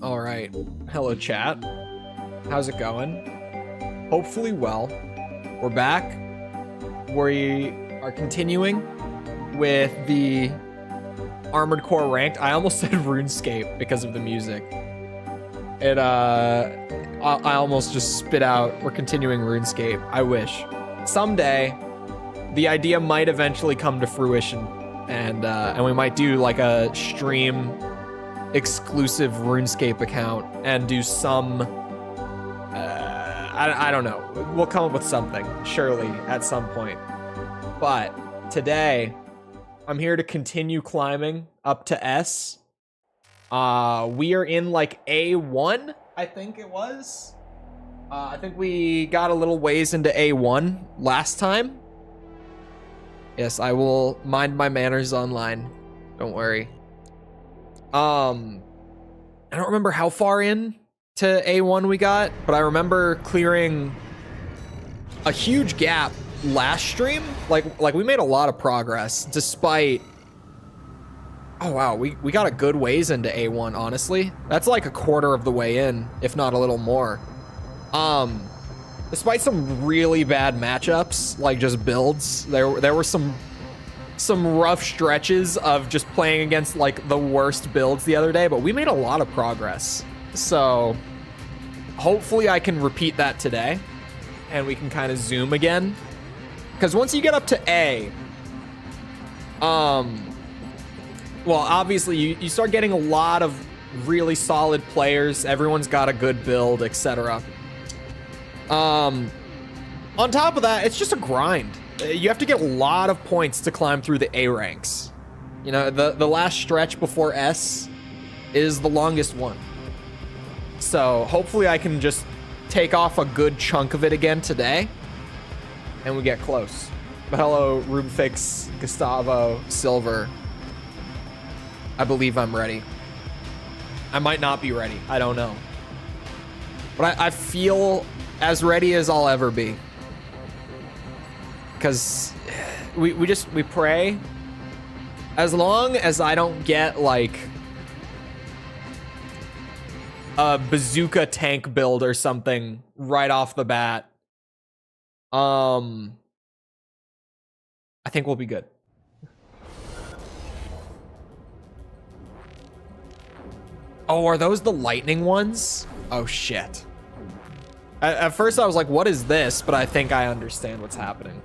All right, hello chat. How's it going? Hopefully well. We're back. We are continuing with the Armored Core Ranked. I almost said RuneScape because of the music. It I almost just spit out, we're continuing RuneScape. I wish. Someday, the idea might eventually come to fruition, and we might do like a stream exclusive RuneScape account and do some I don't know, we'll come up with something surely at some point. But today I'm here to continue climbing up to S. We are in like A1, I think it was. I think we got a little ways into A1 last time. Yes, I will mind my manners online, don't worry. I don't remember how far in to A1 we got, but I remember clearing a huge gap last stream. Like we made a lot of progress despite, oh wow, we got a good ways into A1, honestly. That's like a quarter of the way in, if not a little more. Despite some really bad matchups, like just builds, there were some rough stretches of just playing against like the worst builds the other day, but we made a lot of progress. So hopefully I can repeat that today and we can kind of zoom again. Because once you get up to A, well, obviously you start getting a lot of really solid players. Everyone's got a good build, etc. On top of that, it's just a grind. You have to get a lot of points to climb through the A ranks. You know, the last stretch before S is the longest one. So hopefully I can just take off a good chunk of it again today and we get close. But hello, Rubifix, Gustavo, Silver. I believe I'm ready. I might not be ready, I don't know. But I feel as ready as I'll ever be. Because we pray. As long as I don't get like a bazooka tank build or something right off the bat, I think we'll be good. Oh, are those the lightning ones? Oh shit. At first I was like, what is this? But I think I understand what's happening.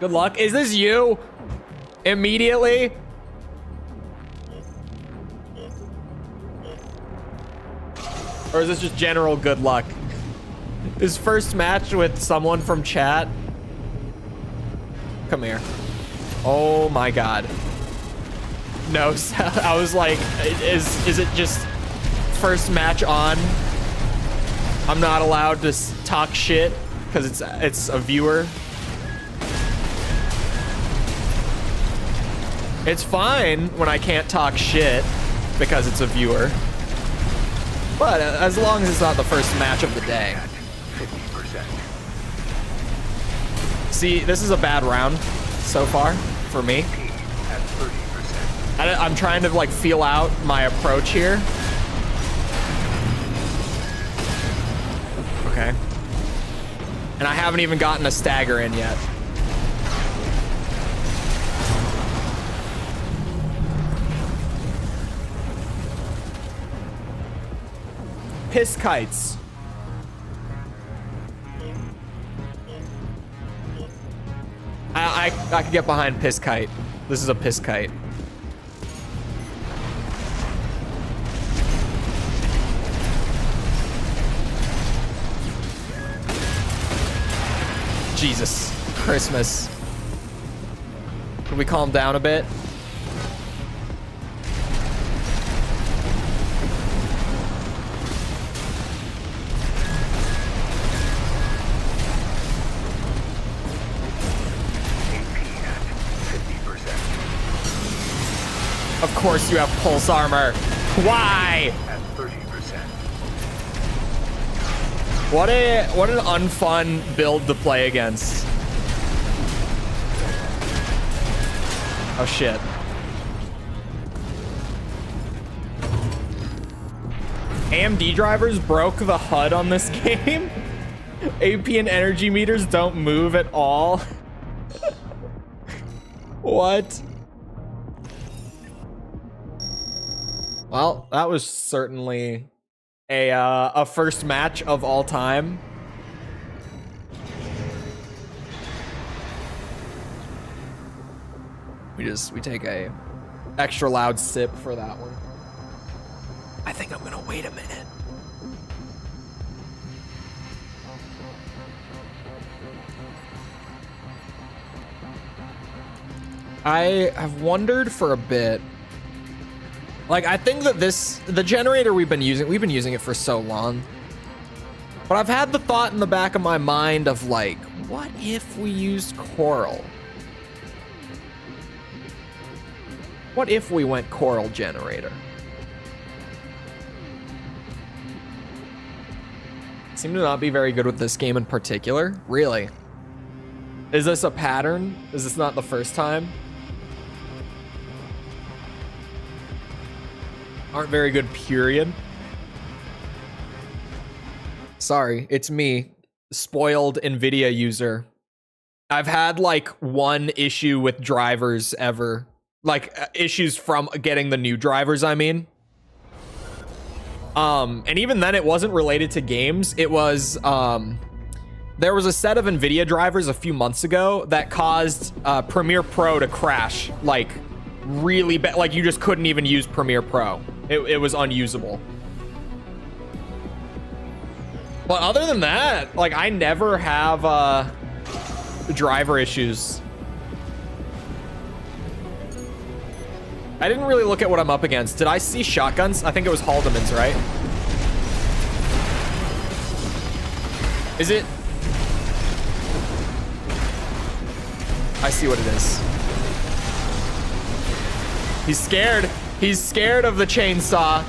Good luck. Is this you? Immediately? Or is this just general good luck? His first match with someone from chat. Come here. Oh my god. No, I was like, is it just first match on? I'm not allowed to talk shit because it's a viewer. It's fine when I can't talk shit because it's a viewer. But as long as it's not the first match of the day. 50%. See, this is a bad round so far for me. I'm trying to like feel out my approach here. Okay. And I haven't even gotten a stagger in yet. piss kites. I could get behind piss kite. This is a piss kite. Jesus Christmas. Can we calm down a bit? Of course you have pulse armor. Why? At 30%. What an unfun build to play against. Oh shit. AMD drivers broke the HUD on this game. AP and energy meters don't move at all. What? Well, that was certainly a first match of all time. We take a extra loud sip for that one. I think I'm gonna wait a minute. I have wondered for a bit. Like, I think that the generator we've been using it for so long. But I've had the thought in the back of my mind of like, what if we used coral? What if we went coral generator? Seem to not be very good with this game in particular. Really? Is this a pattern? Is this not the first time? Aren't very good, period. Sorry, it's me, spoiled NVIDIA user. I've had like one issue with drivers ever. Like issues from getting the new drivers, I mean. And even then it wasn't related to games. It was, there was a set of NVIDIA drivers a few months ago that caused Premiere Pro to crash, like really bad. Like you just couldn't even use Premiere Pro. It was unusable. But other than that, like I never have driver issues. I didn't really look at what I'm up against. Did I see shotguns? I think it was Haldeman's, right? Is it? I see what it is. He's scared. He's scared of the chainsaw.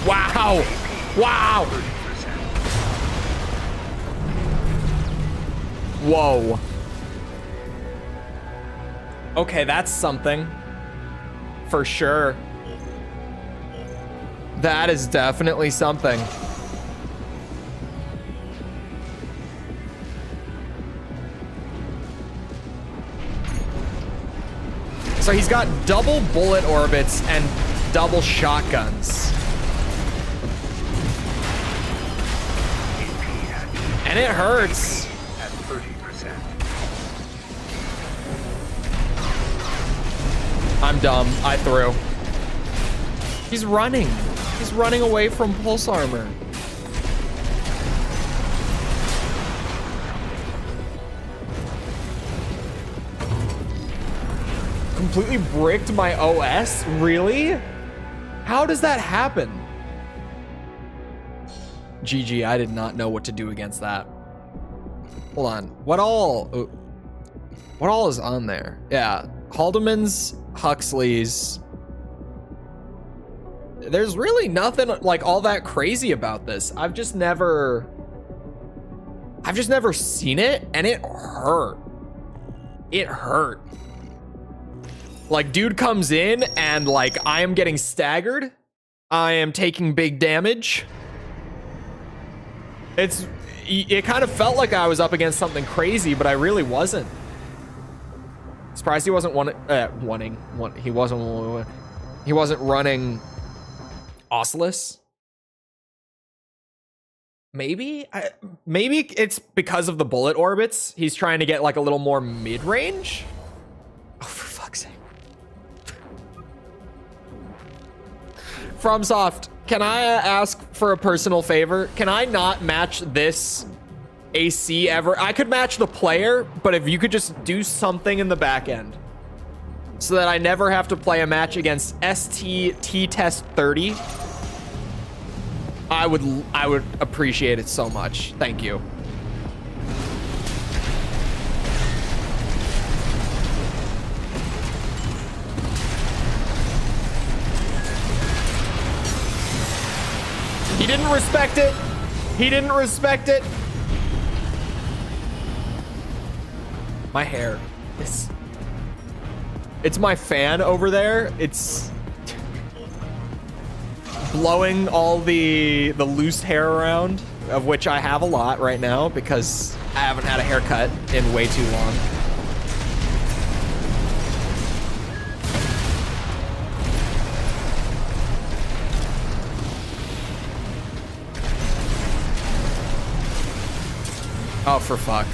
Wow. Wow. Whoa. Okay, that's something. For sure. That is definitely something. So he's got double bullet orbits and double shotguns. And it hurts. At 30%. I'm dumb. I threw. He's running. He's running away from pulse armor. Completely bricked my OS? Really? How does that happen? GG, I did not know what to do against that. Hold on. What all is on there? Yeah. Haldeman's, Huxley's. There's really nothing like all that crazy about this. I've just never seen it, and it hurt. It hurt. Like, dude comes in and like I am getting staggered. I am taking big damage. It kind of felt like I was up against something crazy, but I really wasn't. Surprised he wasn't he wasn't running Ocelus? Maybe? Maybe it's because of the bullet orbits. He's trying to get like a little more mid-range? Oh, for fuck's sake. FromSoft, can I ask for a personal favor? Can I not match this AC ever? I could match the player, but if you could just do something in the back end so that I never have to play a match against ST T-Test 30, I would appreciate it so much. Thank you. He didn't respect it. He didn't respect it. My hair. It's my fan over there. It's blowing all the loose hair around, of which I have a lot right now because I haven't had a haircut in way too long. Oh, for fuck.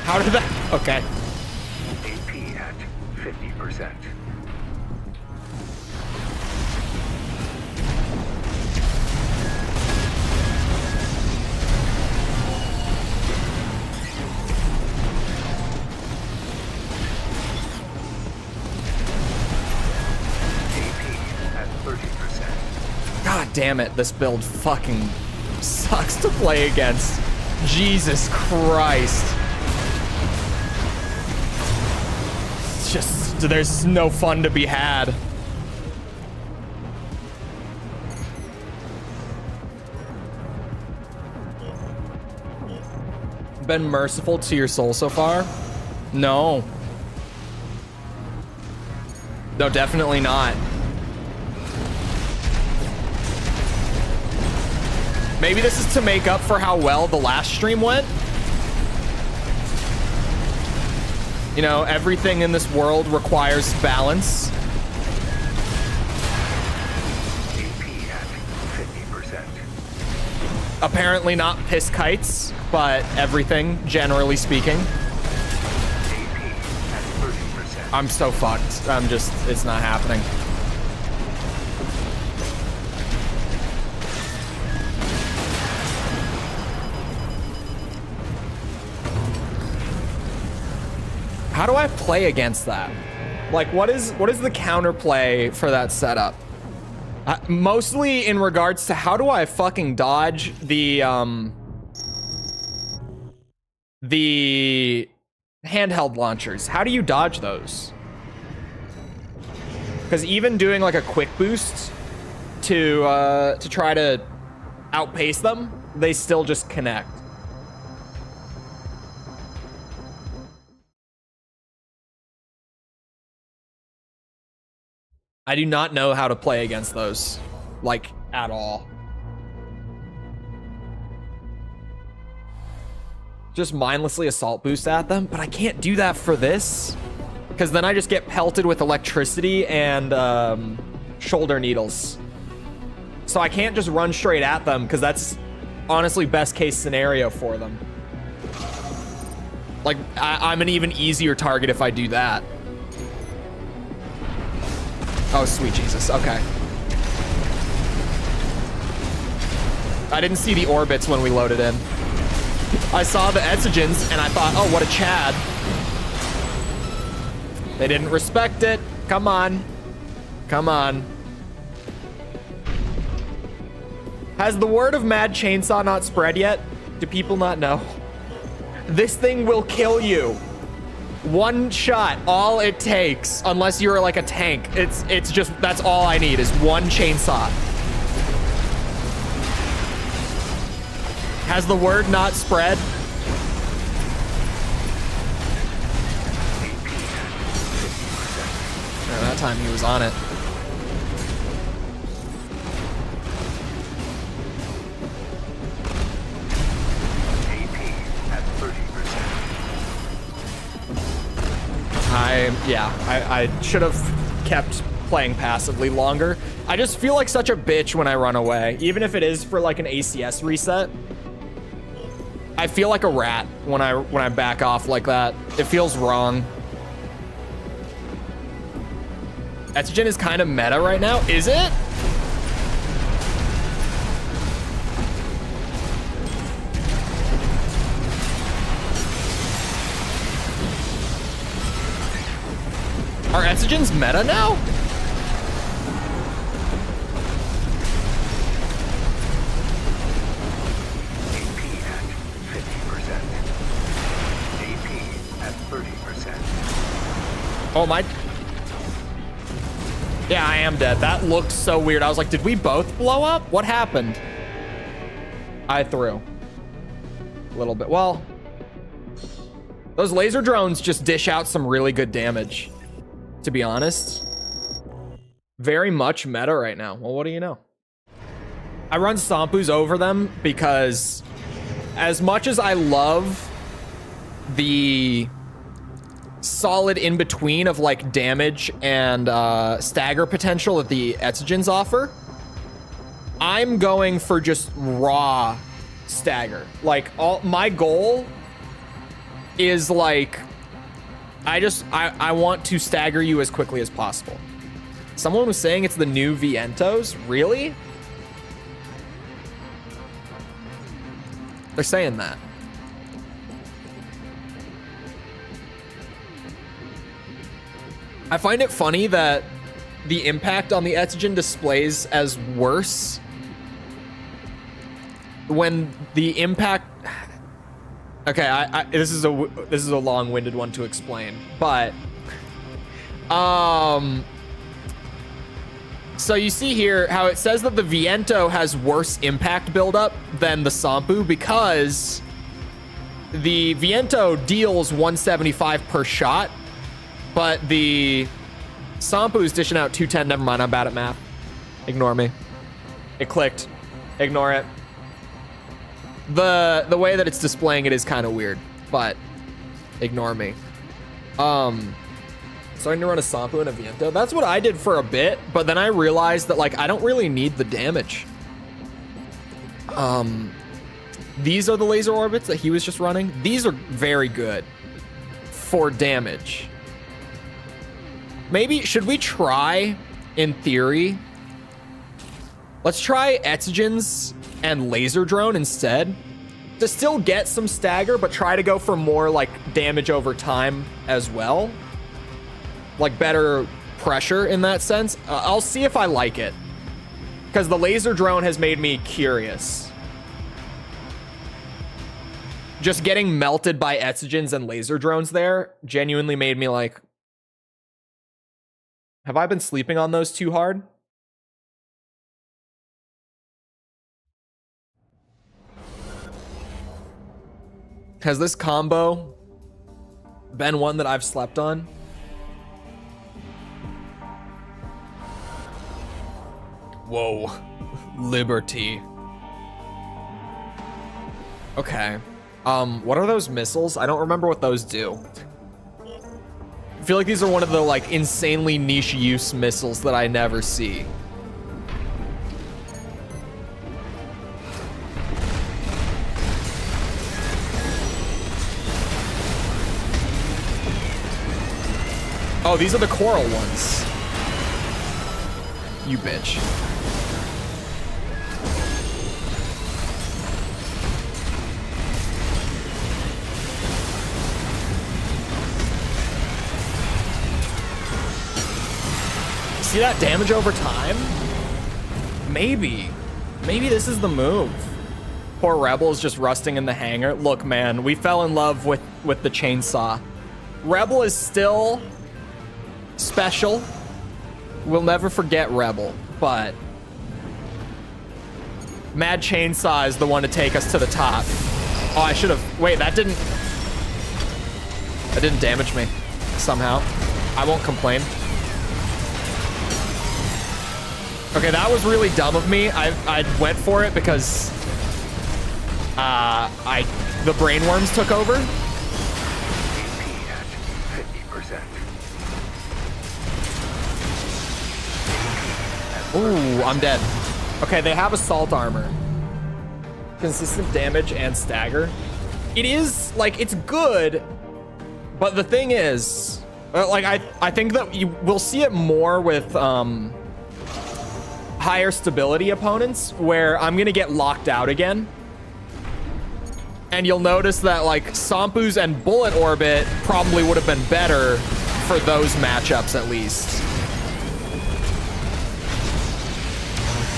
How did that? Okay. AP at 50%. God damn it, this build fucking sucks to play against. Jesus Christ. It's just, there's no fun to be had. Been merciful to your soul so far? No. No, definitely not. Maybe this is to make up for how well the last stream went. You know, everything in this world requires balance. AP at 50%. Apparently not piss kites, but everything, generally speaking. AP at 30%. I'm so fucked. I'm just, it's not happening. How do I play against that? Like, what is the counterplay for that setup? Mostly in regards to how do I fucking dodge the handheld launchers? How do you dodge those? Because even doing like a quick boost to try to outpace them, they still just connect. I do not know how to play against those, like, at all. Just mindlessly assault boost at them, but I can't do that for this, because then I just get pelted with electricity and shoulder needles. So I can't just run straight at them, because that's honestly best case scenario for them. Like, I'm an even easier target if I do that. Oh, sweet Jesus. Okay. I didn't see the orbits when we loaded in. I saw the exogens and I thought, oh, what a Chad. They didn't respect it. Come on. Come on. Has the word of Mad Chainsaw not spread yet? Do people not know? This thing will kill you. One shot, all it takes, unless you're like a tank. It's just, that's all I need is one chainsaw. Has the word not spread? Yeah, that time he was on it. I should have kept playing passively longer. I just feel like such a bitch when I run away, even if it is for like an ACS reset. I feel like a rat when I back off like that. It feels wrong. Etsugen is kind of meta right now, is it? Are Etsugens meta now? AP at 50%. AP at 30%. Oh my. Yeah, I am dead. That looked so weird. I was like, did we both blow up? What happened? I threw. A little bit. Well, those laser drones just dish out some really good damage, to be honest. Very much meta right now. Well, what do you know? I run Sampus over them because as much as I love the solid in between of like damage and stagger potential that the Etsugens offer, I'm going for just raw stagger. Like my goal is like I want to stagger you as quickly as possible. Someone was saying it's the new Vientos. Really? They're saying that. I find it funny that the impact on the Etsugen displays as worse when the impact. Okay, this is a long-winded one to explain, but so you see here how it says that the Viento has worse impact buildup than the Sampu because the Viento deals 175 per shot, but the Sampu is dishing out 210. Never mind, I'm bad at math. Ignore me. It clicked. Ignore it. The way that it's displaying it is kind of weird, but ignore me. So I need to run a Sampu and a Viento. That's what I did for a bit, but then I realized that like I don't really need the damage. These are the laser orbits that he was just running. These are very good for damage. Maybe should we try, in theory, let's try Etsugens and laser drone instead to still get some stagger, but try to go for more like damage over time as well. Like better pressure in that sense. I'll see if I like it, because the laser drone has made me curious. Just getting melted by Etsugens and laser drones there genuinely made me like, have I been sleeping on those too hard? Has this combo been one that I've slept on? Whoa. Liberty. Okay. What are those missiles? I don't remember what those do. I feel like these are one of the like insanely niche use missiles that I never see. Oh, these are the coral ones. You bitch. See that damage over time? Maybe this is the move. Poor Rebel is just rusting in the hangar. Look, man, we fell in love with the chainsaw. Rebel is still special. We'll never forget Rebel, but Mad Chainsaw is the one to take us to the top. Oh, I should have. Wait, that didn't damage me somehow. I won't complain. Okay, that was really dumb of me. I went for it because the brainworms took over. AP at 50%. Ooh, I'm dead. Okay, they have assault armor. Consistent damage and stagger. It is, like, it's good, but the thing is, like, I think that you will see it more with higher stability opponents, where I'm gonna get locked out again. And you'll notice that, like, Sampu's and Bullet Orbit probably would have been better for those matchups, at least.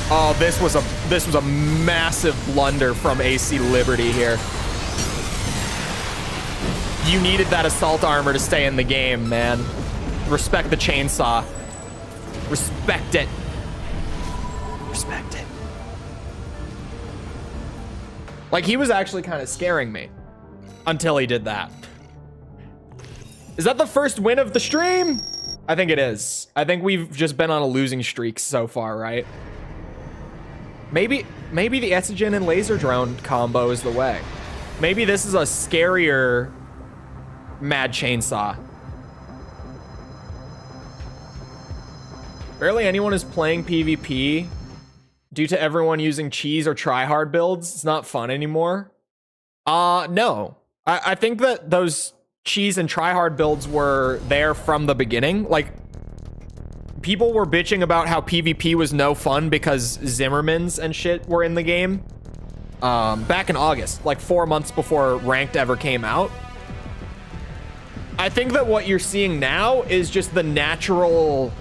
Oh, this was a massive blunder from AC Liberty here. You needed that assault armor to stay in the game, man. Respect the chainsaw. Respect it. Respect it. Like, he was actually kind of scaring me until he did that. Is that the first win of the stream? I think it is. I think we've just been on a losing streak so far, right? Maybe the Etsugen and laser drone combo is the way. Maybe this is a scarier Mad Chainsaw. Barely anyone is playing PvP due to everyone using cheese or tryhard builds. It's not fun anymore. No. I think that those cheese and tryhard builds were there from the beginning. Like, people were bitching about how PvP was no fun because Zimmermans and shit were in the game. Back in August, like 4 months before Ranked ever came out. I think that what you're seeing now is just the natural,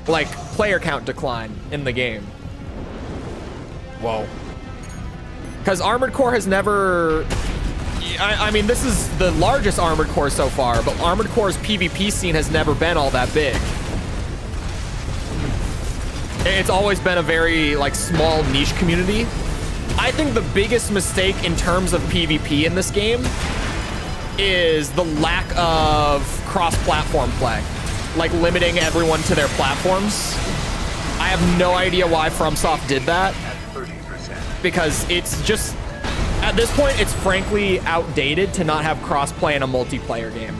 like, player count decline in the game. Whoa. Because Armored Core has never... I mean, this is the largest Armored Core so far, but Armored Core's PvP scene has never been all that big. It's always been a very, like, small niche community. I think the biggest mistake in terms of PvP in this game is the lack of cross-platform play. Like, limiting everyone to their platforms. I have no idea why FromSoft did that. Because it's just... At this point, it's frankly outdated to not have crossplay in a multiplayer game.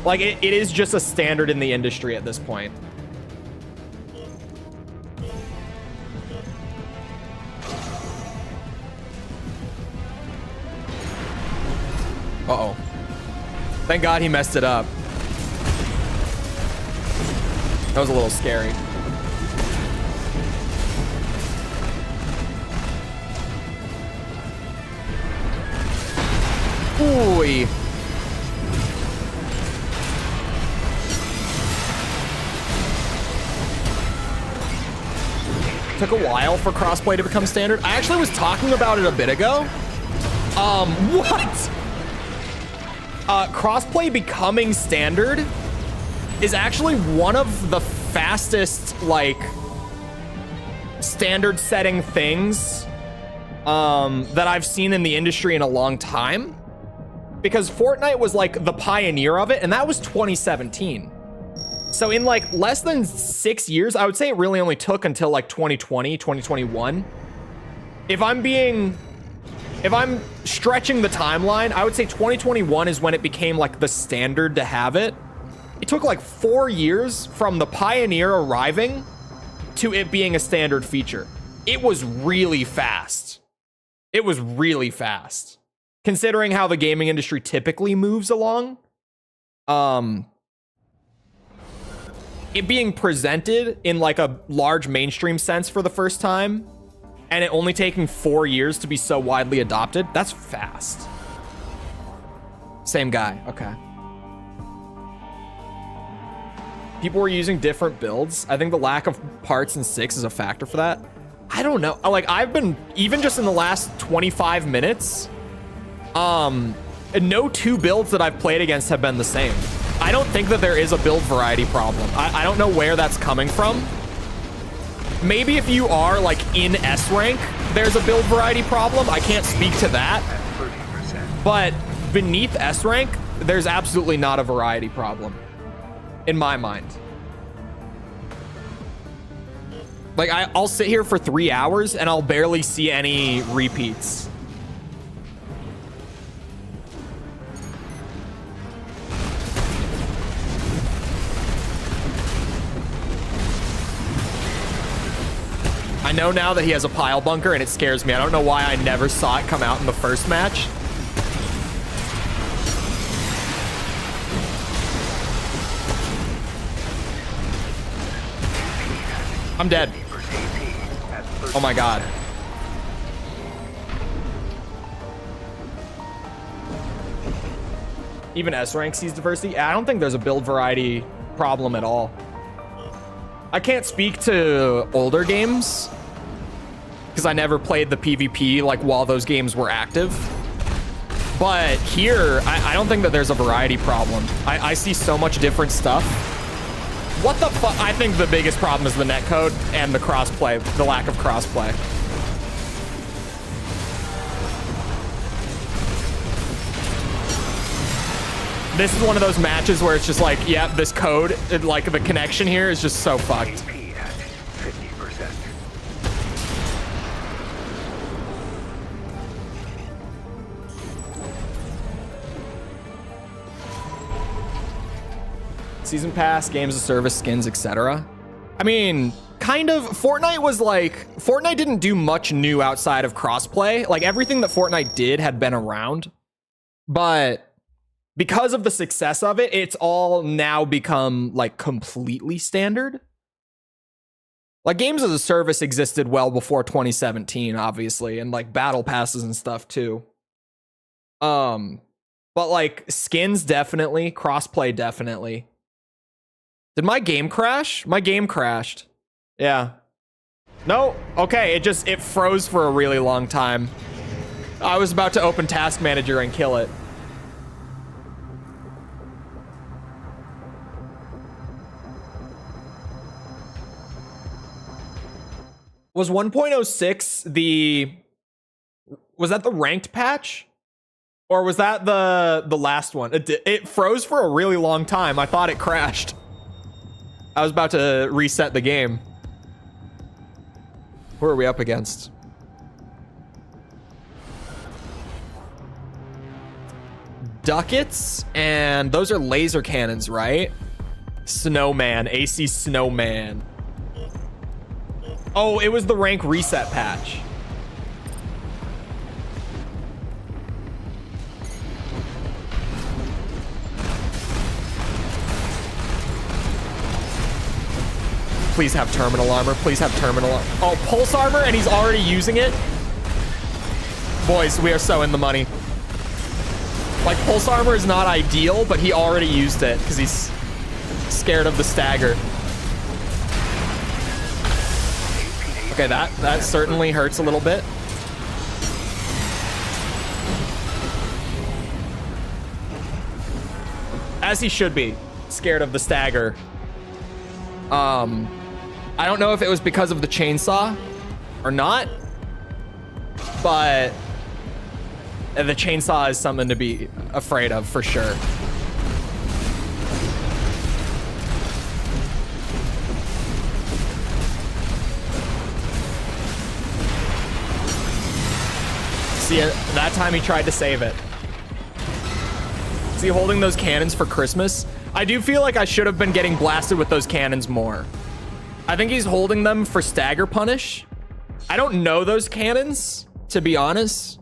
Like, it is just a standard in the industry at this point. Uh-oh. Thank God he messed it up. That was a little scary. Ooh. Took a while for crossplay to become standard. I actually was talking about it a bit ago. What? Crossplay becoming standard is actually one of the fastest, like, standard setting things that I've seen in the industry in a long time. Because Fortnite was, like, the pioneer of it, and that was 2017. So in, like, less than 6 years, I would say it really only took until, like, 2020, 2021. If I'm stretching the timeline, I would say 2021 is when it became, like, the standard to have it. It took, like, 4 years from the pioneer arriving to it being a standard feature. It was really fast. It was really fast. Considering how the gaming industry typically moves along. It being presented in, like, a large mainstream sense for the first time, and it only taking 4 years to be so widely adopted, that's fast. Same guy, okay. People were using different builds. I think the lack of parts in 6 is a factor for that. I don't know. Like, I've been, even just in the last 25 minutes, no two builds that I've played against have been the same. I don't think that there is a build variety problem. I don't know where that's coming from. Maybe if you are, like, in S rank, there's a build variety problem. I can't speak to that. But beneath S rank, there's absolutely not a variety problem, in my mind. Like, I'll sit here for 3 hours and I'll barely see any repeats. I know now that he has a pile bunker, and it scares me. I don't know why I never saw it come out in the first match. I'm dead. Oh my god. Even S rank sees diversity. I don't think there's a build variety problem at all. I can't speak to older games because I never played the PvP like while those games were active. But here, I don't think that there's a variety problem. I see so much different stuff. What the fuck? I think the biggest problem is the netcode and the crossplay, the lack of crossplay. This is one of those matches where it's just like, yeah, this code, like the connection here is just so fucked. AP at 50%. Season pass, games of service, skins, etc. I mean, kind of. Fortnite was like, Fortnite didn't do much new outside of crossplay. Like everything that Fortnite did had been around, but because of the success of it, it's all now become like completely standard. Like games as a service existed well before 2017, obviously, and like battle passes and stuff too. But like skins definitely, crossplay definitely. Did my game crash? My game crashed. Yeah. No, okay, it froze for a really long time. I was about to open Task Manager and kill it. Was 1.06 was that the ranked patch? Or was that the last one? It froze for a really long time. I thought it crashed. I was about to reset the game. Who are we up against? Ducats, and those are laser cannons, right? Snowman, AC Snowman. Oh, it was the rank reset patch. Please have terminal armor. Please have terminal armor. Oh, pulse armor, and he's already using it? Boys, we are so in the money. Like, pulse armor is not ideal, but he already used it because he's scared of the stagger. Okay, that certainly hurts a little bit. As he should be, scared of the stagger. I don't know if it was because of the chainsaw or not, but the chainsaw is something to be afraid of for sure. See, that time he tried to save it. Is he holding those cannons for Christmas? I do feel like I should have been getting blasted with those cannons more. I think he's holding them for stagger punish. I don't know those cannons, to be honest.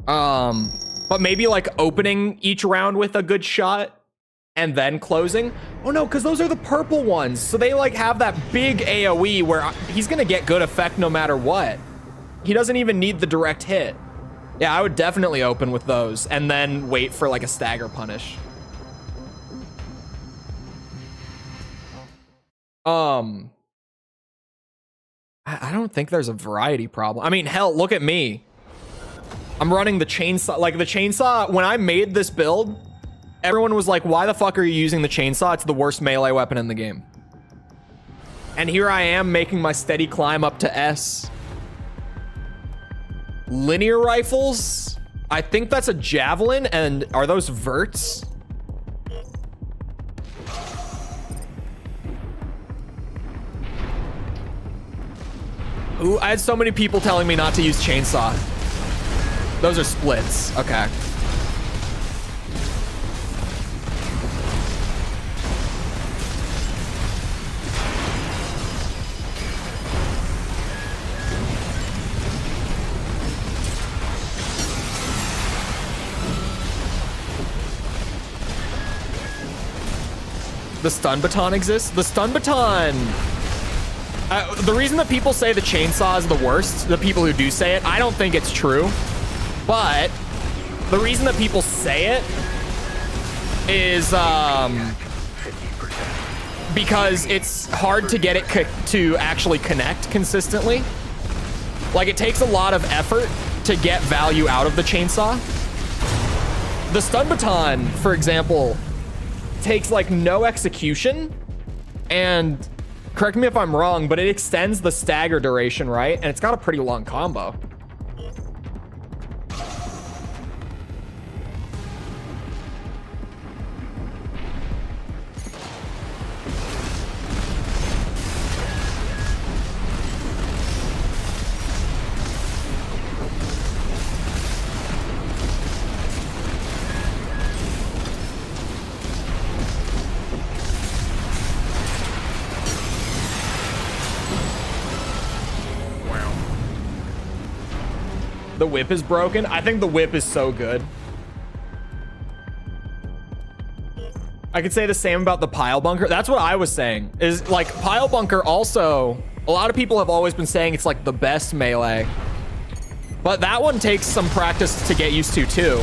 But maybe like opening each round with a good shot and then closing. Oh no, because those are the purple ones. So they like have that big AoE where he's gonna get good effect no matter what. He doesn't even need the direct hit. Yeah, I would definitely open with those and then wait for like a stagger punish. I don't think there's a variety problem. I mean, hell, look at me. I'm running the chainsaw. Like the chainsaw, when I made this build, everyone was like, why the fuck are you using the chainsaw? It's the worst melee weapon in the game. And here I am making my steady climb up to S. Linear rifles? I think that's a javelin, and are those verts? Ooh, I had so many people telling me not to use chainsaw. Those are splits. Okay. the stun baton exists. The stun baton... the reason that people say the chainsaw is the worst, the people who do say it, I don't think it's true. But the reason that people say it is because it's hard to get it to actually connect consistently. Like, it takes a lot of effort to get value out of the chainsaw. The stun baton, for example, takes like no execution, and correct me if I'm wrong, but it extends the stagger duration, right? And it's got a pretty long combo. The whip is broken. I think the whip is so good. I could say the same about the pile bunker. That's what I was saying. Is like pile bunker also, a lot of people have always been saying it's like the best melee. But that one takes some practice to get used to too.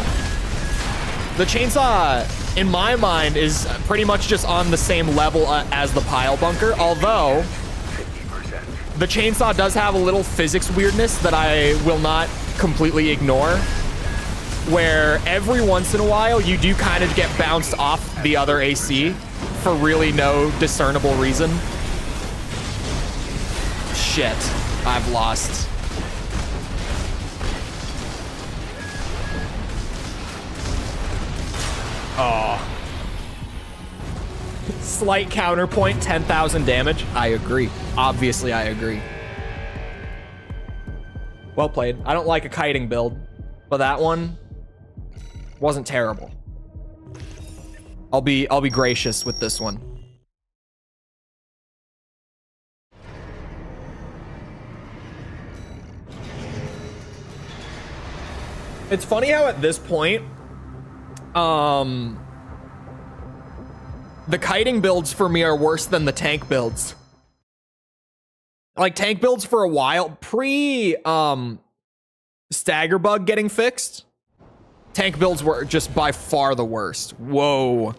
The chainsaw, in my mind, is pretty much just on the same level as the pile bunker, although the chainsaw does have a little physics weirdness that I will not completely ignore, where every once in a while you do kind of get bounced off the other AC for really no discernible reason. Shit, I've lost. Oh. Slight counterpoint, 10,000 damage. I agree. Obviously, I agree. Well played. I don't like a kiting build, but that one wasn't terrible. I'll be gracious with this one. It's funny how at this point, the kiting builds for me are worse than the tank builds. Like, tank builds for a while, pre stagger bug getting fixed, tank builds were just by far the worst. Whoa.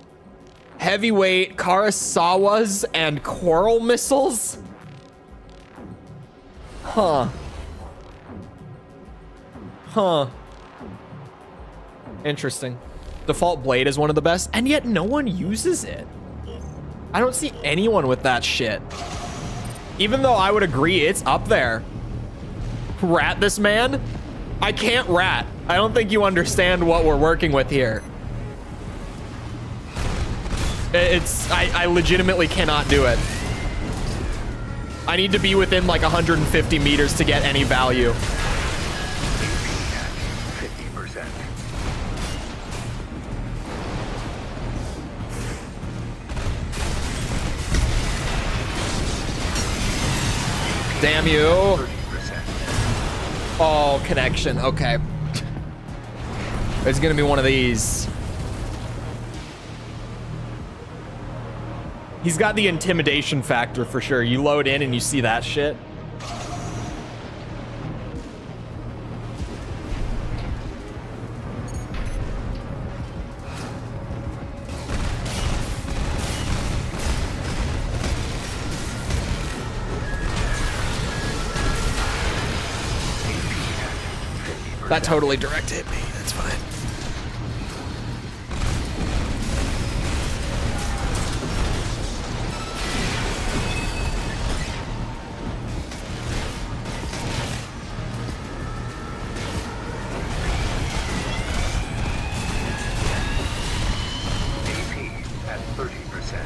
Heavyweight Karasawas and coral missiles? Huh. Huh. Interesting. Default blade is one of the best, and yet no one uses it. I don't see anyone with that shit. Even though I would agree it's up there. Rat this man? I can't rat. I don't think you understand what we're working with here. I legitimately cannot do it. I need to be within like 150 meters to get any value. 50%. Damn you. 30%. Oh, connection. Okay. It's gonna be one of these. He's got the intimidation factor for sure. You load in and you see that shit. That totally direct hit me. That's fine. AP at 30%.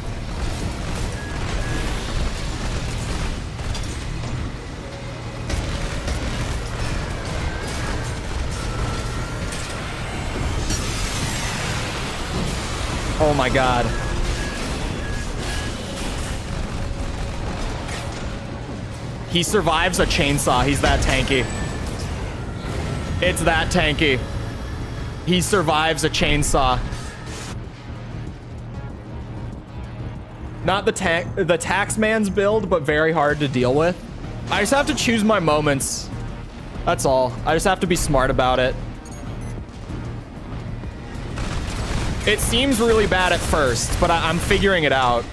Oh my god. He survives a chainsaw. He's that tanky. It's that tanky. He survives a chainsaw. Not the taxman's build, but very hard to deal with. I just have to choose my moments. That's all. I just have to be smart about it. It seems really bad at first, but I'm figuring it out.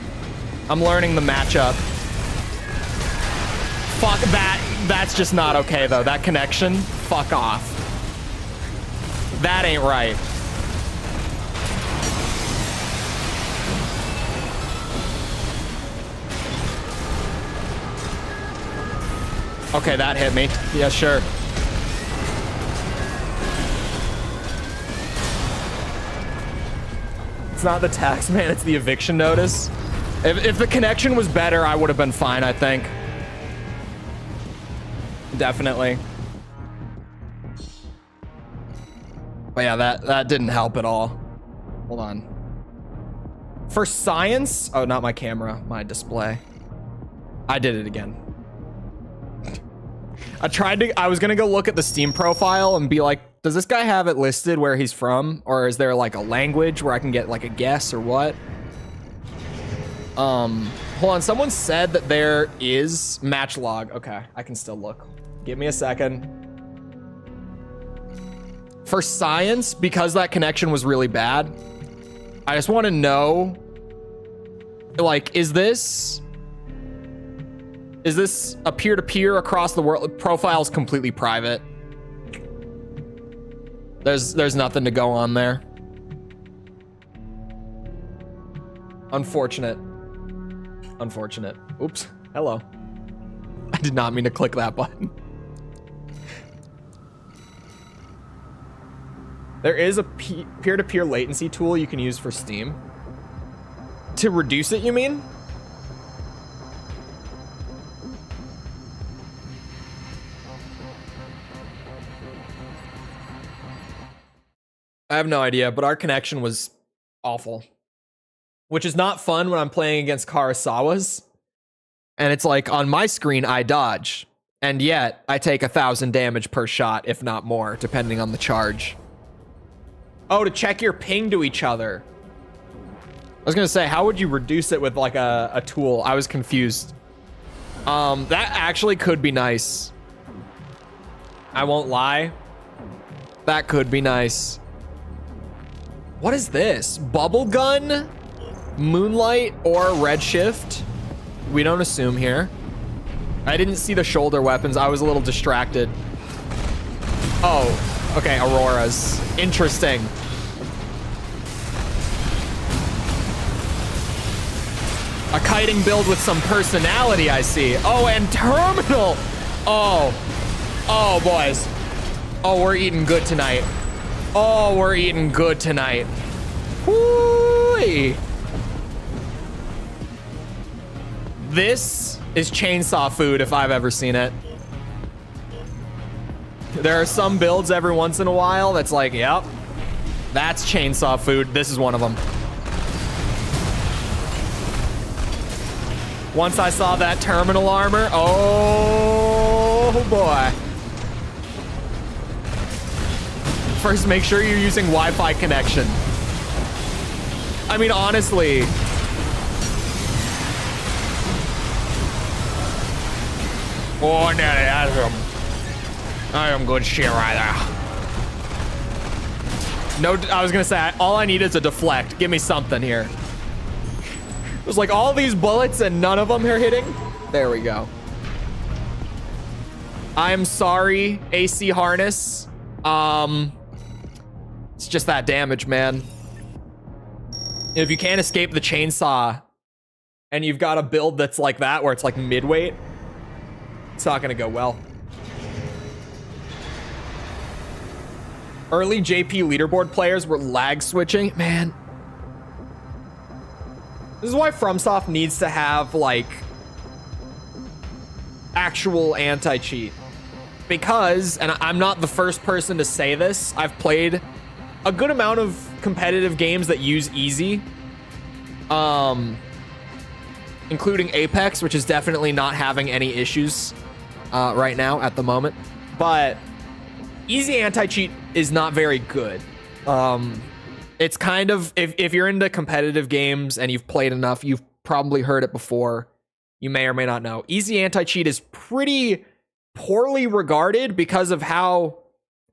I'm learning the matchup. Fuck that. That's just not okay, though. That connection, fuck off. That ain't right. Okay, that hit me. Yeah, sure. It's not the tax man, it's the eviction notice. If the connection was better, I would have been fine, I think. Definitely. But yeah, that didn't help at all. Hold on. For science, oh, not my camera, my display. I did it again. I was gonna go look at the Steam profile and be like, does this guy have it listed where he's from? Or is there like a language where I can get like a guess or what? Hold on, someone said that there is match log. Okay, I can still look. Give me a second. For science, because that connection was really bad, I just want to know, like, is this a peer-to-peer across the world? Profile's completely private. There's nothing to go on there. Unfortunate. Unfortunate. Oops. Hello. I did not mean to click that button. There is a peer-to-peer latency tool you can use for Steam. To reduce it, you mean? I have no idea, but our connection was awful. Which is not fun when I'm playing against Karasawas. And it's like, on my screen, I dodge. And yet, I take 1,000 damage per shot, if not more, depending on the charge. Oh, to check your ping to each other. I was gonna say, how would you reduce it with like a tool? I was confused. That actually could be nice. I won't lie. That could be nice. What is this? Bubble gun, moonlight, or redshift? We don't assume here. I didn't see the shoulder weapons. I was a little distracted. Oh, okay, auroras. Interesting. A kiting build with some personality, I see. Oh, and terminal. Oh, boys. Oh, we're eating good tonight. Oh, we're eating good tonight. Whoo-wee. This is chainsaw food if I've ever seen it. There are some builds every once in a while that's like, yep, that's chainsaw food. This is one of them. Once I saw that terminal armor, oh boy. First, make sure you're using Wi-Fi connection. I mean, honestly. Oh, I am good shit right there. No, I was gonna say, all I need is a deflect. Give me something here. There's like all these bullets and none of them are hitting. There we go. I'm sorry, AC harness. It's just that damage, man. If you can't escape the chainsaw and you've got a build that's like that, where it's like mid-weight, it's not gonna go well. Early JP leaderboard players were lag switching. Man. This is why FromSoft needs to have, like, actual anti-cheat. Because, and I'm not the first person to say this, I've played a good amount of competitive games that use easy. Including Apex, which is definitely not having any issues right now at the moment. But easy anti-cheat is not very good. It's kind of, if you're into competitive games and you've played enough, you've probably heard it before. You may or may not know. Easy anti-cheat is pretty poorly regarded because of how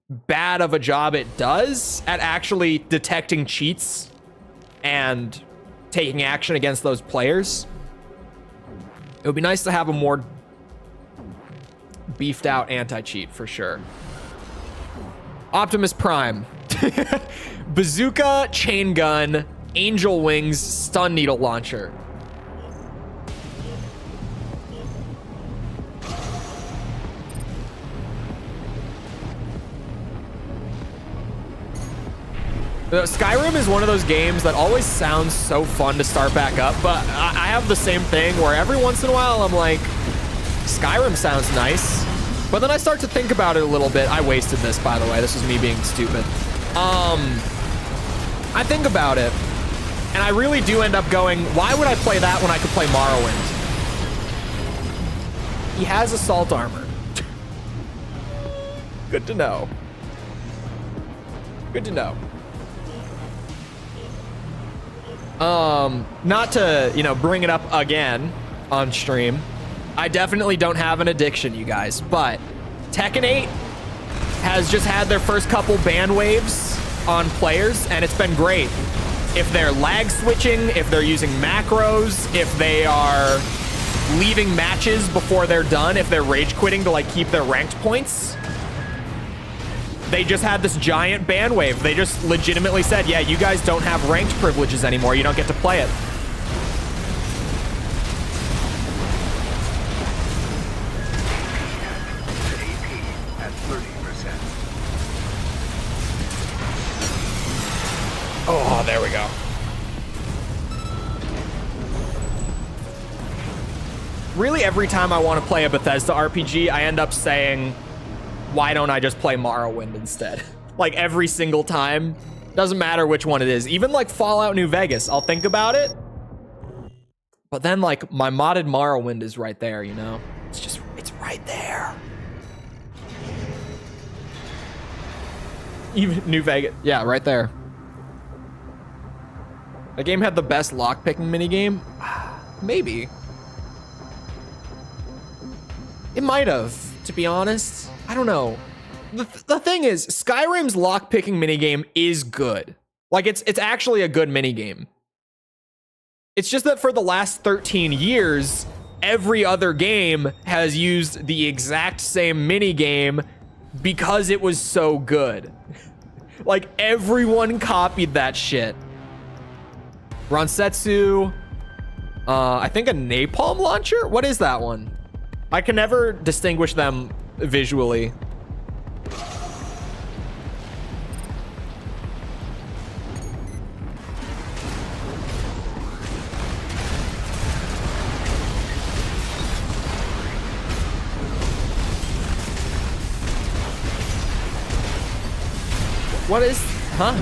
bad of a job it does at actually detecting cheats and taking action against those players. It would be nice to have a more beefed out anti-cheat for sure. Optimus Prime. Bazooka, chain gun, angel wings, stun needle launcher. Skyrim is one of those games that always sounds so fun to start back up, but I have the same thing where every once in a while I'm like, Skyrim sounds nice, but then I start to think about it a little bit. I wasted this, by the way. This was me being stupid. I think about it, and I really do end up going, why would I play that when I could play Morrowind? He has assault armor. Good to know. Good to know. Not to, you know, bring it up again on stream. I definitely don't have an addiction, you guys, but Tekken 8 has just had their first couple ban waves on players, and it's been great. If they're lag switching, if they're using macros, if they are leaving matches before they're done, if they're rage quitting to like keep their ranked points. They just had this giant ban wave. They just legitimately said, yeah, you guys don't have ranked privileges anymore. You don't get to play it. AP at 30%. Oh, there we go. Really, every time I want to play a Bethesda RPG, I end up saying, why don't I just play Morrowind instead? Like every single time. Doesn't matter which one it is. Even like Fallout New Vegas, I'll think about it. But then like my modded Morrowind is right there, you know? It's right there. Even New Vegas, yeah, right there. The game had the best lockpicking minigame? Maybe. It might have, to be honest. I don't know. The thing is, Skyrim's lockpicking minigame is good. Like, it's actually a good minigame. It's just that for the last 13 years, every other game has used the exact same minigame because it was so good. Like, everyone copied that shit. Ronsetsu. I think a napalm launcher? What is that one? I can never distinguish them visually. What is, huh?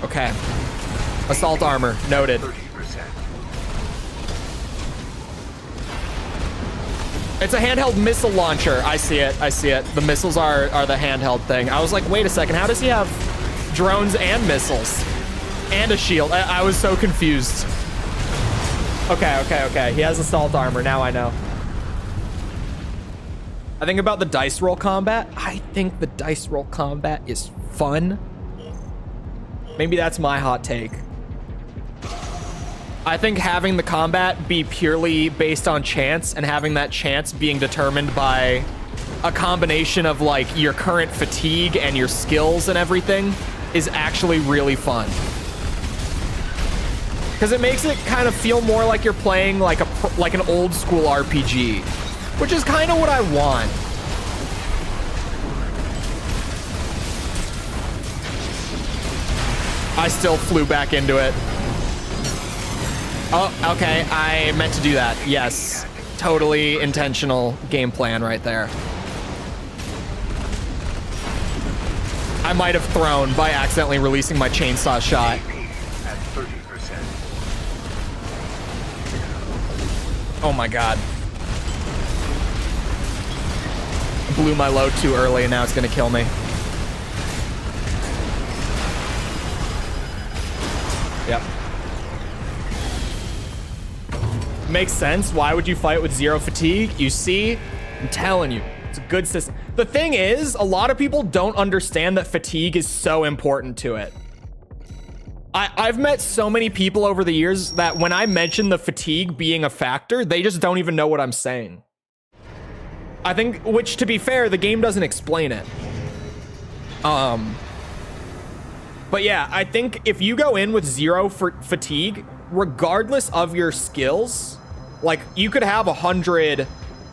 Okay. Assault armor, noted. 30%. It's a handheld missile launcher. I see it, I see it. The missiles are the handheld thing. I was like, wait a second, how does he have drones and missiles? And a shield? I was so confused. Okay. He has assault armor, now I know. I think about the dice roll combat. I think the dice roll combat is fun. Maybe that's my hot take. I think having the combat be purely based on chance and having that chance being determined by a combination of like your current fatigue and your skills and everything is actually really fun. Because it makes it kind of feel more like you're playing like an old school RPG, which is kind of what I want. I still flew back into it. Oh, okay. I meant to do that. Yes. Totally intentional game plan right there. I might have thrown by accidentally releasing my chainsaw shot. At 30%. Oh my god. Blew my load too early and now it's gonna kill me. Yep. Makes sense. Why would you fight with 0 fatigue? You see, I'm telling you, it's a good system. The thing is, a lot of people don't understand that fatigue is so important to it. I've met so many people over the years that when I mention the fatigue being a factor, they just don't even know what I'm saying. I think, which to be fair, the game doesn't explain it. But yeah, I think if you go in with 0 fatigue, regardless of your skills, like you could have 100,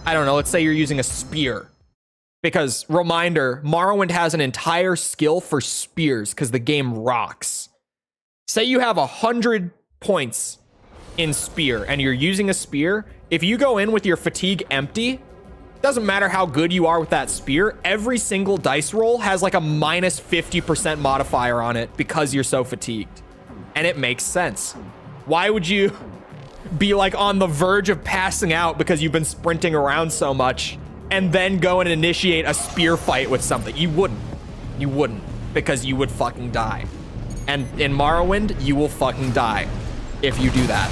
I don't know, let's say you're using a spear. Because, reminder, Morrowind has an entire skill for spears because the game rocks. Say you have 100 points in spear and you're using a spear. If you go in with your fatigue empty, doesn't matter how good you are with that spear, every single dice roll has like a minus 50% modifier on it because you're so fatigued. And it makes sense. Why would you be like on the verge of passing out because you've been sprinting around so much and then go and initiate a spear fight with something? You wouldn't. You wouldn't, because you would fucking die. And in Morrowind, you will fucking die if you do that.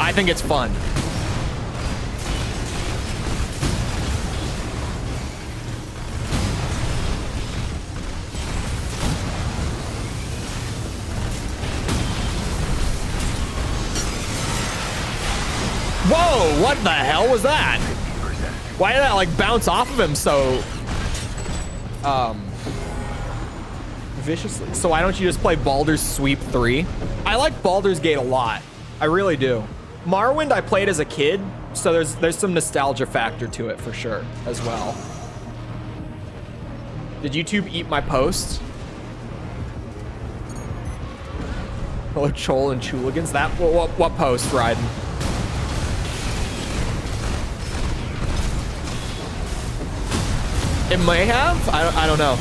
I think it's fun. Whoa, what the hell was that? Why did that like bounce off of him so viciously? So why don't you just play Baldur's Sweep 3? I like Baldur's Gate a lot. I really do. Morrowind I played as a kid, so there's some nostalgia factor to it for sure as well. Did YouTube eat my post? Hello, Chole and Chuligans. That what post, Ryden? It may have. I don't know.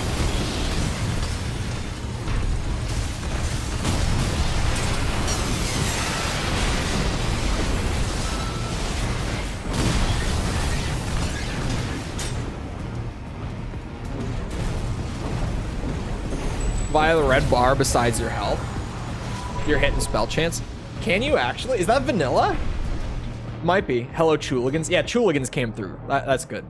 Via the red bar besides your health. You're hitting spell chance. Can you actually? Is that vanilla? Might be. Hello, Chuligans. Yeah, Chuligans came through. That's good.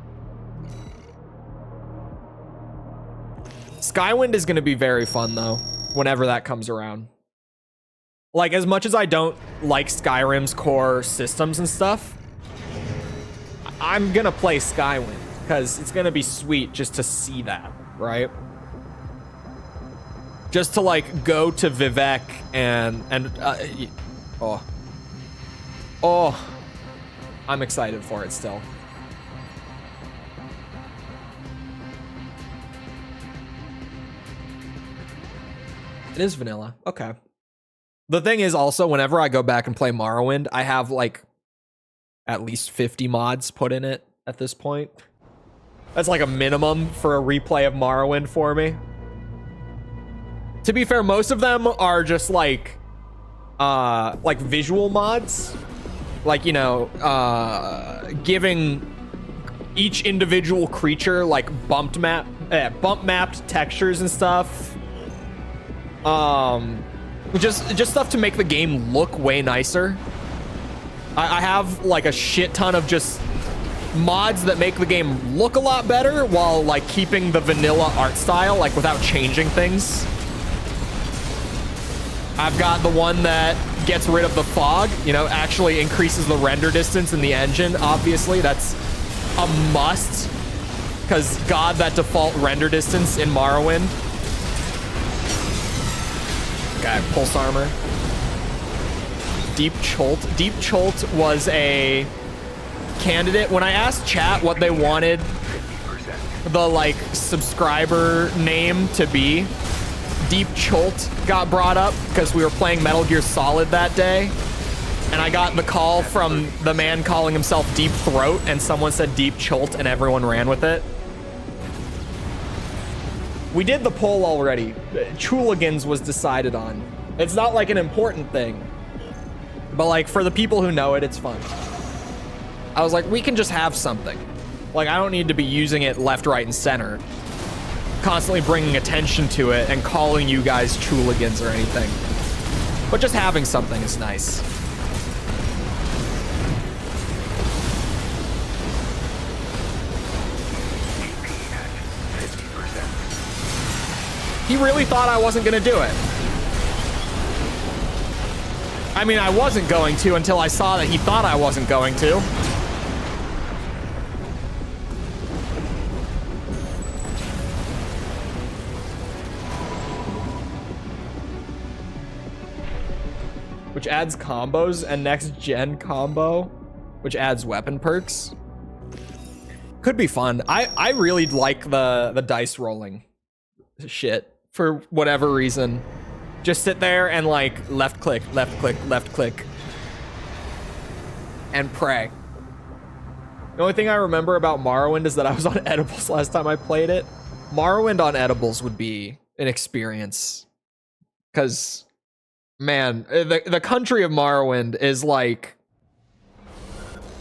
Skywind is going to be very fun, though, whenever that comes around. Like, as much as I don't like Skyrim's core systems and stuff, I'm going to play Skywind, because it's going to be sweet just to see that, right? Just to, like, go to Vivek and I'm excited for it still. It is vanilla. Okay. The thing is also, whenever I go back and play Morrowind, I have like at least 50 mods put in it at this point. That's like a minimum for a replay of Morrowind for me. To be fair, most of them are just like visual mods. Like, you know, giving each individual creature like bump mapped textures and stuff. Just stuff to make the game look way nicer. I have like a shit ton of just mods that make the game look a lot better while like keeping the vanilla art style, like without changing things. I've got the one that gets rid of the fog, you know, actually increases the render distance in the engine. Obviously, that's a must, because God, that default render distance in Morrowind. Okay, pulse armor. Deep Cholt. Deep Cholt was a candidate. When I asked chat what they wanted the like subscriber name to be, Deep Cholt got brought up because we were playing Metal Gear Solid that day. And I got the call from the man calling himself Deep Throat, and someone said Deep Cholt, and everyone ran with it. We did the poll already. Chuligans was decided on. It's not like an important thing, but like for the people who know it, it's fun. I was like, we can just have something. Like, I don't need to be using it left, right, and center. Constantly bringing attention to it and calling you guys chooligans or anything. But just having something is nice. He really thought I wasn't gonna do it. I mean, I wasn't going to until I saw that he thought I wasn't going to. Which adds combos, and next gen combo, which adds weapon perks. Could be fun. I really like the dice rolling shit for whatever reason. Just sit there and like left click, left click, left click, and pray. The only thing I remember about Morrowind is that I was on edibles last time I played it. Morrowind on edibles would be an experience, because man, the country of Morrowind is like,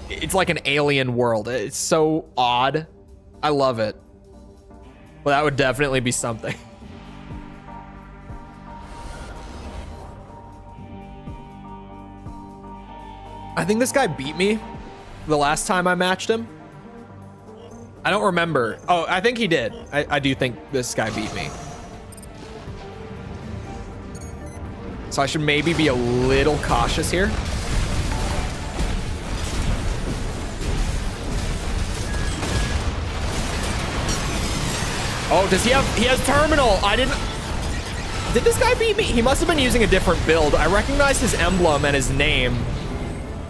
it's like an alien world. It's so odd. I love it. Well, that would definitely be something. I think this guy beat me the last time I matched him. I don't remember. Oh, I think he did. I do think this guy beat me. So I should maybe be a little cautious here. Oh, does he has terminal? I didn't. Did this guy beat me? He must have been using a different build. I recognize his emblem and his name,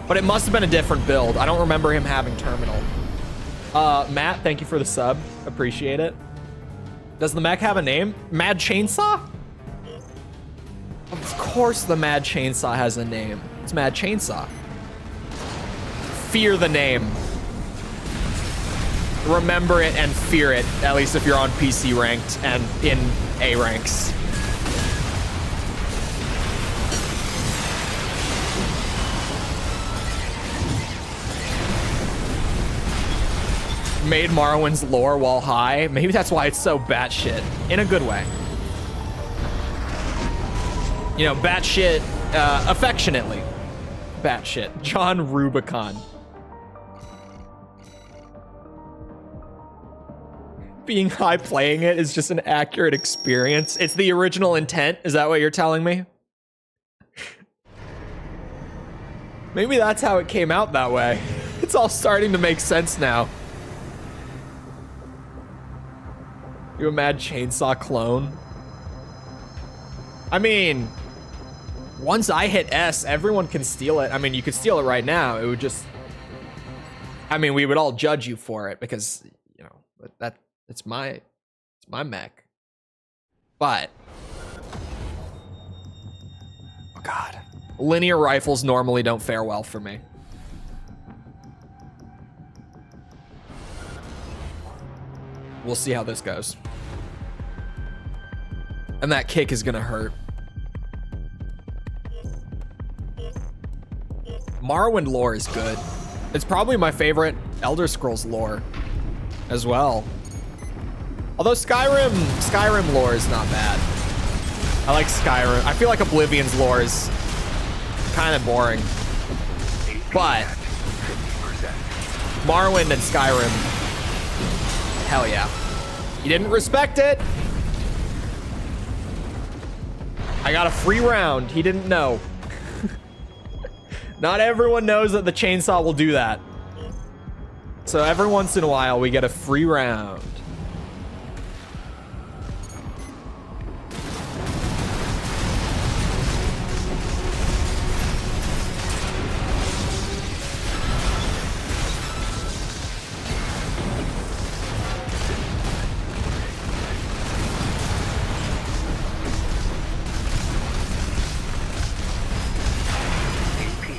but it must have been a different build. I don't remember him having terminal. Matt, thank you for the sub. Appreciate it. Does the mech have a name? Mad Chainsaw? Of course the Mad Chainsaw has a name. It's Mad Chainsaw. Fear the name. Remember it and fear it, at least if you're on PC ranked and in A ranks. Made Morrowind's lore while high. Maybe that's why it's so batshit, in a good way. You know, batshit, affectionately. Batshit. John Rubicon. Being high playing it is just an accurate experience. It's the original intent. Is that what you're telling me? Maybe that's how it came out that way. It's all starting to make sense now. You a Mad Chainsaw clone? I mean, once I hit S, everyone can steal it. I mean, you could steal it right now. It would just, I mean, we would all judge you for it because, you know, it's my mech. But, oh God, linear rifles normally don't fare well for me. We'll see how this goes. And that kick is gonna hurt. Morrowind lore is good. It's probably my favorite Elder Scrolls lore as well. Although Skyrim lore is not bad. I like Skyrim. I feel like Oblivion's lore is kind of boring. But Morrowind and Skyrim, hell yeah. You didn't respect it. I got a free round. He didn't know. Not everyone knows that the chainsaw will do that. So every once in a while, we get a free round.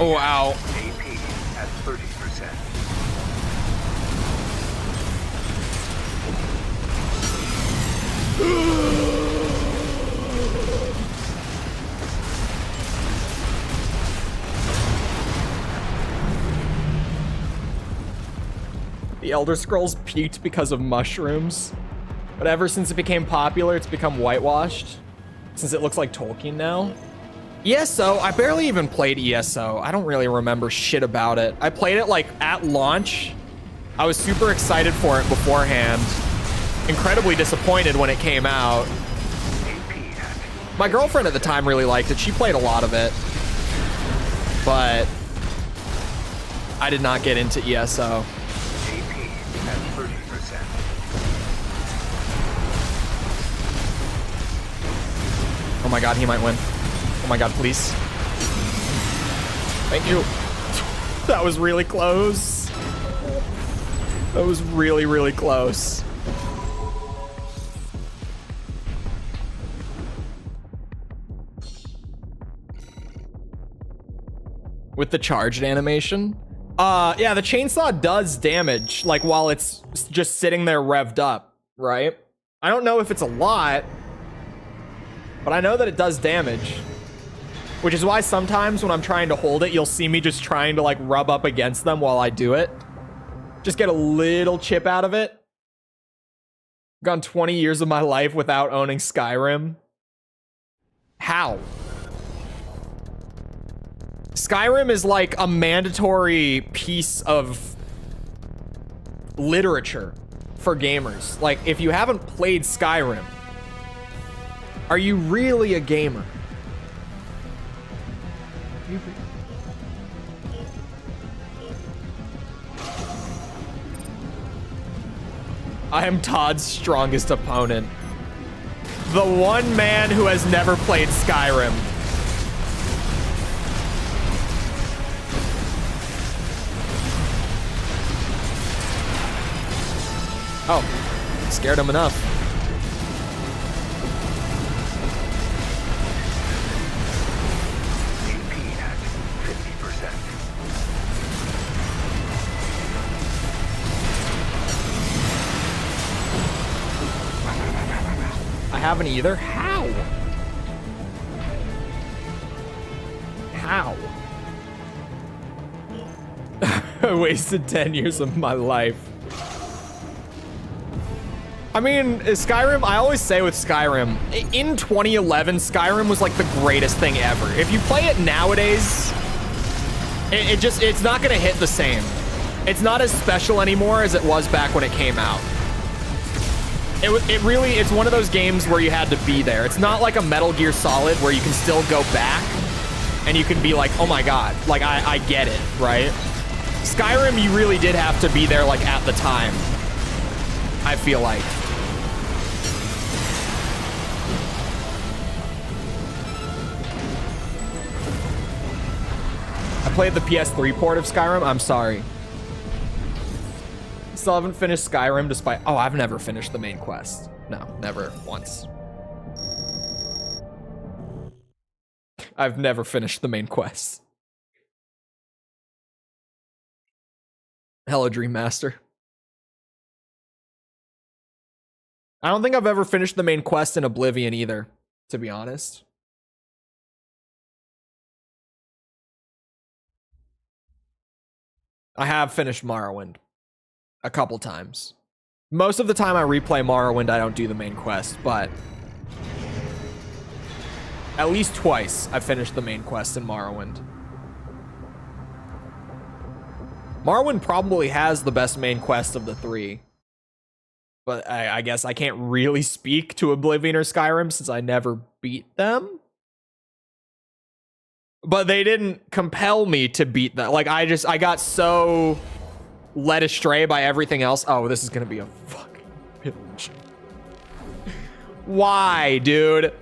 Oh, wow. AP at 30%. The Elder Scrolls peaked because of mushrooms. But ever since it became popular, it's become whitewashed. Since it looks like Tolkien now. ESO, I barely even played ESO. I don't really remember shit about it. I played it like at launch. I was super excited for it beforehand. Incredibly disappointed when it came out. My girlfriend at the time really liked it. She played a lot of it. But I did not get into ESO. Oh my god, he might win. Oh my god, please. Thank you. That was really close. That was really, really close. With the charged animation? Yeah, the chainsaw does damage, like while it's just sitting there revved up, right? I don't know if it's a lot, but I know that it does damage. Which is why sometimes when I'm trying to hold it, you'll see me just trying to like rub up against them while I do it. Just get a little chip out of it. Gone 20 years of my life without owning Skyrim. How? Skyrim is like a mandatory piece of literature for gamers. Like, if you haven't played Skyrim, are you really a gamer? I am Todd's strongest opponent. The one man who has never played Skyrim. Oh, scared him enough. I haven't either. How? How? I wasted 10 years of my life. I mean, Skyrim, I always say with Skyrim, in 2011, Skyrim was like the greatest thing ever. If you play it nowadays, it's not gonna hit the same. It's not as special anymore as it was back when it came out. It's one of those games where you had to be there. It's not like a Metal Gear Solid where you can still go back and you can be like, oh my god, like I get it, right? Skyrim, you really did have to be there like at the time, I feel like. I played the PS3 port of Skyrim. I'm sorry. Still haven't finished Skyrim despite... Oh, I've never finished the main quest. No, never once. I've never finished the main quest. Hello, Dream Master. I don't think I've ever finished the main quest in Oblivion either, to be honest. I have finished Morrowind a couple times. Most of the time I replay Morrowind, I don't do the main quest, but at least twice I've finished the main quest in Morrowind. Morrowind probably has the best main quest of the three, but I guess I can't really speak to Oblivion or Skyrim since I never beat them. But they didn't compel me to beat them. Like, I got so led astray by everything else. Oh, this is gonna be a fucking pillage. Why, dude?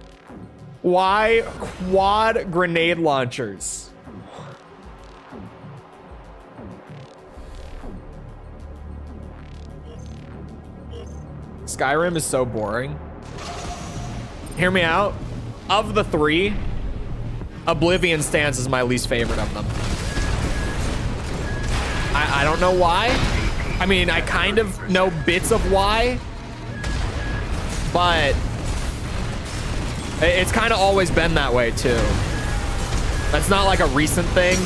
Why quad grenade launchers? Skyrim is so boring. Hear me out. Of the three, Oblivion stands as my least favorite of them. I don't know why. I mean, I kind of know bits of why, but it's kind of always been that way too. That's not like a recent thing.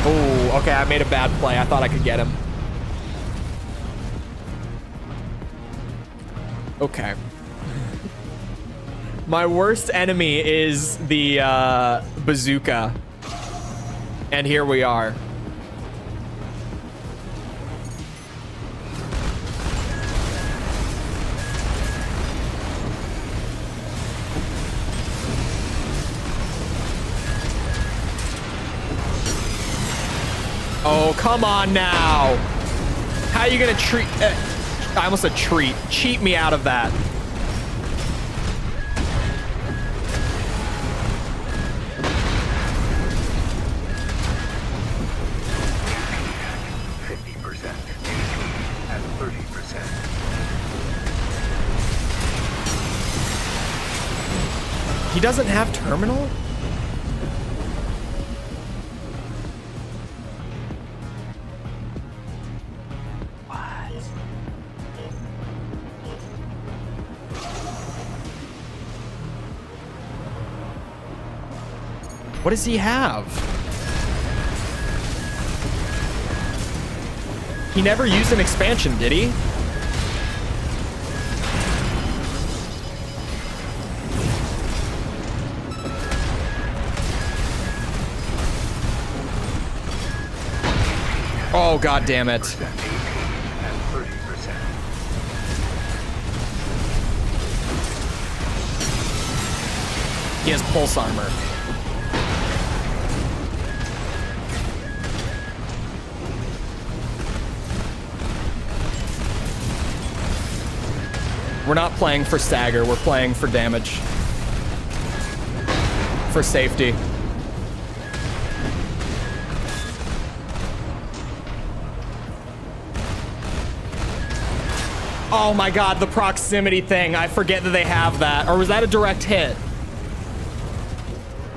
Oh, okay, I made a bad play. I thought I could get him. Okay. My worst enemy is the bazooka. And here we are. Oh, come on now. How are you gonna treat... I almost said treat. Cheat me out of that. At 30%. He doesn't have terminal? What does he have? He never used an expansion, did he? Oh, god damn it. He has pulse armor. We're not playing for stagger, we're playing for damage. For safety. Oh my god, the proximity thing. I forget that they have that. Or was that a direct hit?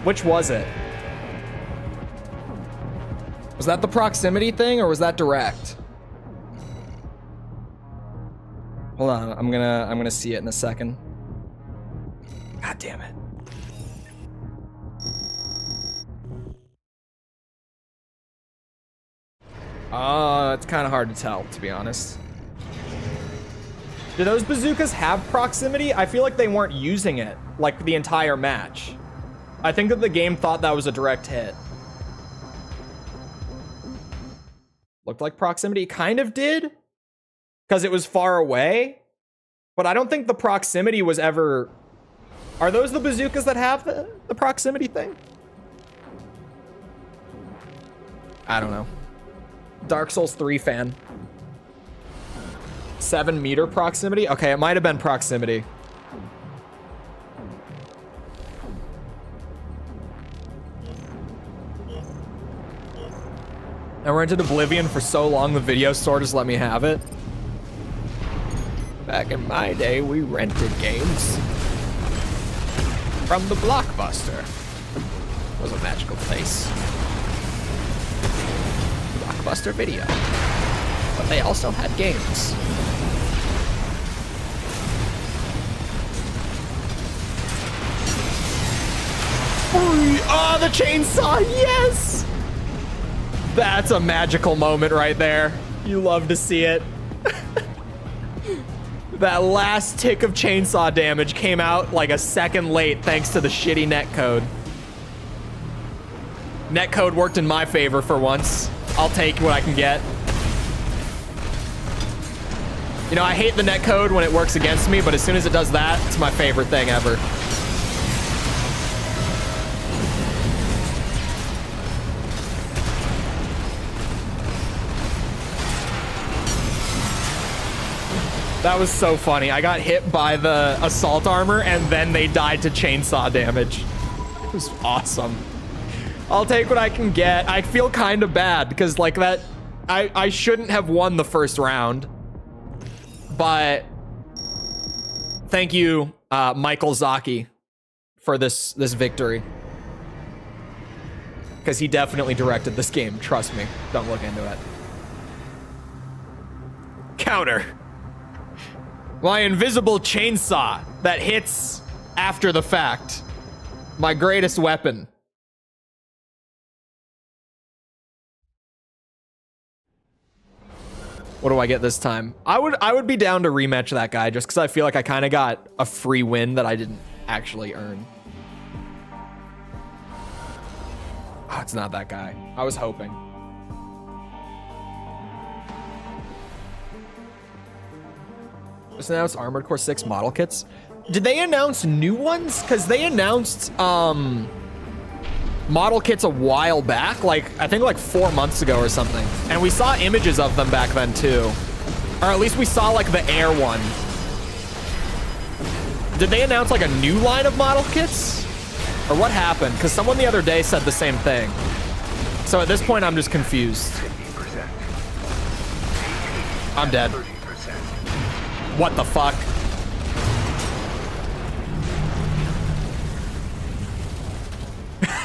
Which was it? Was that the proximity thing or was that direct? Hold on, I'm gonna see it in a second. God damn it. It's kind of hard to tell, to be honest. Do those bazookas have proximity? I feel like they weren't using it, like, the entire match. I think that the game thought that was a direct hit. Looked like proximity kind of did, because it was far away, but I don't think the proximity was ever... Are those the bazookas that have the proximity thing? I don't know. Dark Souls 3 fan. 7 meter proximity? Okay, it might have been proximity. I rented Oblivion for so long, the video store just let me have it. Back in my day, we rented games from the Blockbuster. It was a magical place. Blockbuster Video. But they also had games. Oh, the chainsaw, yes! That's a magical moment right there. You love to see it. That last tick of chainsaw damage came out like a second late thanks to the shitty netcode. Netcode worked in my favor for once. I'll take what I can get. You know, I hate the netcode when it works against me, but as soon as it does that, it's my favorite thing ever. That was so funny. I got hit by the assault armor and then they died to chainsaw damage. It was awesome. I'll take what I can get. I feel kind of bad because like that, I shouldn't have won the first round, but thank you, Michael Zaki, for this victory. Because he definitely directed this game. Trust me. Don't look into it. Counter. My invisible chainsaw that hits after the fact. My greatest weapon. What do I get this time? I would be down to rematch that guy just because I feel like I kind of got a free win that I didn't actually earn. Oh, it's not that guy. I was hoping. Just announced Armored Core 6 model kits. Did they announce new ones? Because they announced model kits a while back, like I think like 4 months ago or something. And we saw images of them back then too. Or at least we saw like the air one. Did they announce like a new line of model kits? Or what happened? Because someone the other day said the same thing. So at this point, I'm just confused. 50%. I'm dead. 30%. What the fuck?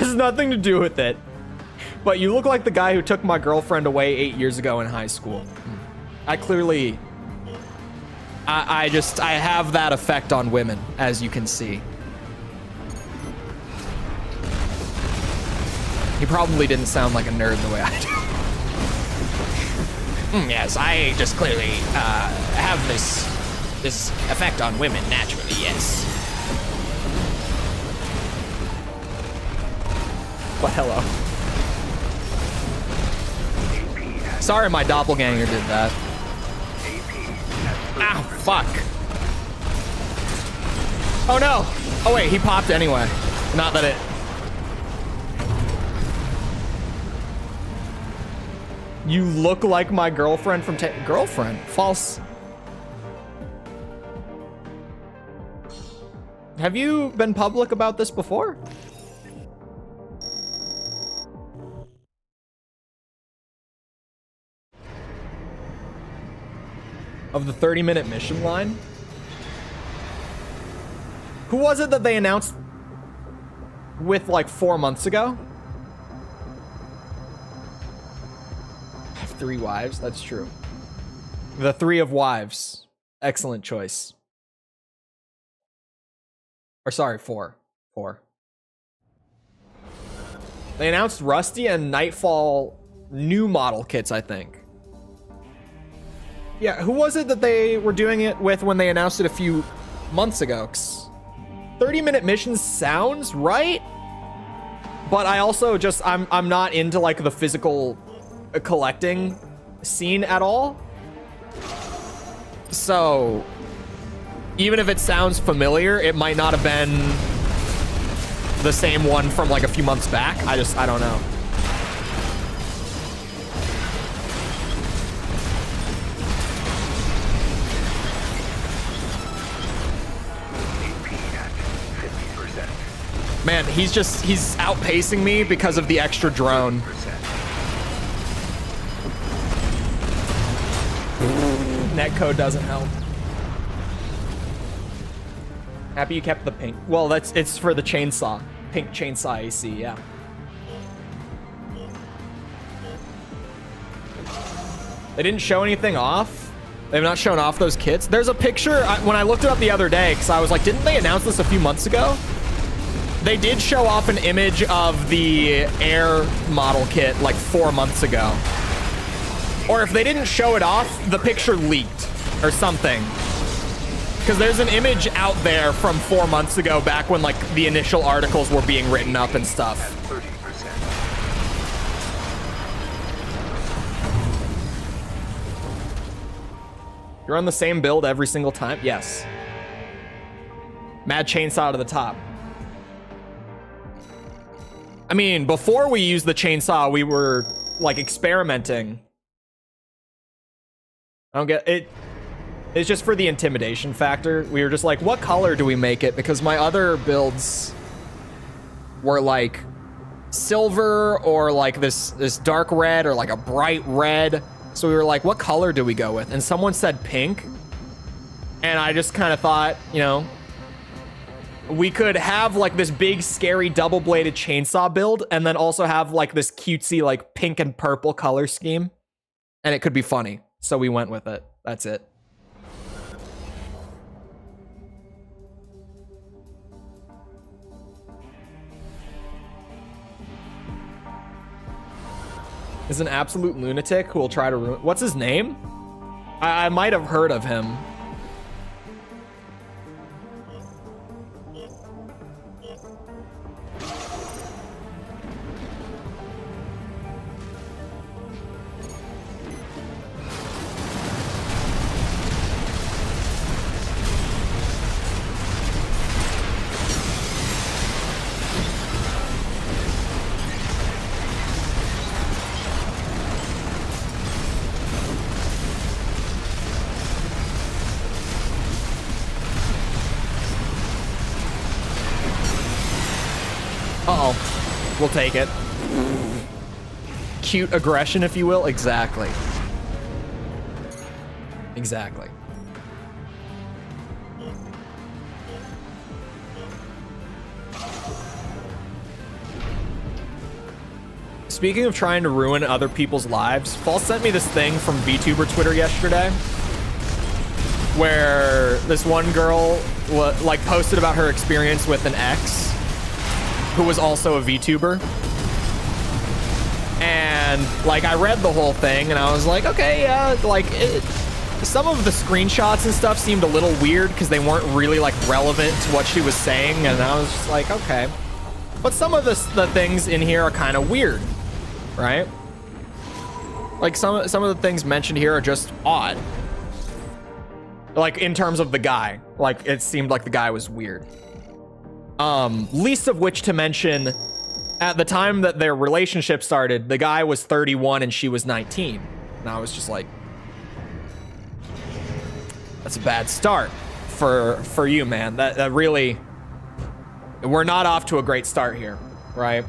Has nothing to do with it. But you look like the guy who took my girlfriend away 8 years ago in high school. I clearly... I have that effect on women, as you can see. He probably didn't sound like a nerd the way I do. Yes, I just clearly have this effect on women naturally, yes. But hello. Sorry my doppelganger did that. Ow, fuck. Oh no! Oh wait, he popped anyway. Not that it... You look like my girlfriend from girlfriend. False. Have you been public about this before? Of the 30-minute mission line? Who was it that they announced with like 4 months ago? I have 3 wives, that's true. The 3 of wives. Excellent choice. Or sorry, 4. 4. They announced Rusty and Nightfall new model kits, I think. Yeah, who was it that they were doing it with when they announced it a few months ago? 30-minute missions sounds right, but I also just I'm not into like the physical collecting scene at all. So even if it sounds familiar, it might not have been the same one from like a few months back. I don't know. Man, he's outpacing me because of the extra drone. Netcode doesn't help. Happy you kept the pink. Well, it's for the chainsaw. Pink chainsaw AC, yeah. They didn't show anything off. They've not shown off those kits. There's a picture when I looked it up the other day because I was like, didn't they announce this a few months ago? They did show off an image of the air model kit like 4 months ago. Or if they didn't show it off, the picture leaked or something. Because there's an image out there from 4 months ago, back when like the initial articles were being written up and stuff. 30%. You're on the same build every single time? Yes. Mad chainsaw to the top. I mean, before we used the chainsaw, we were like experimenting. I don't get it. It's just for the intimidation factor. We were just like, what color do we make it? Because my other builds were like silver or like this dark red or like a bright red. So we were like, what color do we go with? And someone said pink. And I just kind of thought, you know, we could have like this big scary double-bladed chainsaw build and then also have like this cutesy like pink and purple color scheme. And it could be funny. So we went with it. That's it. Is an absolute lunatic who will try to ruin... What's his name? I might have heard of him. Uh-oh. We'll take it. Cute aggression, if you will. Exactly. Exactly. Speaking of trying to ruin other people's lives, False sent me this thing from VTuber Twitter yesterday where this one girl like posted about her experience with an ex who was also a VTuber. And like I read the whole thing and I was like, okay, yeah, like some of the screenshots and stuff seemed a little weird because they weren't really like relevant to what she was saying, and I was just like, okay. But some of the things in here are kind of weird, right? Like some of the things mentioned here are just odd. Like in terms of the guy, like it seemed like the guy was weird. Least of which to mention, at the time that their relationship started, the guy was 31 and she was 19. And I was just like, that's a bad start for you, man. That really, we're not off to a great start here, right?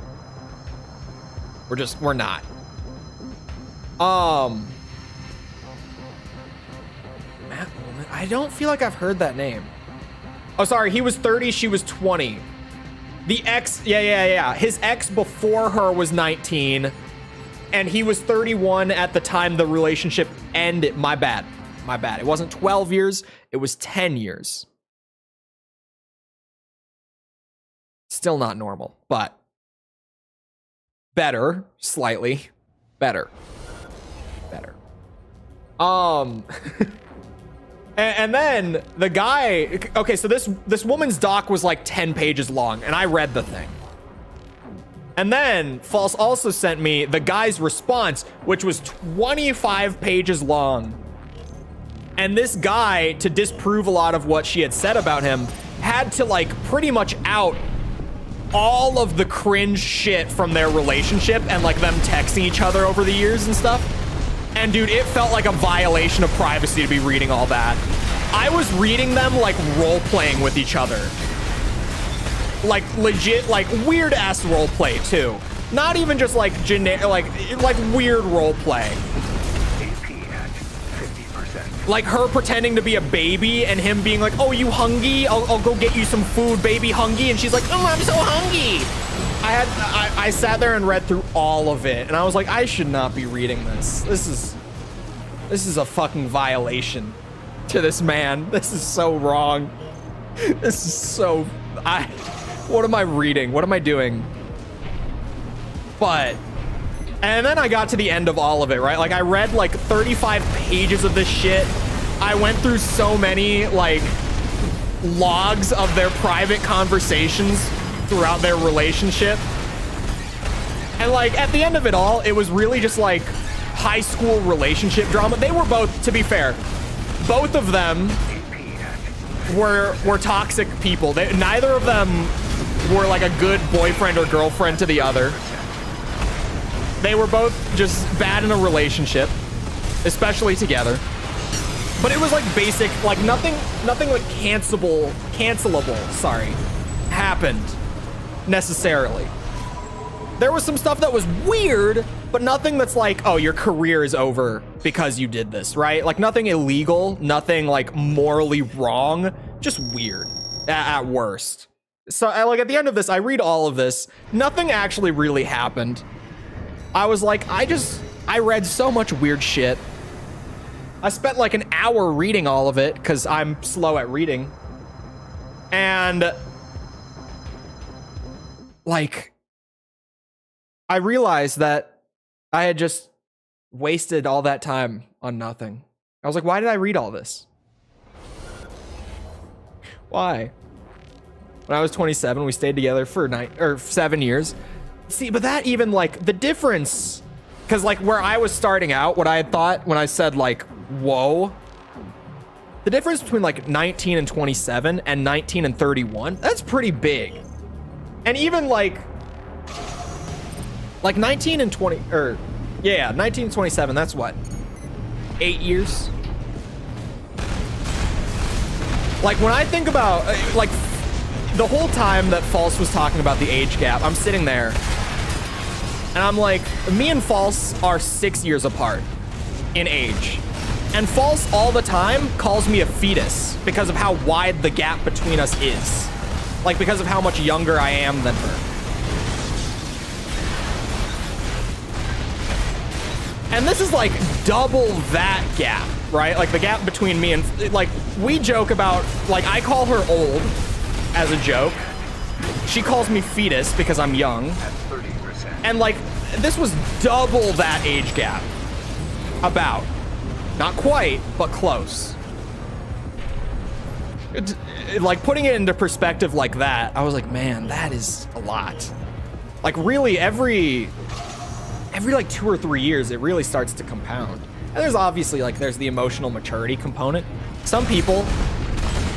We're not. Matt Woolman, I don't feel like I've heard that name. Oh, sorry, he was 30, she was 20. The ex, yeah. His ex before her was 19, and he was 31 at the time the relationship ended. My bad. It wasn't 12 years, it was 10 years. Still not normal, but better, slightly better. And then the guy, okay, so this woman's doc was like 10 pages long, and I read the thing. And then False also sent me the guy's response, which was 25 pages long. And this guy, to disprove a lot of what she had said about him, had to like pretty much out all of the cringe shit from their relationship and like them texting each other over the years and stuff. And dude, it felt like a violation of privacy to be reading all that. I was reading them like role-playing with each other. Like legit, like weird ass roleplay too. Not even just like generic, like weird roleplay. AP at 50%. Like her pretending to be a baby and him being like, oh, you hungry? I'll go get you some food, baby, hungry. And she's like, oh, I'm so hungry. I sat there and read through all of it, and I was like, I should not be reading this. This is a fucking violation to this man. This is so wrong. This is so, what am I reading? What am I doing? But, and then I got to the end of all of it, right? Like I read like 35 pages of this shit. I went through so many like logs of their private conversations throughout their relationship. And like at the end of it all, it was really just like high school relationship drama. They were both, to be fair, both of them were toxic people. Neither of them were like a good boyfriend or girlfriend to the other. They were both just bad in a relationship, especially together. But it was like basic, like nothing like cancelable, sorry, happened necessarily. There was some stuff that was weird, but nothing that's like, oh, your career is over because you did this, right? Like nothing illegal, nothing like morally wrong, just weird at worst. So like at the end of this, I read all of this. Nothing actually really happened. I was like, I read so much weird shit. I spent like an hour reading all of it because I'm slow at reading. And like, I realized that I had just wasted all that time on nothing. I was like, why did I read all this? Why? When I was 27, we stayed together for 7 years. See, but that even like the difference, because like where I was starting out, what I had thought when I said like, whoa, the difference between like 19 and 27 and 19 and 31, that's pretty big. And even like 19 and 20, or yeah, 19 and 27, that's what? 8 years? Like when I think about like the whole time that False was talking about the age gap, I'm sitting there and I'm like, me and False are 6 years apart in age. And False all the time calls me a fetus because of how wide the gap between us is. Like because of how much younger I am than her. And this is like double that gap, right? Like the gap between me and, like, we joke about, like, I call her old as a joke. She calls me fetus because I'm young. And like, this was double that age gap. About. Not quite, but close. Like, putting it into perspective like that, I was like, man, that is a lot. Like, really, every like 2 or 3 years, it really starts to compound. And there's obviously, like, there's the emotional maturity component. Some people,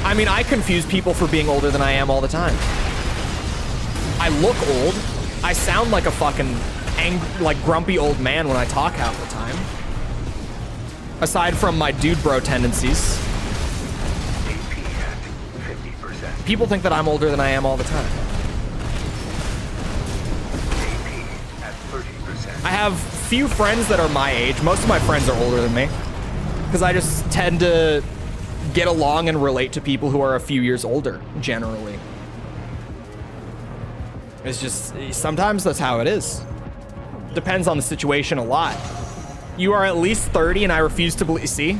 I mean, I confuse people for being older than I am all the time. I look old. I sound like a fucking like grumpy old man when I talk half the time. Aside from my dude bro tendencies. People think that I'm older than I am all the time. I have few friends that are my age. Most of my friends are older than me. Because I just tend to get along and relate to people who are a few years older, generally. It's just, sometimes that's how it is. Depends on the situation a lot. You are at least 30 and I refuse to believe, see?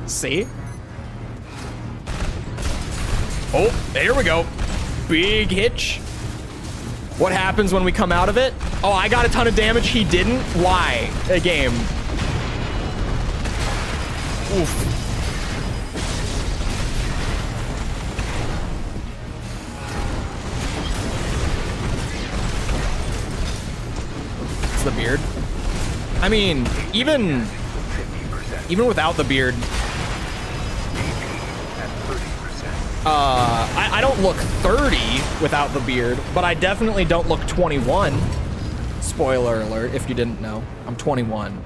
See? Oh, there we go. Big hitch. What happens when we come out of it? Oh, I got a ton of damage. He didn't. Why? A game. Oof. It's the beard. I mean, even without the beard, I don't look 30 without the beard, but I definitely don't look 21. Spoiler alert, if you didn't know, I'm 21.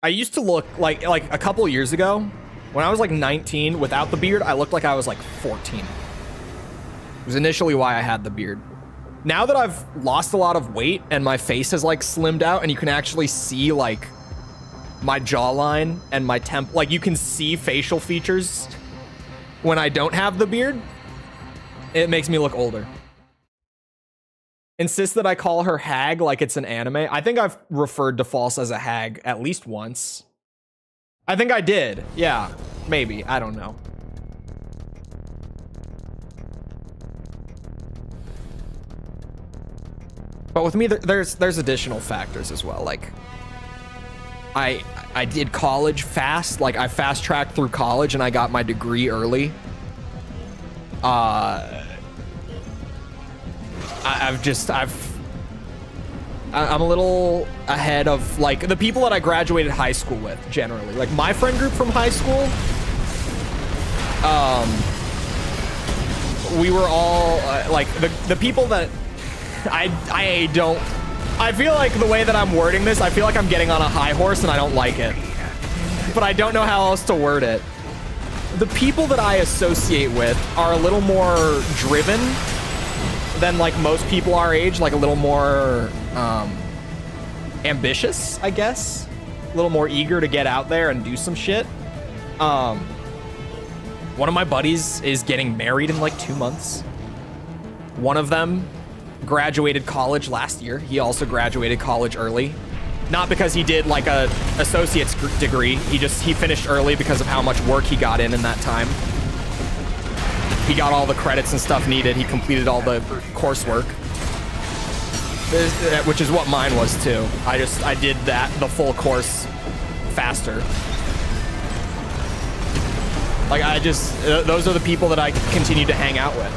I used to look like a couple years ago, when I was like 19 without the beard, I looked like I was like 14. It was initially why I had the beard. Now that I've lost a lot of weight and my face has like slimmed out and you can actually see like my jawline and my like you can see facial features when I don't have the beard, it makes me look older. Insist that I call her hag like it's an anime. I think I've referred to False as a hag at least once. I think I did. Yeah, maybe. I don't know. But with me, there's additional factors as well. Like, I did college fast. Like, I fast tracked through college and I got my degree early. I'm a little ahead of like the people that I graduated high school with generally. Like my friend group from high school, we were all like the people that I feel like the way that I'm wording this, I feel like I'm getting on a high horse and I don't like it, but I don't know how else to word it. The people that I associate with are a little more driven than like most people our age, like a little more ambitious, I guess. A little more eager to get out there and do some shit. One of my buddies is getting married in like 2 months. One of them graduated college last year. He also graduated college early. Not because he did like a associate's degree. He finished early because of how much work he got in that time. He got all the credits and stuff needed. He completed all the coursework, which is what mine was too. I did the full course faster. Like those are the people that I continue to hang out with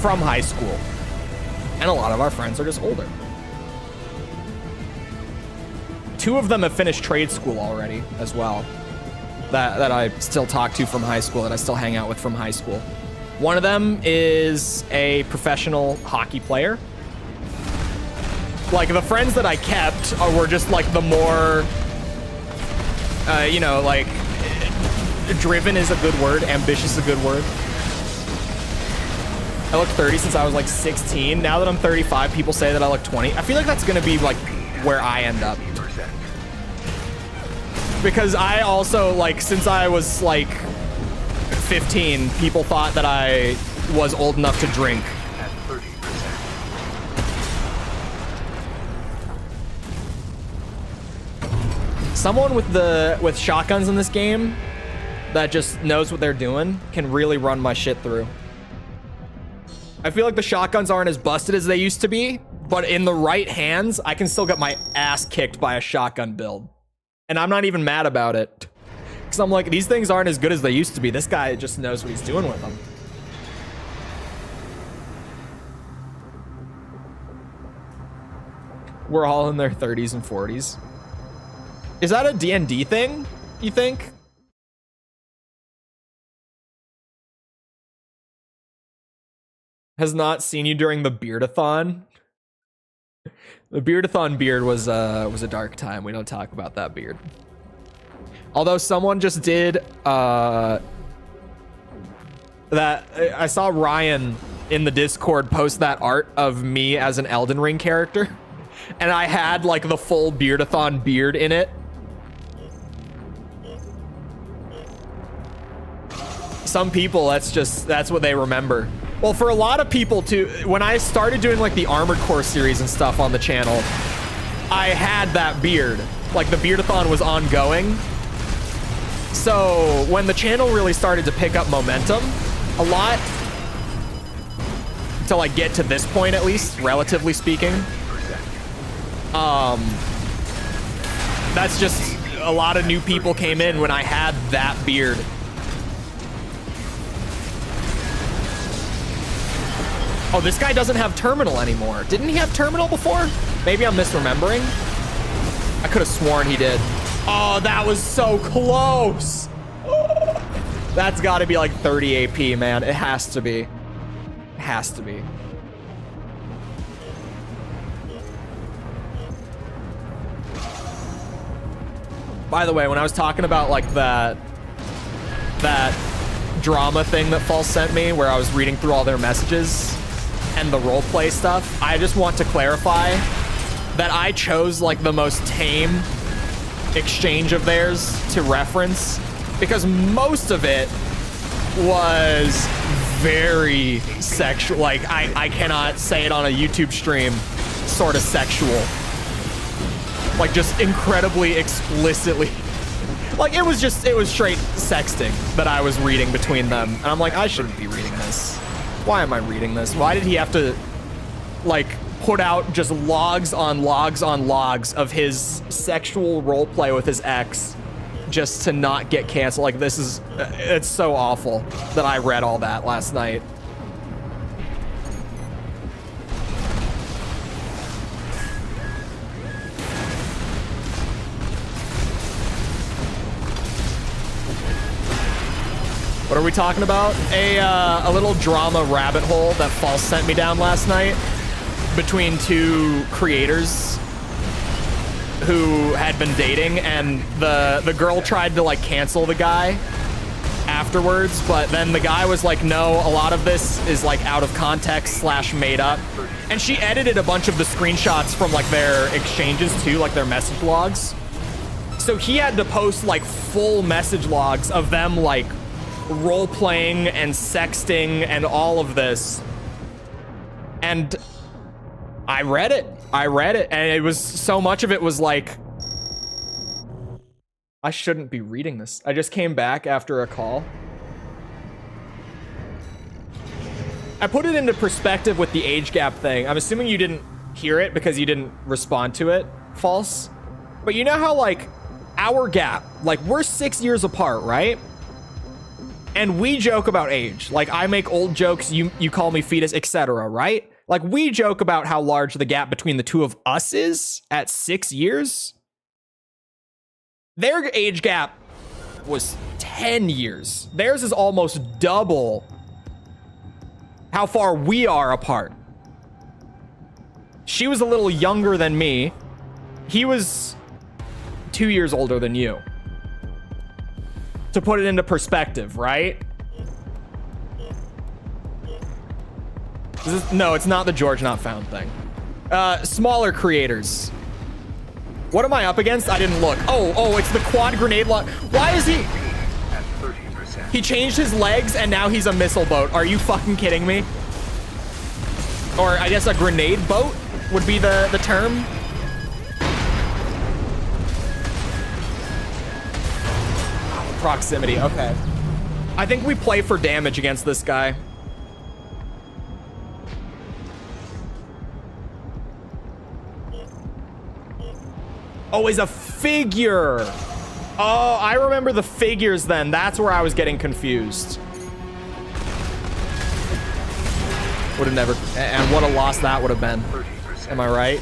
from high school. And a lot of our friends are just older. 2 of them have finished trade school already as well. That I still talk to from high school, that I still hang out with from high school. One of them is a professional hockey player. Like, the friends that I kept were just like the more, you know, like, driven is a good word, ambitious is a good word. I look 30 since I was like 16. Now that I'm 35, people say that I look 20. I feel like that's gonna be like where I end up. Because I also, like, since I was like 15, people thought that I was old enough to drink. At 30%. Someone with shotguns in this game that just knows what they're doing can really run my shit through. I feel like the shotguns aren't as busted as they used to be, but in the right hands, I can still get my ass kicked by a shotgun build. And I'm not even mad about it. Because I'm like, these things aren't as good as they used to be. This guy just knows what he's doing with them. We're all in their 30s and 40s. Is that a D&D thing, you think? Has not seen you during the beardathon. The beardathon beard was a dark time. We don't talk about that beard. Although someone just did that, I saw Ryan in the Discord post that art of me as an Elden Ring character, and I had like the full beardathon beard in it. Some people, that's what they remember. Well, for a lot of people too, when I started doing like the Armored Core series and stuff on the channel, I had that beard. Like the beardathon was ongoing. So when the channel really started to pick up momentum, a lot, to like get to this point at least, relatively speaking, that's just a lot of new people came in when I had that beard. Oh, this guy doesn't have terminal anymore. Didn't he have terminal before? Maybe I'm misremembering. I could have sworn he did. Oh, that was so close. That's got to be like 30 AP, man. It has to be. It has to be. By the way, when I was talking about like that drama thing that False sent me, where I was reading through all their messages and the roleplay stuff, I just want to clarify that I chose like the most tame exchange of theirs to reference, because most of it was very sexual. Like I cannot say it on a YouTube stream, sort of sexual. Like just incredibly explicitly. Like it was straight sexting that I was reading between them. And I'm like, I shouldn't be reading this. Why am I reading this? Why did he have to like put out just logs on logs on logs of his sexual roleplay with his ex just to not get canceled? Like this is, it's so awful that I read all that last night. What are we talking about? A little drama rabbit hole that False sent me down last night between 2 creators who had been dating, and the girl tried to like cancel the guy afterwards, but then the guy was like, no, a lot of this is like out of context / made up. And she edited a bunch of the screenshots from like their exchanges too, like their message logs. So he had to post like full message logs of them like role-playing and sexting and all of this. And I read it, and it was, so much of it was like, I shouldn't be reading this. I just came back after a call. I put it into perspective with the age gap thing. I'm assuming you didn't hear it because you didn't respond to it, False. But you know how, like, our gap, like, we're 6 years apart, right? And we joke about age. Like, I make old jokes, you call me fetus, etc., right? Like, we joke about how large the gap between the two of us is at 6 years. Their age gap was 10 years. Theirs is almost double how far we are apart. She was a little younger than me. He was 2 years older than you. To put it into perspective, right? No, it's not the George Not Found thing. Smaller creators. What am I up against? I didn't look. Oh, it's the quad grenade launch. Why is he... At 30%. He changed his legs and now he's a missile boat. Are you fucking kidding me? Or I guess a grenade boat would be the term. Proximity, okay. I think we play for damage against this guy. Oh, is a figure. Oh, I remember the figures then. That's where I was getting confused. Would have never, and what a loss that would have been. 30%. Am I right?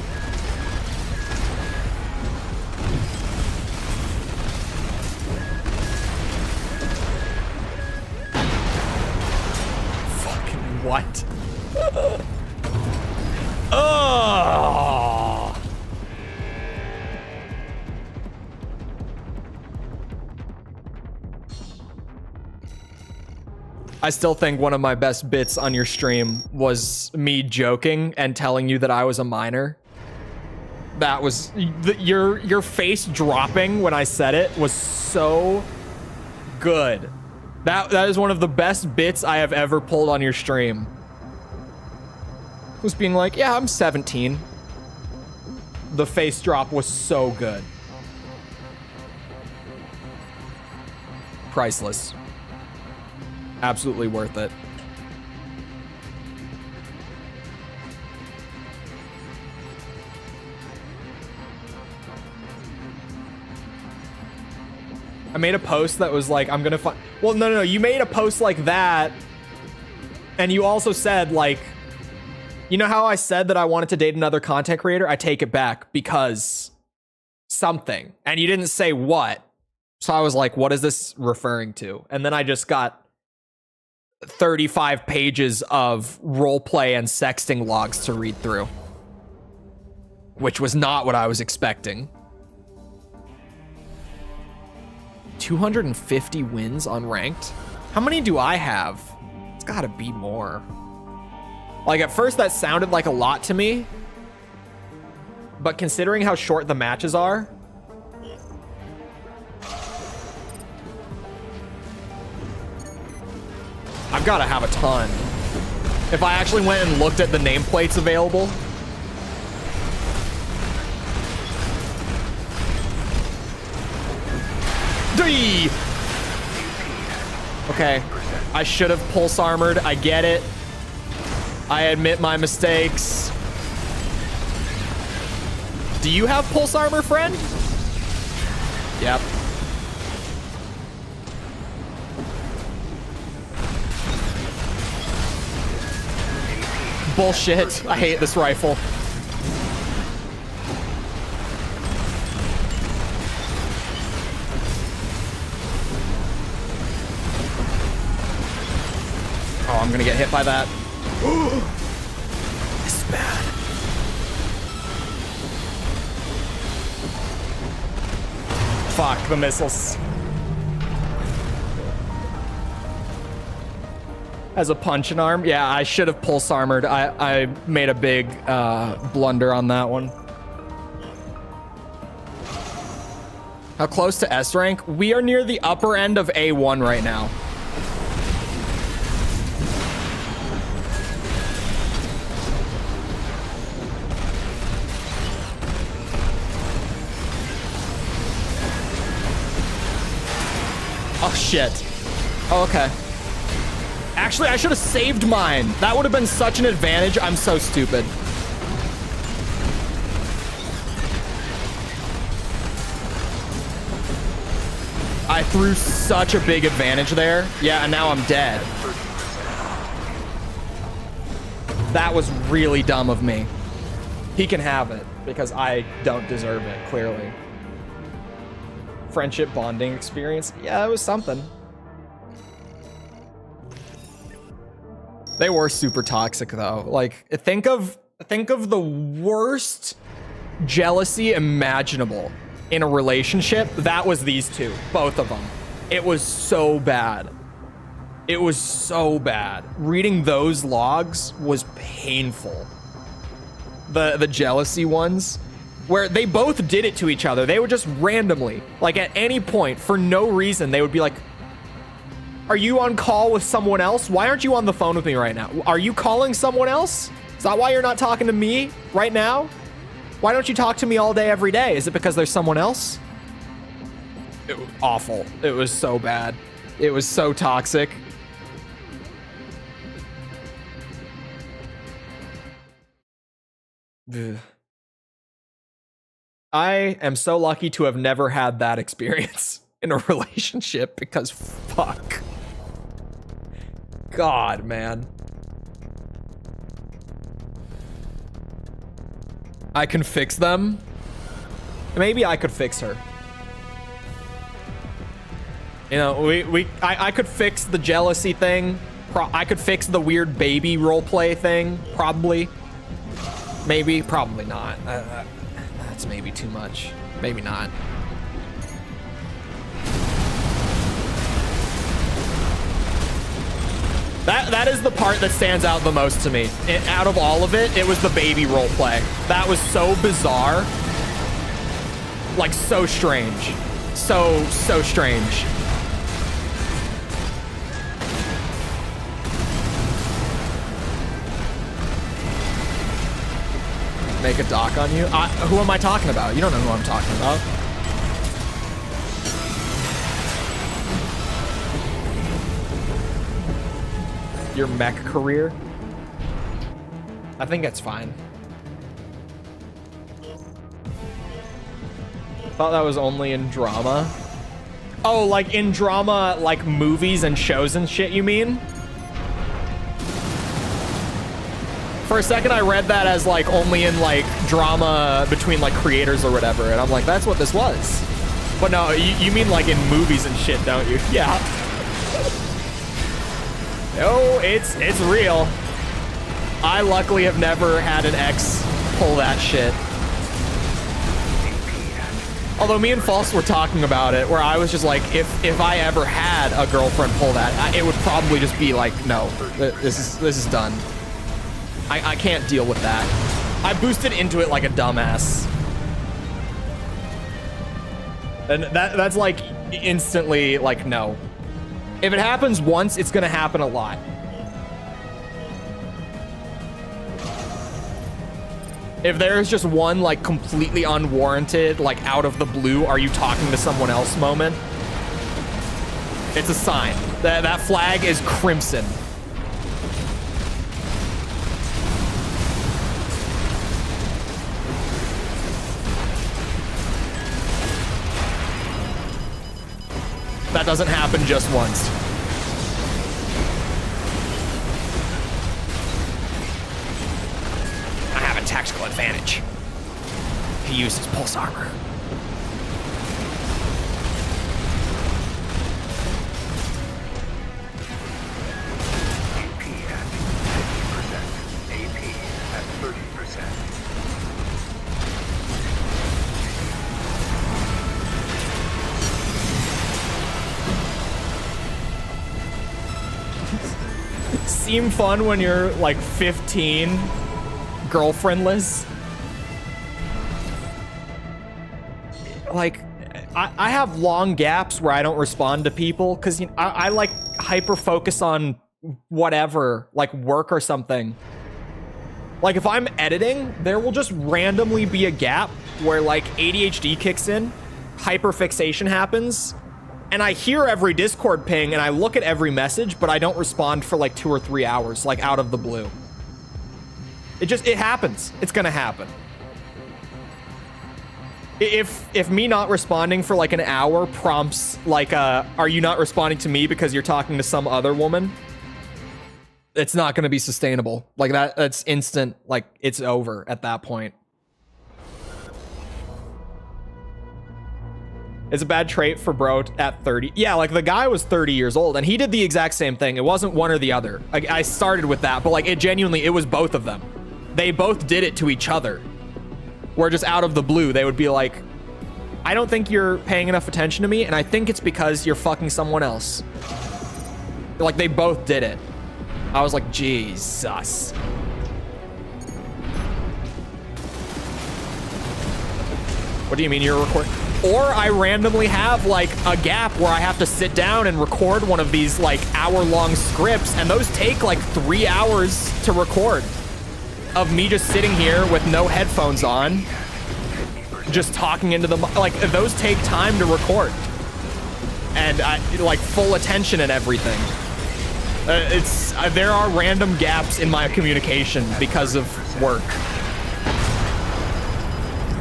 Fucking what? Oh. I still think one of my best bits on your stream was me joking and telling you that I was a minor. That was your face dropping when I said it was so good. That is one of the best bits I have ever pulled on your stream. Was being like, yeah, I'm 17. The face drop was so good. Priceless. Absolutely worth it. I made a post that was like, I'm gonna find... Well, no. You made a post like that. And you also said, like... You know how I said that I wanted to date another content creator? I take it back because... something. And you didn't say what. So I was like, what is this referring to? And then I just got 35 pages of roleplay and sexting logs to read through. Which was not what I was expecting. 250 wins on ranked? How many do I have? It's gotta be more. Like, at first that sounded like a lot to me. But considering how short the matches are... I've got to have a ton. If I actually went and looked at the nameplates available. D! Okay. I should have pulse armored. I get it. I admit my mistakes. Do you have pulse armor, friend? Yep. Bullshit. I hate this rifle. Oh, I'm gonna get hit by that. This is bad. Fuck the missiles. As a punch and arm? Yeah, I should have pulse armored. I made a big blunder on that one. How close to S rank? We are near the upper end of A1 right now. Oh shit. Oh, okay. Actually, I should have saved mine. That would have been such an advantage. I'm so stupid. I threw such a big advantage there. Yeah, and now I'm dead. That was really dumb of me. He can have it because I don't deserve it, clearly. Friendship bonding experience. Yeah, it was something. They were super toxic though. Like, think of the worst jealousy imaginable in a relationship. That was these two, both of them. It was so bad. It was so bad. Reading those logs was painful. The jealousy ones, where they both did it to each other. They would just randomly, like at any point, for no reason, they would be like, are you on call with someone else? Why aren't you on the phone with me right now? Are you calling someone else? Is that why you're not talking to me right now? Why don't you talk to me all day, every day? Is it because there's someone else? It was awful. It was so bad. It was so toxic. Ugh. I am so lucky to have never had that experience in a relationship because fuck. God, man. I can fix them. Maybe I could fix her. You know, I could fix the jealousy thing. I could fix the weird baby roleplay thing. Probably. Maybe. Probably not. That's maybe too much. Maybe not. That is the part that stands out the most to me. Out of all of it, it was the baby roleplay. That was so bizarre. Like, so strange. So strange. Make a doc on you? Who am I talking about? You don't know who I'm talking about. Your mech career? I think it's fine. Thought that was only in drama. Oh, like in drama, like movies and shows and shit, you mean? For a second, I read that as like only in like drama between like creators or whatever, and I'm like, that's what this was. But no, you mean like in movies and shit, don't you? Yeah. No, it's real. I luckily have never had an ex pull that shit. Although me and False were talking about it, where I was just like, if I ever had a girlfriend pull that, it would probably just be like, no, this is done. I can't deal with that. I boosted into it like a dumbass. And that's like instantly like, no. If it happens once, it's gonna happen a lot. If there's just one like completely unwarranted, like out of the blue, are you talking to someone else moment? It's a sign. That flag is crimson. That doesn't happen just once. I have a tactical advantage. He uses pulse armor. AP at 50%. AP at 30%. Seem fun when you're like 15, girlfriendless. Like, I have long gaps where I don't respond to people because I like hyper focus on whatever, like work or something. Like if I'm editing, there will just randomly be a gap where like ADHD kicks in, hyper fixation happens, And I hear every Discord ping and I look at every message, but I don't respond for like 2 or 3 hours, like out of the blue. It happens. It's gonna happen. If me not responding for like an hour prompts like are you not responding to me because you're talking to some other woman? It's not gonna be sustainable. Like that's instant, like it's over at that point. It's a bad trait for bro at 30. Yeah, like the guy was 30 years old and he did the exact same thing. It wasn't one or the other. I started with that, but like it was both of them. They both did it to each other. Where just out of the blue, they would be like, I don't think you're paying enough attention to me, and I think it's because you're fucking someone else. Like they both did it. I was like, Jesus. What do you mean you're recording? Or I randomly have like a gap where I have to sit down and record one of these like hour-long scripts, and those take like 3 hours to record of me just sitting here with no headphones on, just talking into the like those take time to record, and like full attention and everything. There are random gaps in my communication because of work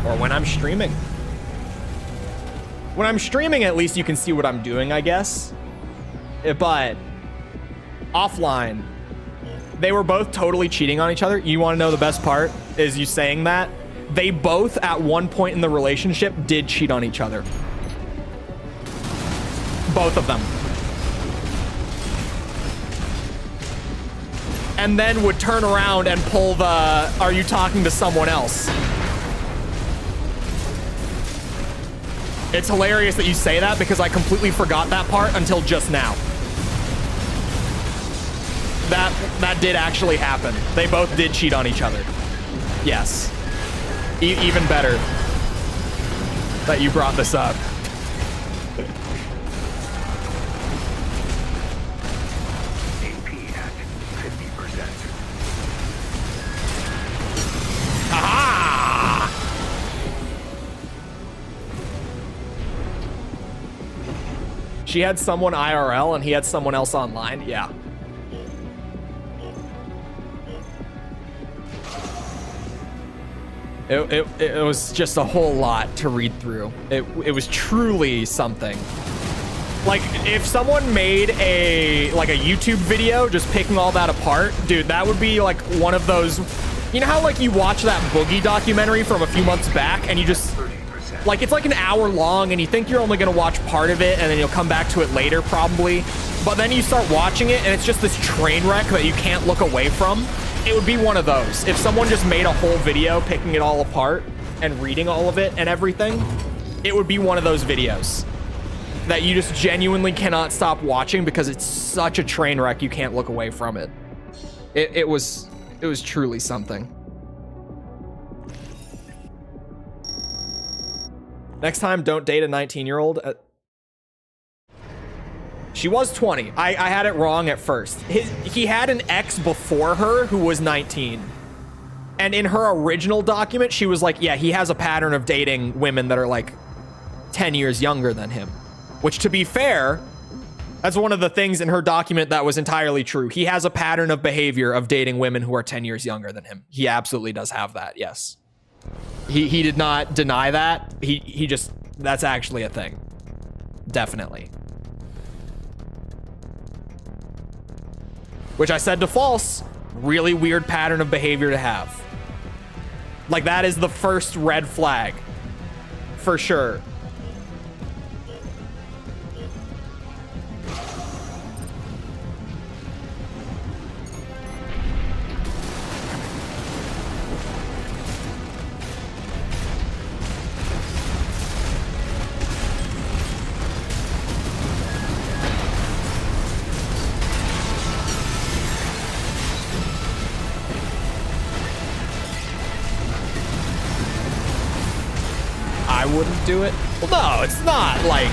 or when I'm streaming. When I'm streaming, at least you can see what I'm doing, I guess. But offline, they were both totally cheating on each other. You want to know the best part is you saying that? They both at one point in the relationship did cheat on each other. Both of them. And then would turn around and pull the, are you talking to someone else? It's hilarious that you say that because I completely forgot that part until just now. That did actually happen. They both did cheat on each other. Yes. Even better that you brought this up. AP at 50%. Aha! She had someone IRL and he had someone else online. Yeah. It was just a whole lot to read through. It was truly something. Like, if someone made a YouTube video just picking all that apart, dude, that would be like one of those, you know how like you watch that Boogie documentary from a few months back and you just, like, it's like an hour long and you think you're only gonna watch part of it and then you'll come back to it later probably, but then you start watching it and it's just this train wreck that you can't look away from. It would be one of those. If someone just made a whole video picking it all apart and reading all of it and everything, it would be one of those videos that you just genuinely cannot stop watching because it's such a train wreck you can't look away from it. It was truly something. Next time, don't date a 19-year-old. She was 20. I had it wrong at first. He had an ex before her who was 19. And in her original document, she was like, yeah, he has a pattern of dating women that are like 10 years younger than him. Which, to be fair, that's one of the things in her document that was entirely true. He has a pattern of behavior of dating women who are 10 years younger than him. He absolutely does have that, yes. He did not deny that. He just, that's actually a thing. Definitely. Which I said to false, really weird pattern of behavior to have. Like, that is the first red flag. For sure. I wouldn't do it. Well, no, it's not like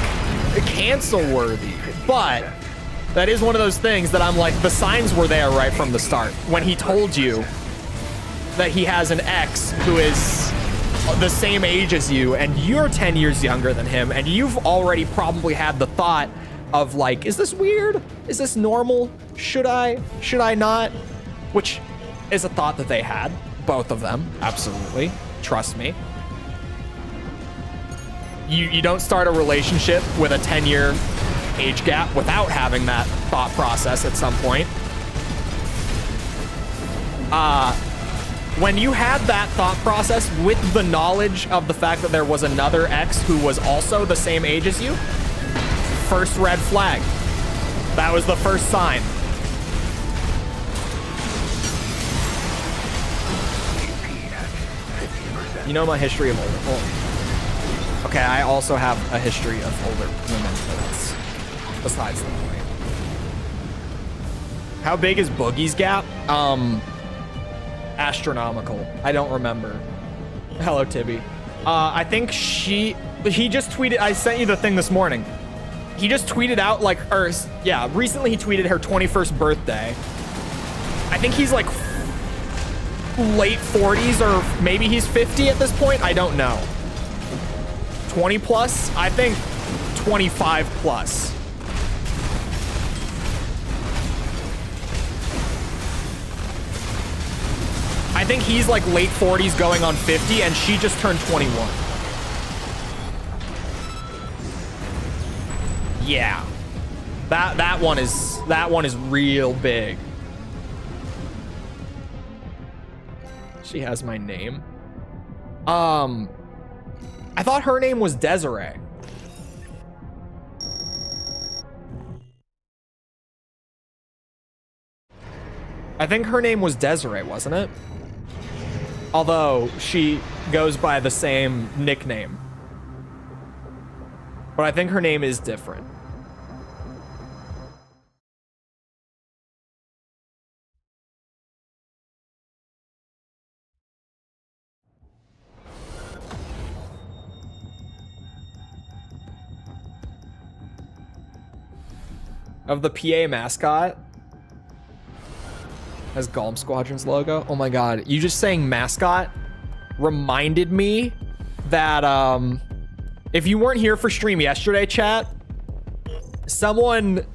cancel worthy, but that is one of those things that I'm like, the signs were there right from the start. When he told you that he has an ex who is the same age as you and you're 10 years younger than him and you've already probably had the thought of like, is this weird? Is this normal? Should I not? Which is a thought that they had, both of them, absolutely. Trust me. You don't start a relationship with a 10-year age gap without having that thought process at some point. When you had that thought process with the knowledge of the fact that there was another ex who was also the same age as you, first red flag. That was the first sign. You know my history of older. Oh. Okay, I also have a history of older women, but that's besides the point. How big is Boogie's gap? Astronomical. I don't remember. Hello, Tibby. I think he just tweeted, I sent you the thing this morning. He just tweeted out like, recently he tweeted her 21st birthday. I think he's like late 40s or maybe he's 50 at this point. I don't know. 20 plus? I think 25 plus. I think he's like late 40s going on 50 and she just turned 21. Yeah. That one is real big. She has my name. I thought her name was Desiree. I think her name was Desiree, wasn't it? Although she goes by the same nickname. But I think her name is different. Of the PA mascot has Golem Squadron's logo. Oh my god, you just saying mascot reminded me that if you weren't here for stream yesterday, chat, someone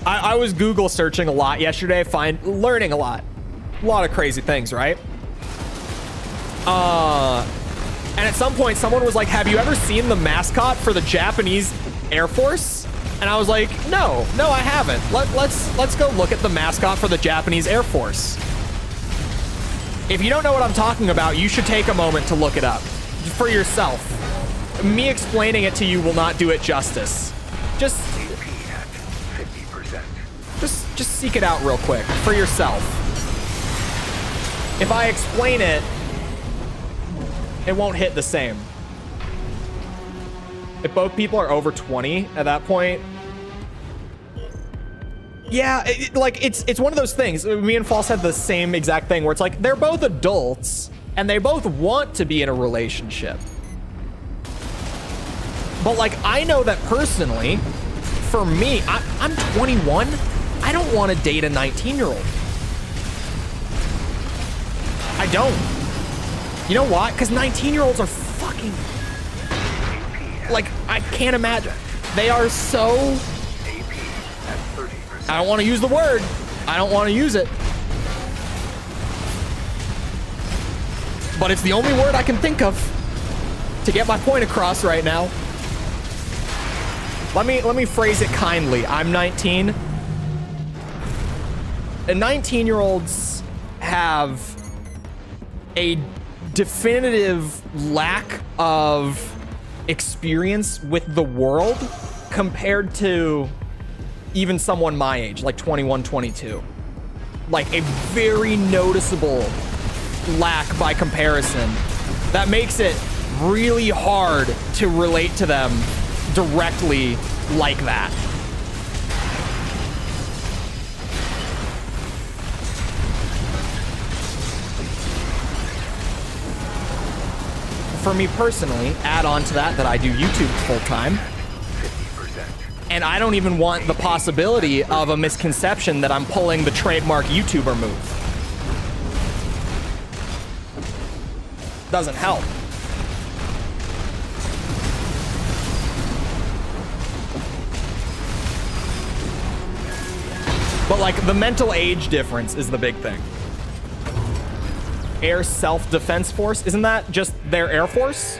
I was Google searching a lot yesterday, learning a lot of crazy things, right? And at some point someone was like, have you ever seen the mascot for the Japanese Air Force? And I was like, no, I haven't. Let's go look at the mascot for the Japanese Air Force. If you don't know what I'm talking about, you should take a moment to look it up for yourself. Me explaining it to you will not do it justice. Just seek it out real quick for yourself. If I explain it, it won't hit the same. If both people are over 20 at that point, yeah, it's one of those things. Me and False had the same exact thing where it's like they're both adults and they both want to be in a relationship. But like, I know that personally, for me, I'm 21. I don't want to date a 19-year-old. I don't. You know why? Because 19-year-olds are fucking... Like, I can't imagine. They are so... I don't want to use the word. I don't want to use it. But it's the only word I can think of to get my point across right now. Let me phrase it kindly. I'm 19. And 19-year-olds have a definitive lack of experience with the world compared to even someone my age, like 21, 22. Like a very noticeable lack by comparison that makes it really hard to relate to them directly like that. For me personally, add on to that I do YouTube full time. And I don't even want the possibility of a misconception that I'm pulling the trademark YouTuber move. Doesn't help. But like the mental age difference is the big thing. Air Self-Defense Force, isn't that just their Air Force?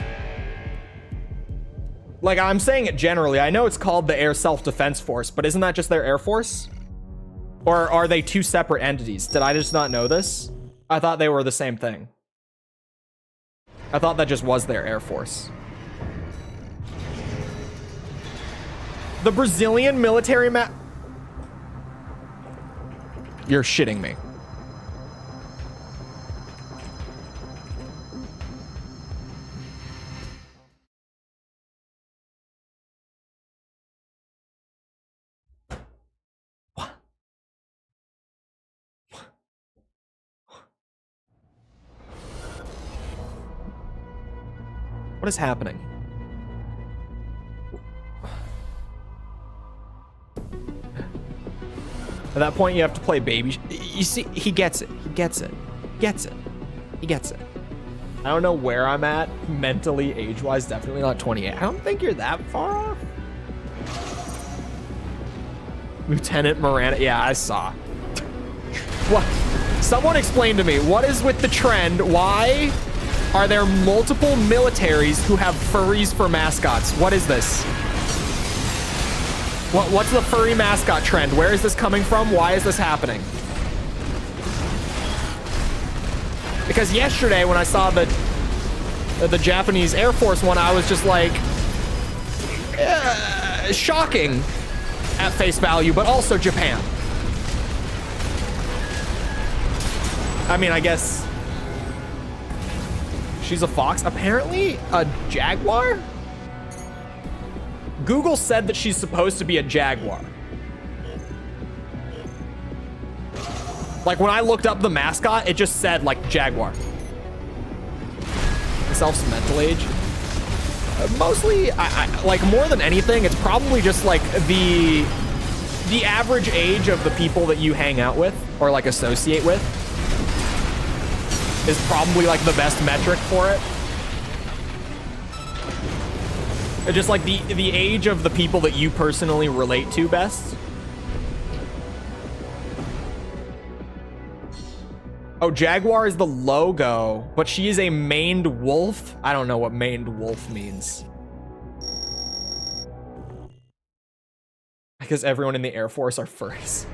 Like, I'm saying it generally. I know it's called the Air Self-Defense Force, but isn't that just their Air Force? Or are they two separate entities? Did I just not know this? I thought they were the same thing. I thought that just was their Air Force. The Brazilian military You're shitting me. What is happening? At that point, you have to play baby. You see, he gets it. He gets it. He gets it. He gets it. I don't know where I'm at mentally, age-wise. Definitely not 28. I don't think you're that far off. Lieutenant Miranda. Yeah, I saw. What? Someone explain to me, what is with the trend? Why are there multiple militaries who have furries for mascots? What is this? What's the furry mascot trend? Where is this coming from? Why is this happening? Because yesterday when I saw the Japanese Air Force one, I was just like, shocking at face value, but also Japan. I mean, I guess she's a fox. Apparently a jaguar? Google said that she's supposed to be a jaguar. Like when I looked up the mascot, it just said like jaguar. Self's mental age. Mostly, I like more than anything, it's probably just like the average age of the people that you hang out with or like associate with is probably like the best metric for it. Just like the age of the people that you personally relate to best. Oh, Jaguar is the logo, but she is a maned wolf. I don't know what maned wolf means. Because everyone in the Air Force are furries.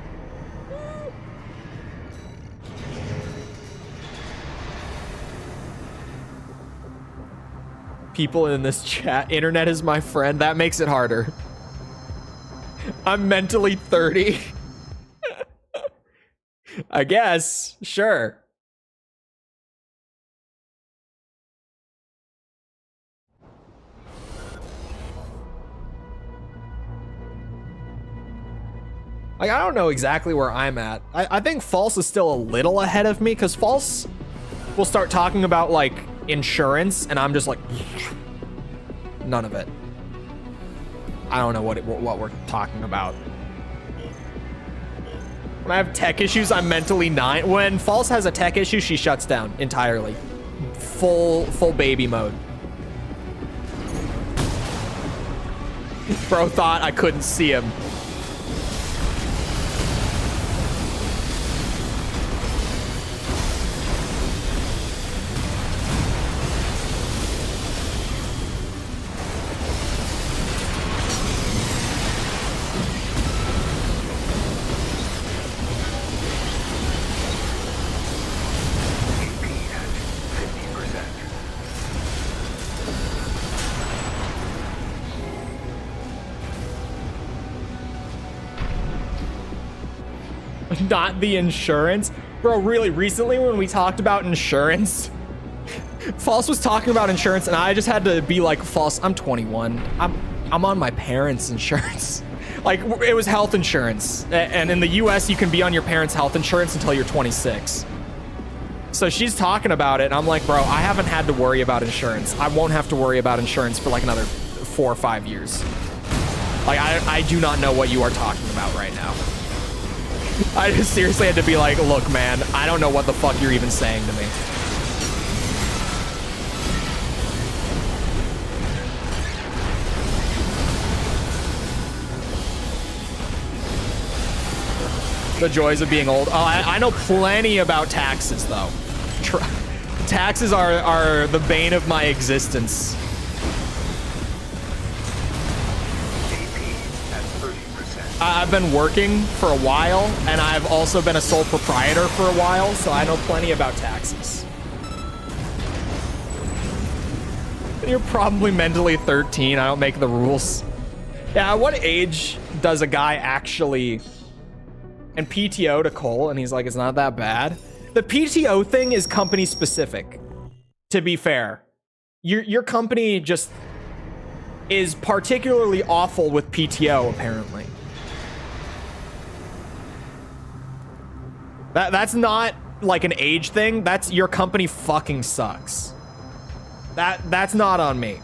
People in this chat, internet is my friend. That makes it harder. I'm mentally 30. I guess, sure. Like, I don't know exactly where I'm at. I think False is still a little ahead of me because False will start talking about like insurance and I'm just like none of it. I don't know what we're talking about. When I have tech issues, I'm mentally 9. When False has a tech issue, she shuts down entirely. Full baby mode. Bro thought I couldn't see him. Not the insurance. Bro, really, recently when we talked about insurance, False was talking about insurance and I just had to be like, False, I'm 21. I'm on my parents' insurance. Like, it was health insurance. And in the US, you can be on your parents' health insurance until you're 26. So she's talking about it and I'm like, bro, I haven't had to worry about insurance. I won't have to worry about insurance for like another 4 or 5 years. Like, I do not know what you are talking about right now. I just seriously had to be like, look, man, I don't know what the fuck you're even saying to me. The joys of being old. Oh, I know plenty about taxes, though. Taxes are the bane of my existence. I've been working for a while, and I've also been a sole proprietor for a while, so I know plenty about taxes. You're probably mentally 13. I don't make the rules. Yeah, at what age does a guy actually... And PTO to Cole, and he's like, it's not that bad. The PTO thing is company specific, to be fair. Your company just is particularly awful with PTO, apparently. That's not like an age thing. That's your company fucking sucks. That's not on me.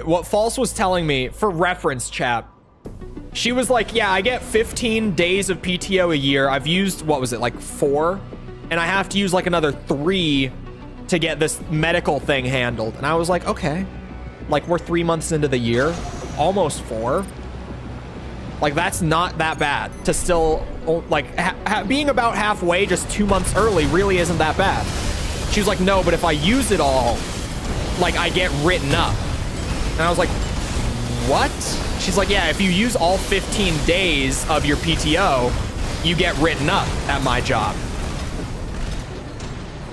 What False was telling me, for reference, chap, she was like, yeah, I get 15 days of PTO a year. I've used, what was it, like 4? And I have to use like another 3 to get this medical thing handled. And I was like, okay. Like, we're 3 months into the year. Almost 4. Like, that's not that bad. To still, like, being about halfway just 2 months early really isn't that bad. She was like, no, but if I use it all, like, I get written up. And I was like, what? She's like, yeah, if you use all 15 days of your PTO, you get written up at my job.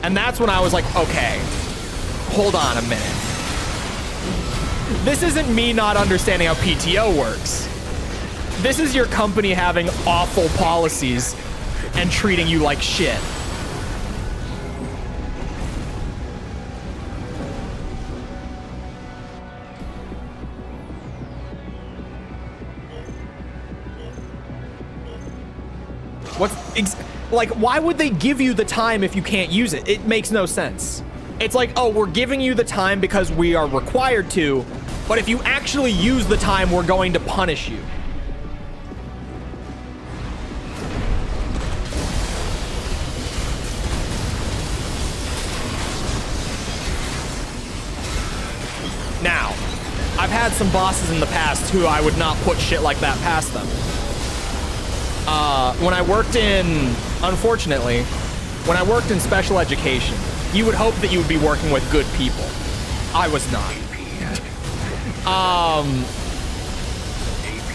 And that's when I was like, okay, hold on a minute. This isn't me not understanding how PTO works. This is your company having awful policies and treating you like shit. Like, why would they give you the time if you can't use it? It makes no sense. It's like, oh, we're giving you the time because we are required to, but if you actually use the time, we're going to punish you. Now, I've had some bosses in the past who I would not put shit like that past them. When I worked in, unfortunately, when I worked in special education, you would hope that you would be working with good people. I was not.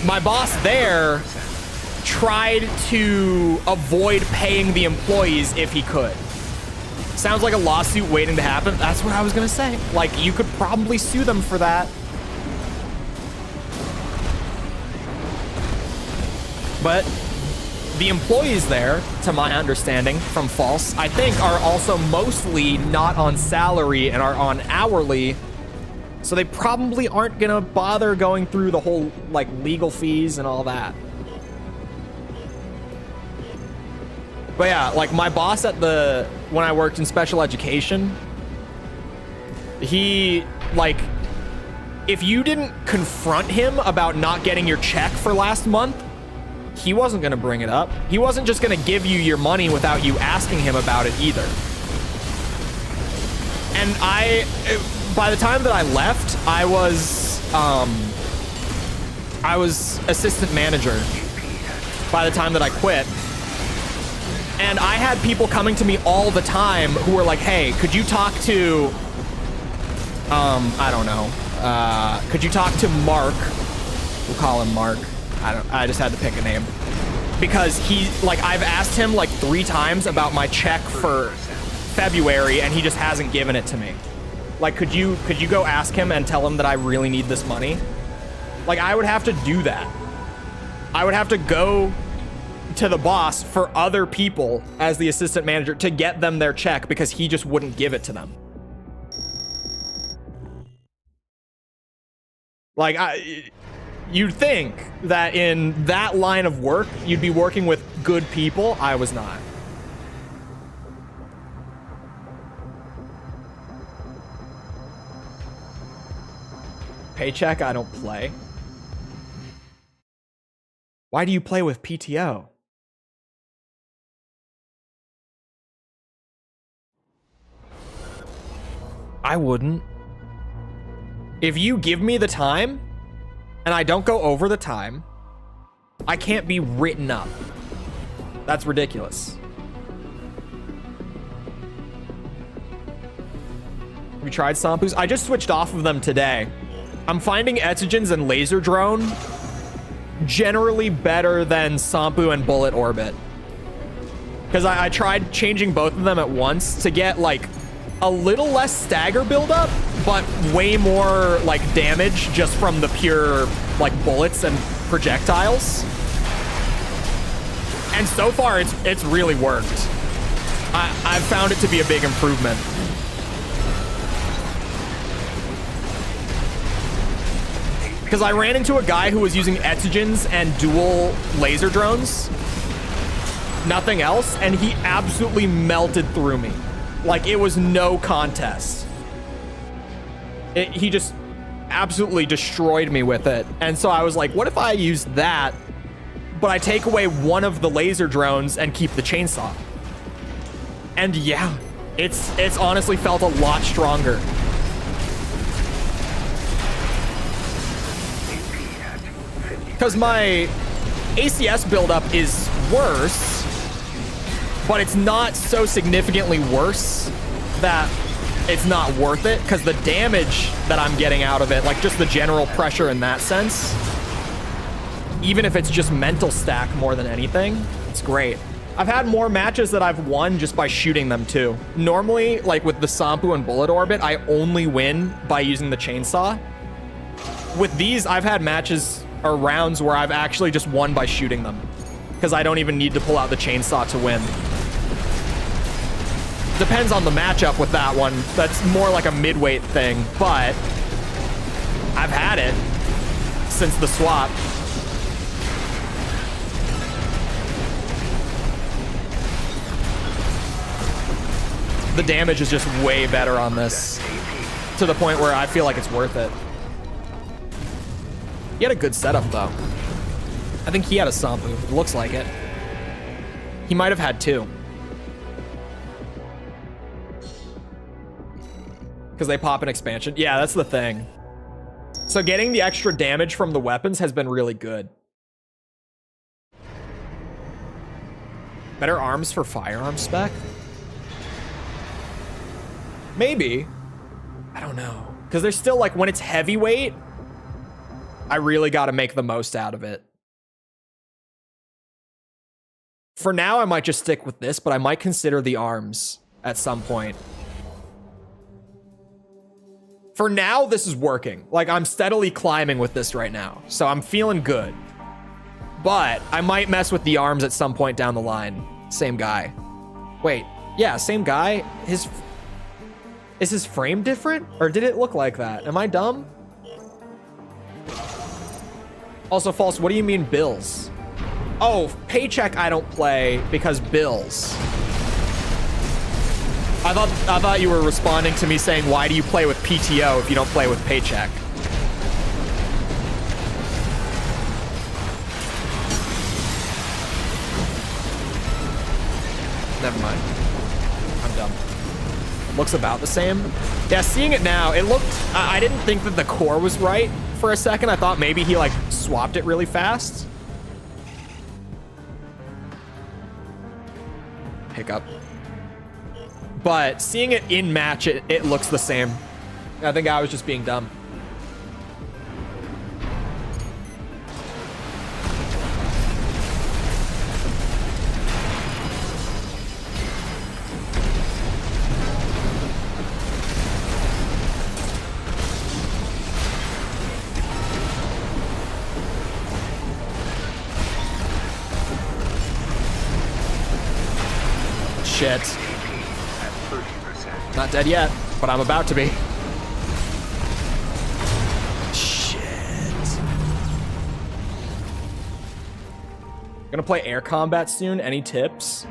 My boss there tried to avoid paying the employees if he could. Sounds like a lawsuit waiting to happen. That's what I was gonna say. Like, you could probably sue them for that. But the employees there, to my understanding from False, I think are also mostly not on salary and are on hourly. So they probably aren't gonna bother going through the whole, like, legal fees and all that. But yeah, like, my boss at when I worked in special education, he, like, if you didn't confront him about not getting your check for last month, he wasn't gonna bring it up. He wasn't just gonna give you your money without you asking him about it either. And by the time that I left, I was assistant manager by the time that I quit. And I had people coming to me all the time who were like, hey, could you talk to, I don't know, could you talk to Mark? We'll call him Mark. I just had to pick a name. Because I've asked him like 3 times about my check for February and he just hasn't given it to me. Like, could you go ask him and tell him that I really need this money? Like, I would have to do that. I would have to go to the boss for other people as the assistant manager to get them their check because he just wouldn't give it to them. Like, you'd think that in that line of work, you'd be working with good people. I was not. Paycheck, I don't play. Why do you play with PTO? I wouldn't. If you give me the time and I don't go over the time, I can't be written up. That's ridiculous. Have you tried Sampus? I just switched off of them today. I'm finding Etsugens and Laser Drone generally better than Sampu and Bullet Orbit. Because I tried changing both of them at once to get like a little less stagger buildup, but way more like damage just from the pure like bullets and projectiles. And so far it's really worked. I've found it to be a big improvement. Because I ran into a guy who was using Etsugens and dual laser drones, nothing else, and he absolutely melted through me. Like, it was no contest. He just absolutely destroyed me with it. And so I was like, what if I use that, but I take away one of the laser drones and keep the chainsaw? And yeah, it's honestly felt a lot stronger. Because my ACS buildup is worse, but it's not so significantly worse that it's not worth it, because the damage that I'm getting out of it, like just the general pressure in that sense, even if it's just mental stack more than anything, it's great. I've had more matches that I've won just by shooting them too. Normally, like with the Sampu and Bullet Orbit, I only win by using the chainsaw. With these, I've had matches or rounds where I've actually just won by shooting them, because I don't even need to pull out the chainsaw to win. Depends on the matchup with that one. That's more like a midweight thing, but I've had it since the swap. The damage is just way better on this, to the point where I feel like it's worth it. He had a good setup, though. I think he had a Sampu. It looks like it. He might have had two. Because they pop an expansion. Yeah, that's the thing. So getting the extra damage from the weapons has been really good. Better arms for firearm spec? Maybe. I don't know. Because there's still, like, when it's heavyweight, I really got to make the most out of it. For now, I might just stick with this, but I might consider the arms at some point. For now, this is working. Like, I'm steadily climbing with this right now, so I'm feeling good. But I might mess with the arms at some point down the line. Same guy. Wait, yeah, same guy. Is his frame different? Or did it look like that? Am I dumb? Also, False, what do you mean bills? Oh, Paycheck I don't play because bills. I thought you were responding to me saying, why do you play with PTO if you don't play with Paycheck? Never mind. I'm dumb. Looks about the same. Yeah, seeing it now, it looked... I didn't think that the core was right for a second. I thought maybe he, like, swapped it really fast. Hiccup. But seeing it in match, it looks the same. I think I was just being dumb. Shit. Not dead yet, but I'm about to be. Shit. Gonna play air combat soon. Any tips?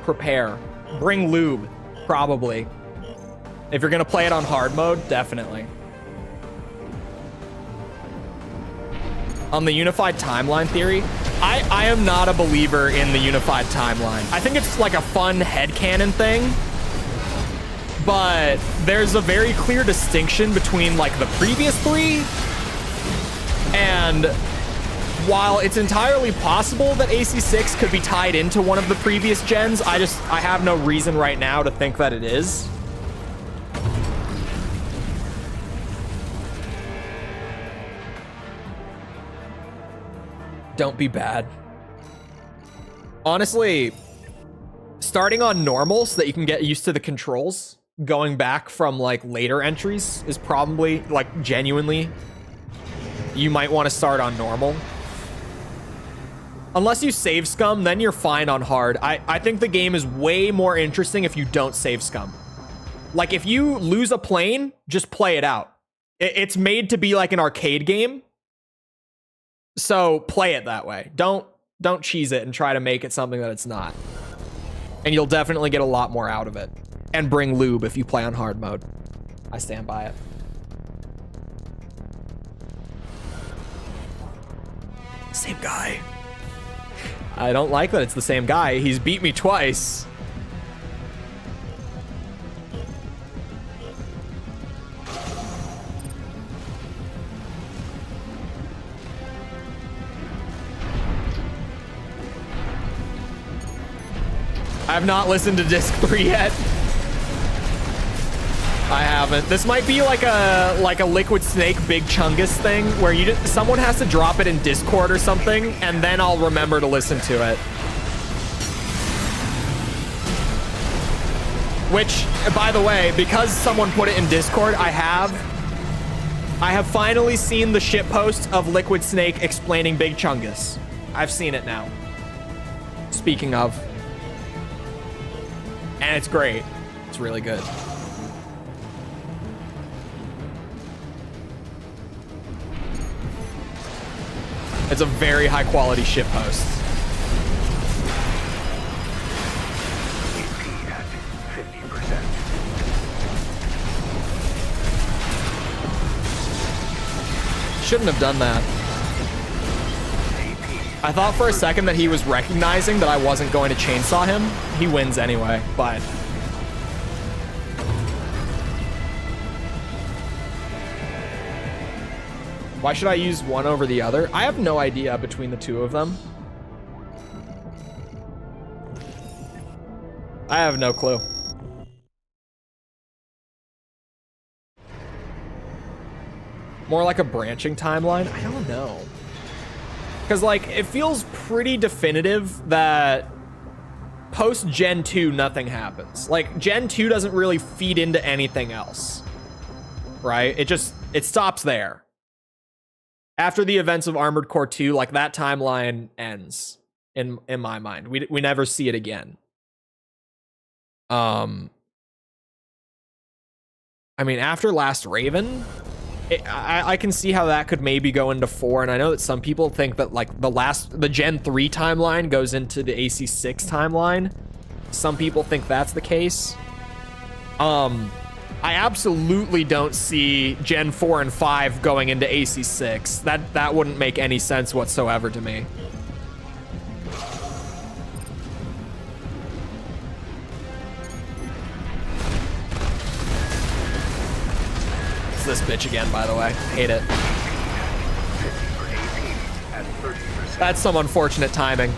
Prepare. Bring lube, probably. If you're gonna play it on hard mode, definitely. On the unified timeline theory, I am not a believer in the unified timeline. I think it's like a fun headcanon thing, but there's a very clear distinction between like the previous three, and while it's entirely possible that AC6 could be tied into one of the previous gens, I have no reason right now to think that it is. Don't be bad. Honestly, starting on normal so that you can get used to the controls, going back from like later entries is probably like genuinely, you might want to start on normal. Unless you save scum, then you're fine on hard. I think the game is way more interesting if you don't save scum. Like if you lose a plane, just play it out. It's made to be like an arcade game. So play it that way. Don't cheese it and try to make it something that it's not. And you'll definitely get a lot more out of it. And bring lube if you play on hard mode. I stand by it. Same guy. I don't like that it's the same guy. He's beat me twice. I have not listened to disc 3 yet. I haven't. This might be like a Liquid Snake Big Chungus thing where someone has to drop it in Discord or something, and then I'll remember to listen to it. Which, by the way, because someone put it in Discord, I have finally seen the shitpost of Liquid Snake explaining Big Chungus. I've seen it now. Speaking of. And it's great. It's really good. It's a very high quality shitpost. AP at 50%. Shouldn't have done that. I thought for a second that he was recognizing that I wasn't going to chainsaw him. He wins anyway, but... Why should I use one over the other? I have no idea between the two of them. I have no clue. More like a branching timeline? I don't know. Because, like, it feels pretty definitive that post Gen 2, nothing happens. Like, Gen 2 doesn't really feed into anything else. Right? It stops there. After the events of Armored Core 2, like, that timeline ends in my mind. We never see it again. I mean, after Last Raven, I can see how that could maybe go into 4, and I know that some people think that like the Gen 3 timeline goes into the AC6 timeline. Some people think that's the case. I absolutely don't see Gen 4 and 5 going into AC6. That wouldn't make any sense whatsoever to me. It's this bitch again, by the way. Hate it. That's some unfortunate timing.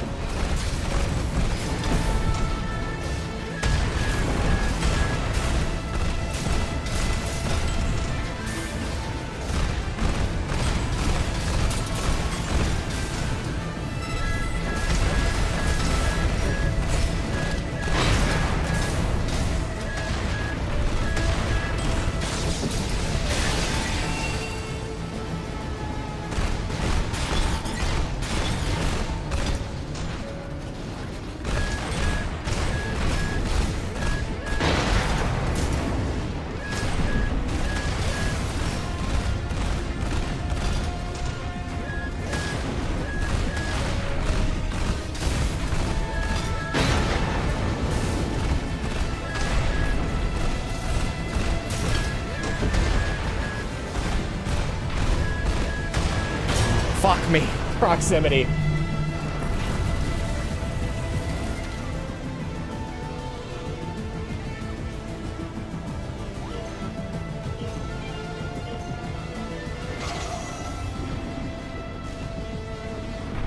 Fuck me. Proximity.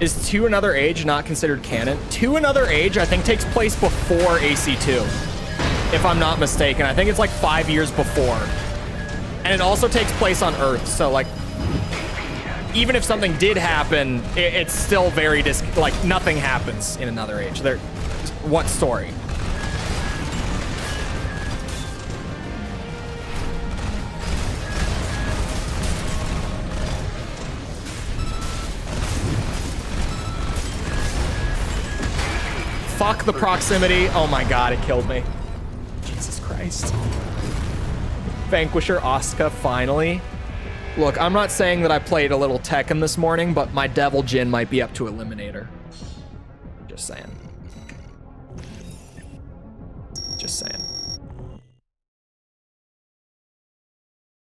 Is To Another Age not considered canon? To Another Age, I think, takes place before AC2, if I'm not mistaken. I think it's like 5 years before. And it also takes place on Earth, so like, even if something did happen, it's still very like nothing happens in Another Age. What story? Fuck the proximity. Oh my god, it killed me. Jesus Christ. Vanquisher Asuka, finally. Look, I'm not saying that I played a little Tekken this morning, but my Devil Jin might be up to Eliminator. Just saying. Just saying.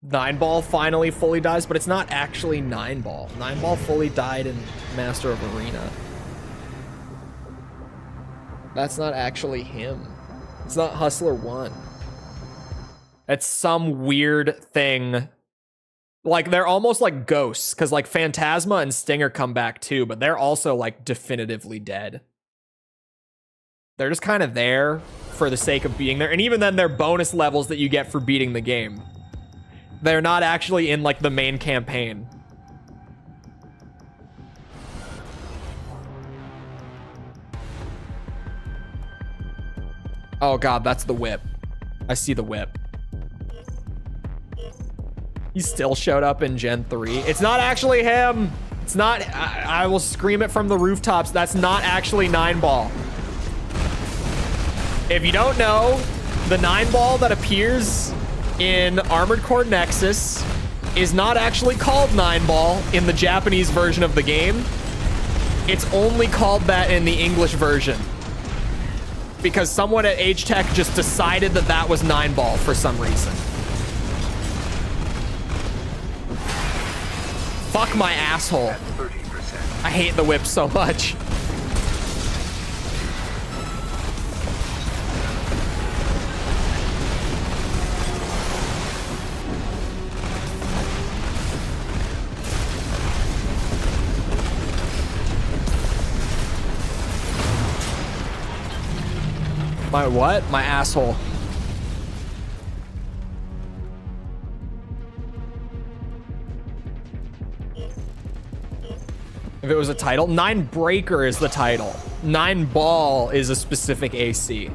Nineball finally fully dies, but it's not actually Nineball. Nineball fully died in Master of Arena. That's not actually him. It's not Hustler 1. It's some weird thing. Like, they're almost like ghosts, because like Phantasma and Stinger come back too, but they're also like definitively dead. They're just kind of there for the sake of being there, and even then they're bonus levels that you get for beating the game. They're not actually in like the main campaign. Oh god, that's the whip. I see the whip. He still showed up in Gen 3. It's not actually him. It's not. I will scream it from the rooftops. That's not actually Nineball. If you don't know, the Nineball that appears in Armored Core Nexus is not actually called Nineball in the Japanese version of the game. It's only called that in the English version, because someone at H-Tech just decided that that was Nineball for some reason. Fuck my asshole. I hate the whip so much. My what? My asshole. If it was a title, Nine Breaker is the title. Nineball is a specific AC.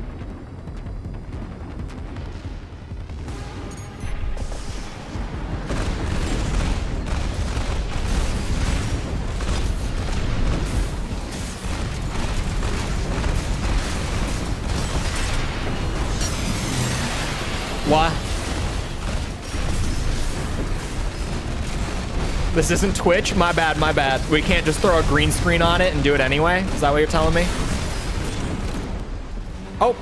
What? This isn't Twitch? My bad, my bad. We can't just throw a green screen on it and do it anyway? Is that what you're telling me? Oh.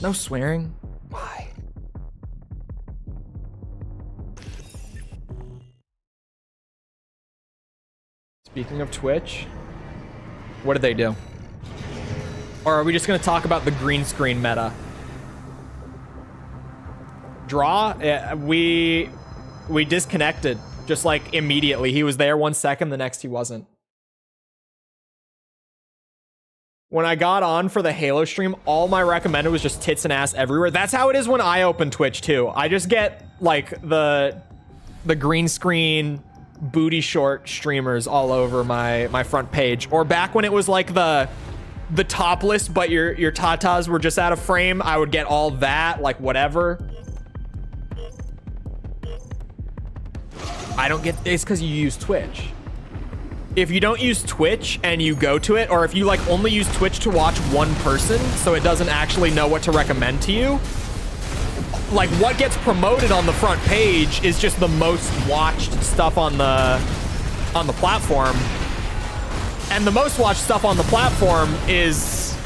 No swearing. Why? Speaking of Twitch, what did they do? Or are we just gonna talk about the green screen meta? Draw? We disconnected just like immediately. He was there 1 second, the next he wasn't. When I got on for the Halo stream, all my recommended was just tits and ass everywhere. That's how it is when I open Twitch too. I just get like the green screen booty short streamers all over my front page. Or back when it was like the topless but your tatas were just out of frame, I would get all that, like whatever. I don't get this because you use Twitch. If you don't use Twitch and you go to it, or if you like only use Twitch to watch one person so it doesn't actually know what to recommend to you, like what gets promoted on the front page is just the most watched stuff on the platform. And the most watched stuff on the platform is,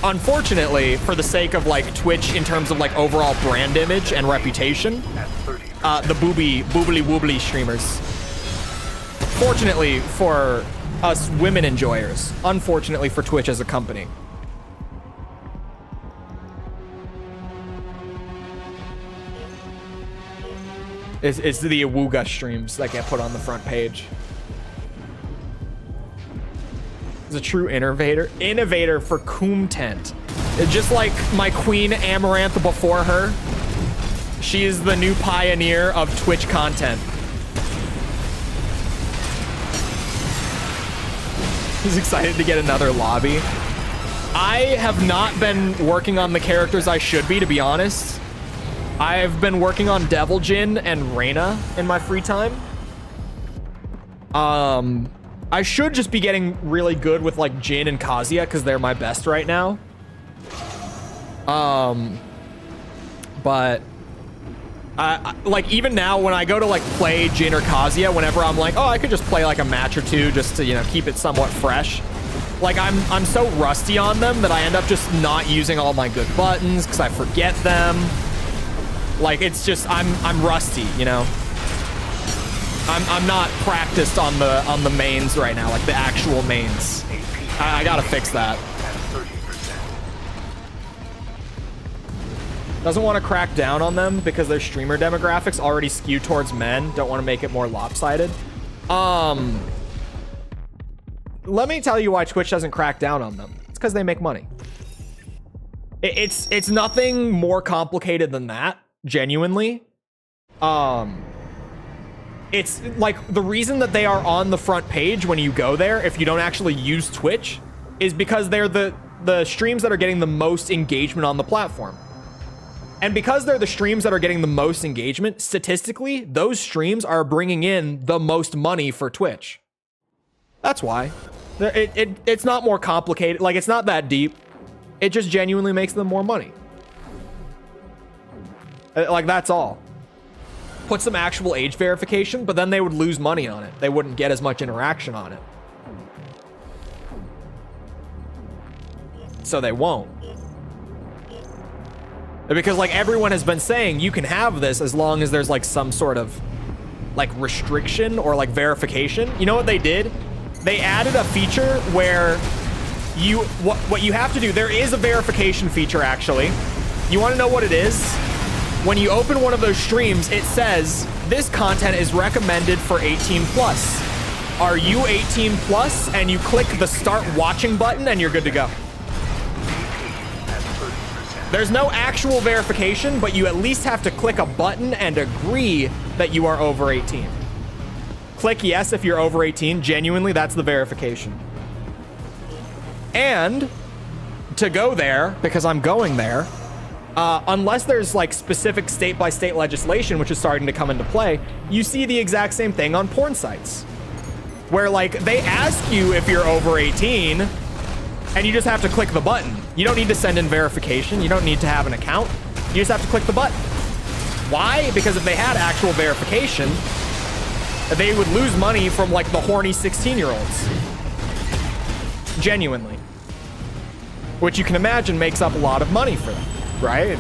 unfortunately, for the sake of like Twitch in terms of like overall brand image and reputation, the boobly woobly streamers. Fortunately for us women enjoyers, unfortunately for Twitch as a company. is the Awuga streams that get put on the front page. He's a true innovator for content. Just like my queen Amaranth before her, she is the new pioneer of Twitch content. He's excited to get another lobby. I have not been working on the characters I should be honest. I've been working on Devil Jin and Reyna in my free time. I should just be getting really good with like Jin and Kazuya because they're my best right now. But like even now when I go to like play Jin or Kazuya, whenever I'm like, oh, I could just play like a match or two just to, you know, keep it somewhat fresh. Like I'm so rusty on them that I end up just not using all my good buttons because I forget them. Like it's just I'm rusty, you know. I'm not practiced on the mains right now, like the actual mains. I gotta fix that. Doesn't want to crack down on them because their streamer demographics already skew towards men. Don't want to make it more lopsided. Let me tell you why Twitch doesn't crack down on them. It's because they make money. It's nothing more complicated than that, genuinely. It's like the reason that they are on the front page when you go there, if you don't actually use Twitch, is because they're the streams that are getting the most engagement on the platform. And because they're the streams that are getting the most engagement, statistically, those streams are bringing in the most money for Twitch. That's why. It's not more complicated. Like, it's not that deep. It just genuinely makes them more money. Like, that's all. Put some actual age verification, but then they would lose money on it. They wouldn't get as much interaction on it. So they won't. Because like everyone has been saying, you can have this as long as there's like some sort of like restriction or like verification. You know what they did? They added a feature where what you have to do, there is a verification feature actually. You want to know what it is? When you open one of those streams, it says, this content is recommended for 18 plus. Are you 18 plus? And you click the start watching button and you're good to go. There's no actual verification, but you at least have to click a button and agree that you are over 18. Click yes if you're over 18. Genuinely, that's the verification. And to go there, because I'm going there, unless there's like specific state-by-state legislation, which is starting to come into play, you see the exact same thing on porn sites. Where like they ask you if you're over 18, and you just have to click the button. You don't need to send in verification. You don't need to have an account. You just have to click the button. Why? Because if they had actual verification, they would lose money from like the horny 16-year-olds. Genuinely. Which you can imagine makes up a lot of money for them, right?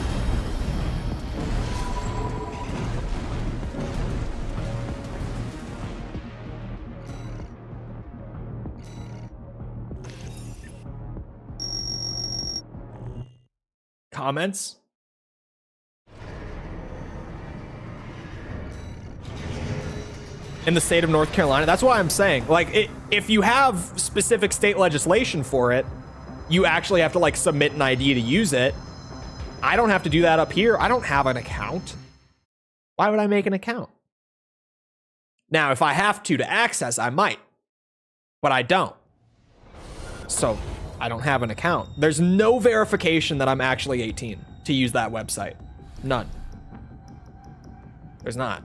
Comments? In the state of North Carolina, that's what I'm saying. Like, if you have specific state legislation for it, you actually have to like submit an ID to use it. I don't have to do that up here. I don't have an account. Why would I make an account? Now, if I have to access, I might, but I don't. So I don't have an account. There's no verification that I'm actually 18 to use that website. None. There's not.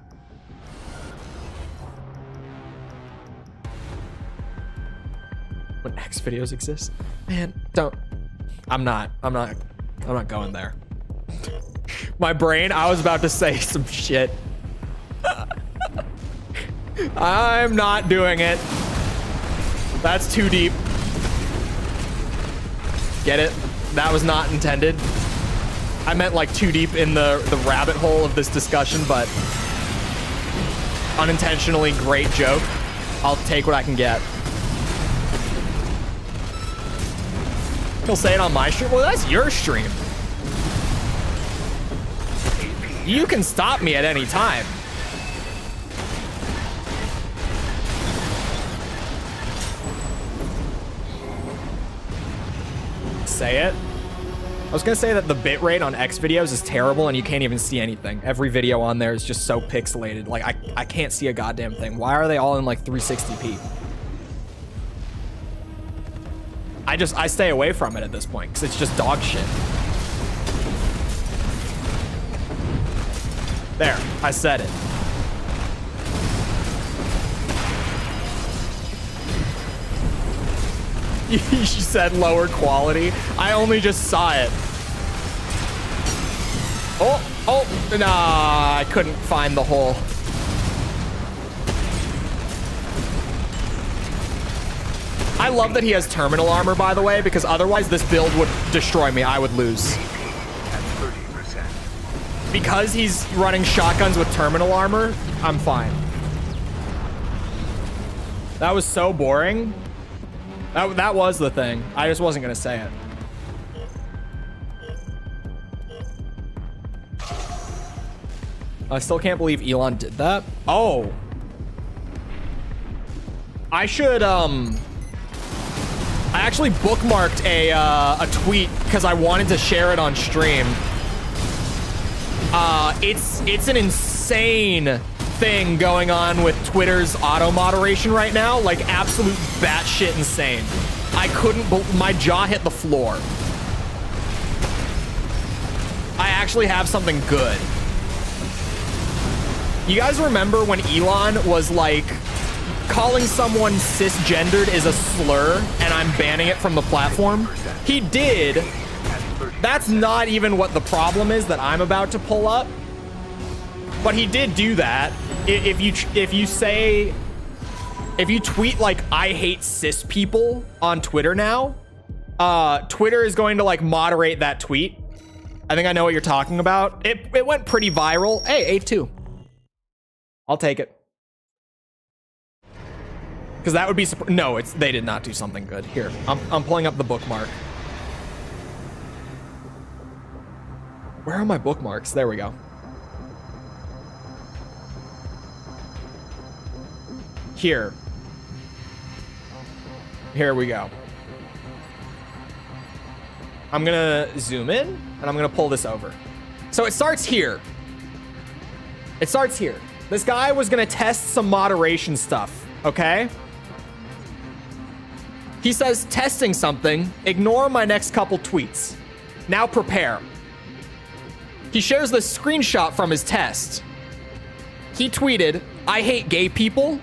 When X videos exist? Man, don't. I'm not going there. My brain, I was about to say some shit. I'm not doing it. That's too deep. Get it? That was not intended. I meant like too deep in the rabbit hole of this discussion, but unintentionally great joke. I'll take what I can get. He'll say it on my stream. Well, that's your stream. You can stop me at any time. say it. I was gonna say that the bitrate on X videos is terrible and you can't even see anything. Every video on there is just so pixelated. Like, I can't see a goddamn thing. Why are they all in like 360p? I stay away from it at this point because it's just dog shit. There, I said it. You said lower quality. I only just saw it. Oh, nah, I couldn't find the hole. I love that he has terminal armor, by the way, because otherwise this build would destroy me. I would lose. Because he's running shotguns with terminal armor, I'm fine. That was so boring. That was the thing. I just wasn't gonna say it. I still can't believe Elon did that. Oh. I should, I actually bookmarked a tweet because I wanted to share it on stream. It's an insane thing going on with Twitter's auto moderation right now, like absolute batshit insane. I couldn't, my jaw hit the floor. I actually have something good. You guys remember when Elon was like, calling someone cisgendered is a slur and I'm banning it from the platform? He did. That's not even what the problem is that I'm about to pull up. But he did do that. If you tweet like I hate cis people on Twitter now, Twitter is going to like moderate that tweet. I think I know what you're talking about. It went pretty viral. Hey, A2. I'll take it. Because that would be no, they did not do something good. Here, I'm pulling up the bookmark. Where are my bookmarks? There we go. Here we go. I'm gonna zoom in and I'm gonna pull this over. So it starts here. It starts here. This guy was gonna test some moderation stuff, okay? He says, testing something, ignore my next couple tweets. Now prepare. He shares this screenshot from his test. He tweeted, I hate gay people,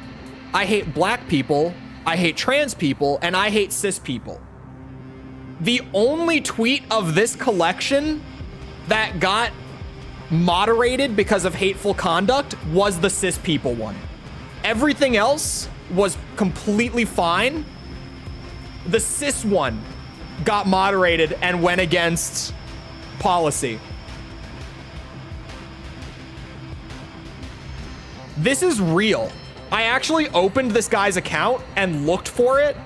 I hate black people, I hate trans people, and I hate cis people. The only tweet of this collection that got moderated because of hateful conduct was the cis people one. Everything else was completely fine. The cis one got moderated and went against policy. This is real. I actually opened this guy's account and looked for it.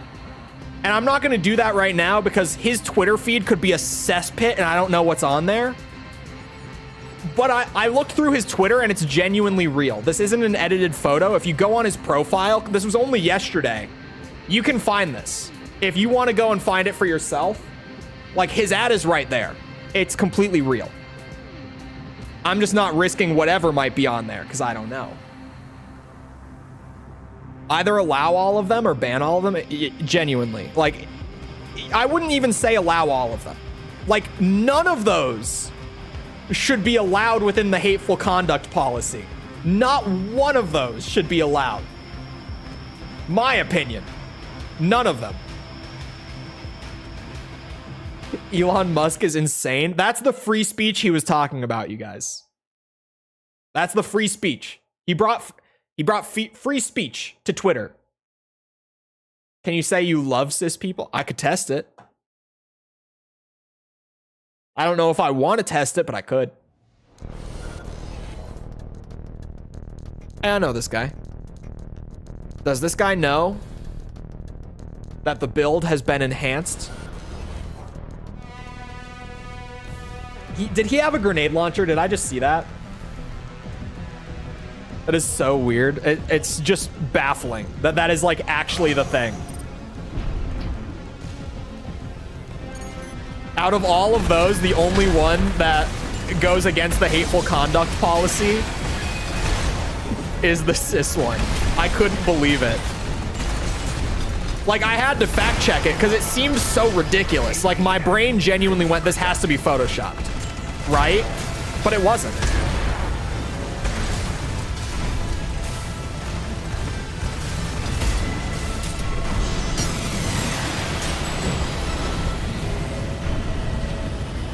And I'm not going to do that right now because his Twitter feed could be a cesspit and I don't know what's on there. But I looked through his Twitter and it's genuinely real. This isn't an edited photo. If you go on his profile, this was only yesterday. You can find this. If you want to go and find it for yourself, like his ad is right there. It's completely real. I'm just not risking whatever might be on there because I don't know. Either allow all of them or ban all of them. Genuinely. Like, I wouldn't even say allow all of them. Like, none of those should be allowed within the hateful conduct policy. Not one of those should be allowed. My opinion. None of them. Elon Musk is insane. That's the free speech he was talking about, you guys. That's the free speech. He brought free speech to Twitter. Can you say you love cis people? I could test it. I don't know if I want to test it, but I could. Hey, I know this guy. Does this guy know that the build has been enhanced? Did he have a grenade launcher? Did I just see that? That is so weird. It's just baffling that that is like actually the thing. Out of all of those, the only one that goes against the hateful conduct policy is the cis one. I couldn't believe it. Like, I had to fact check it because it seemed so ridiculous. Like, my brain genuinely went, this has to be photoshopped, right? But it wasn't.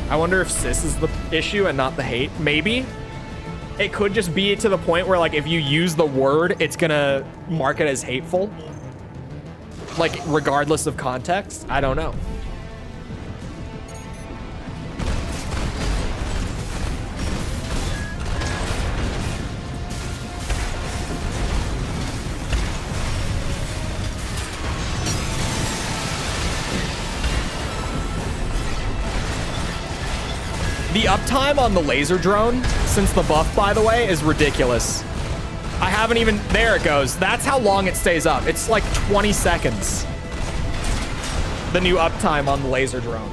I wonder if cis is the issue and not the hate. Maybe. It could just be to the point where, like, if you use the word, it's gonna mark it as hateful. Like, regardless of context. I don't know. The uptime on the laser drone, since the buff, by the way, is ridiculous. I haven't even... There it goes. That's how long it stays up. It's like 20 seconds. The new uptime on the laser drone.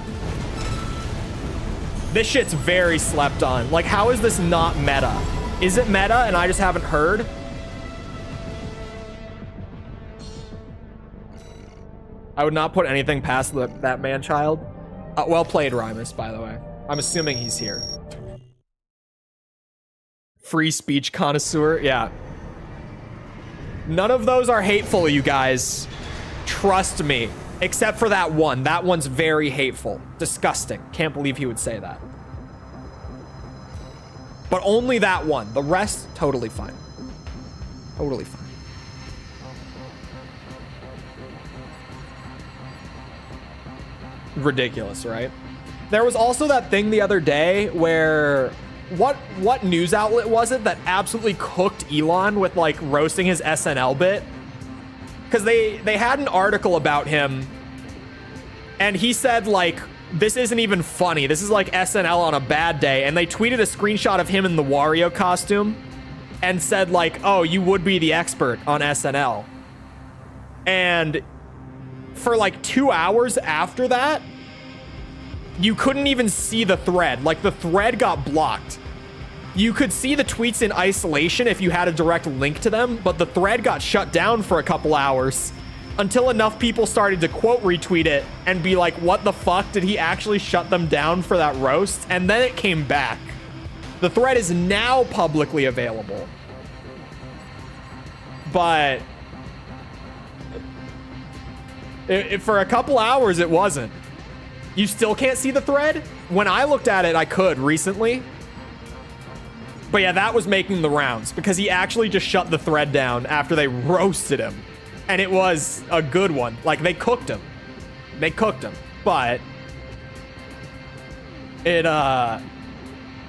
This shit's very slept on. Like, how is this not meta? Is it meta and I just haven't heard? I would not put anything past that man-child. Well played, Rymus, by the way. I'm assuming he's here. Free speech connoisseur, yeah. None of those are hateful, you guys. Trust me. Except for that one. That one's very hateful. Disgusting. Can't believe he would say that. But only that one. The rest, totally fine. Totally fine. Ridiculous, right? There was also that thing the other day where what news outlet was it that absolutely cooked Elon with, like, roasting his SNL bit? Because they had an article about him and he said, like, this isn't even funny. This is like SNL on a bad day. And they tweeted a screenshot of him in the Wario costume and said, like, oh, you would be the expert on SNL. And for like 2 hours after that, you couldn't even see the thread. Like, the thread got blocked. You could see the tweets in isolation if you had a direct link to them, but the thread got shut down for a couple hours until enough people started to quote retweet it and be like, what the fuck? Did he actually shut them down for that roast? And then it came back. The thread is now publicly available. But for a couple hours, it wasn't. You still can't see the thread? When I looked at it, I could recently. But yeah, that was making the rounds because he actually just shut the thread down after they roasted him. And it was a good one. Like, they cooked him. They cooked him. But it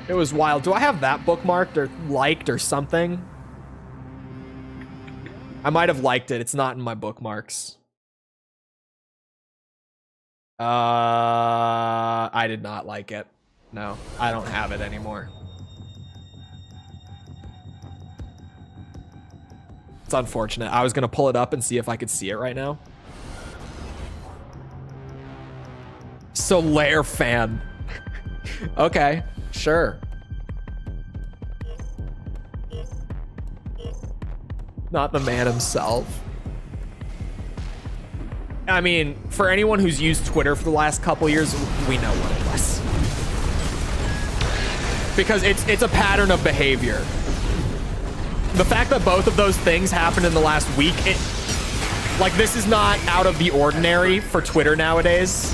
was wild. Do I have that bookmarked or liked or something? I might have liked it. It's not in my bookmarks. I did not like it. No, I don't have it anymore. It's unfortunate. I was gonna pull it up and see if I could see it right now. Solaire fan. Okay, sure. Not the man himself. I mean, for anyone who's used Twitter for the last couple years, we know what it was. Because it's a pattern of behavior. The fact that both of those things happened in the last week, like, this is not out of the ordinary for Twitter nowadays.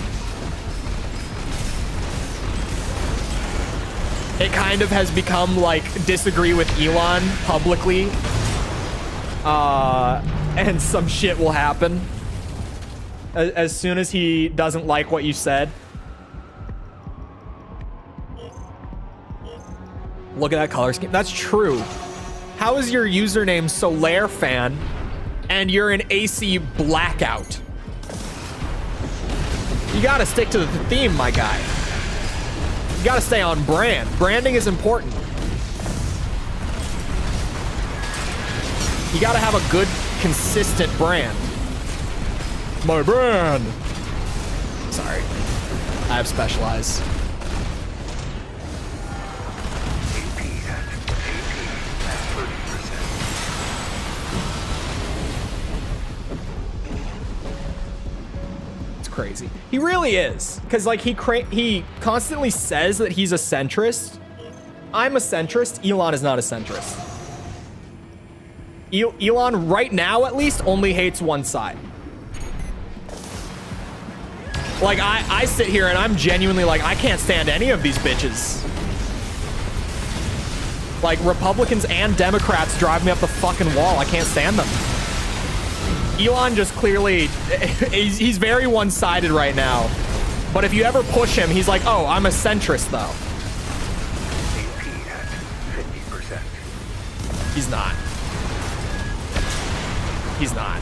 It kind of has become, like, disagree with Elon publicly. And some shit will happen. As soon as he doesn't like what you said. Look at that color scheme. That's true. How is your username Solaire fan and you're an AC blackout? You gotta stick to the theme, my guy. You gotta stay on brand. Branding is important. You gotta have a good, consistent brand. My brand. sorry. I have specialized. AP at 30%. It's crazy. He really is. Because, like, he constantly says that he's a centrist. I'm a centrist. Elon is not a centrist. Elon, right now at least, only hates one side. Like, I sit here and I'm genuinely like, I can't stand any of these bitches. Like, Republicans and Democrats drive me up the fucking wall. I can't stand them. Elon just clearly, he's very one-sided right now. But if you ever push him, he's like, oh, I'm a centrist, though. AP at 50%. He's not. He's not.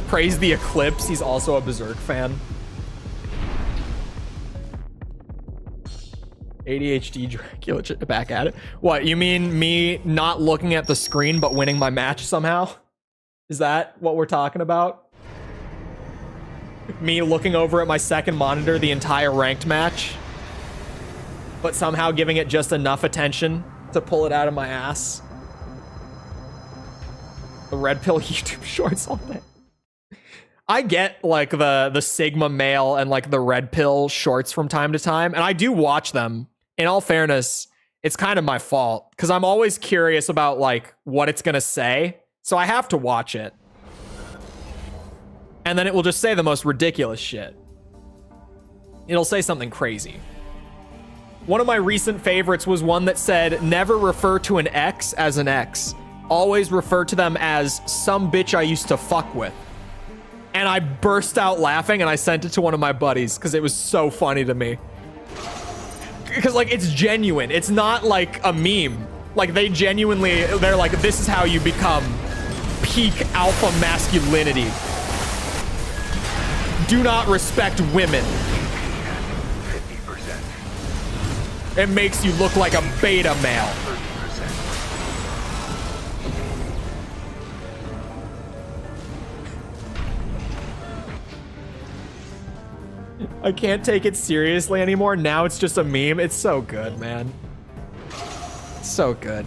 Praise the eclipse. He's also a Berserk fan. ADHD Dracula back at it. What, you mean me not looking at the screen but winning my match somehow? Is that what we're talking about? Me looking over at my second monitor the entire ranked match, but somehow giving it just enough attention to pull it out of my ass. The red pill YouTube shorts all day. I get like the Sigma male and like the red pill shorts from time to time, and I do watch them. In all fairness, it's kind of my fault because I'm always curious about like what it's gonna say, so I have to watch it. And then it will just say the most ridiculous shit. It'll say something crazy. One of my recent favorites was one that said, never refer to an ex as an ex. Always refer to them as some bitch I used to fuck with. And I burst out laughing and I sent it to one of my buddies because it was so funny to me. Because like, it's genuine. It's not like a meme. Like they genuinely, they're like, this is how you become peak alpha masculinity. Do not respect women. 50%. It makes you look like a beta male. 30%. I can't take it seriously anymore. Now it's just a meme. It's so good, man. So good.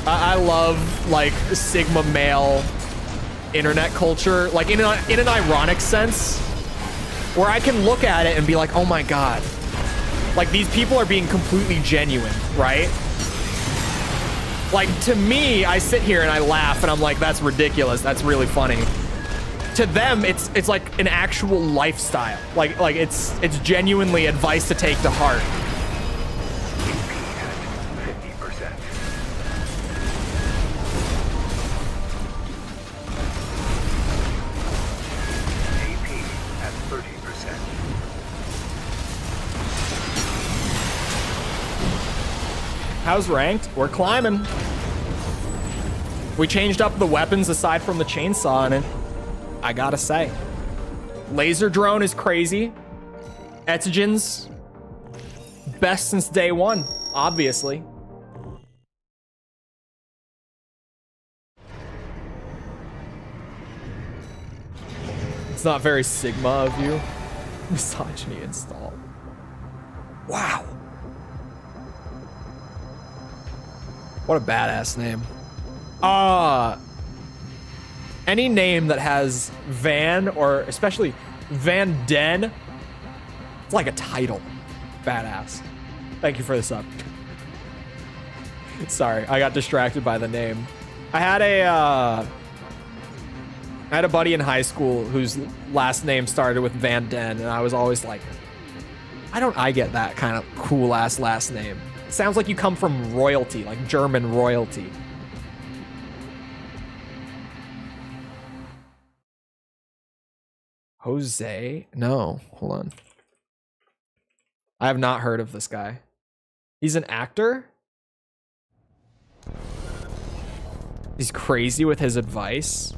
I love like Sigma male internet culture, like in an ironic sense, where I can look at it and be like, oh my god, like these people are being completely genuine, right? Like to me, I sit here and I laugh and I'm like, that's ridiculous, that's really funny. To them, it's like an actual lifestyle. Like it's genuinely advice to take to heart. 50%. AP at 30%. How's ranked? We're climbing. We changed up the weapons aside from the chainsaw in it. I gotta say. Laser drone is crazy. Etsugin's best since day one, obviously. It's not very Sigma of you. Misogyny installed. Wow. What a badass name. Any name that has Van or especially Van Den, it's like a title. Badass. Thank you for the sub. Sorry, I got distracted by the name. I had a buddy in high school whose last name started with Van Den, and I was always like, why don't I get that kind of cool ass last name? It sounds like you come from royalty, like German royalty. Jose? No, hold on. I have not heard of this guy. He's an actor? He's crazy with his advice.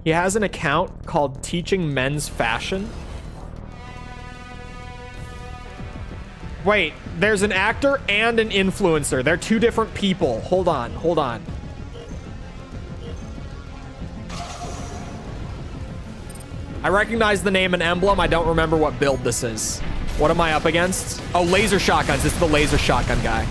He has an account called Teaching Men's Fashion. Wait, there's an actor and an influencer. They're two different people. Hold on, hold on. I recognize the name and emblem. I don't remember what build this is. What am I up against? Oh, laser shotguns. This is the laser shotgun guy.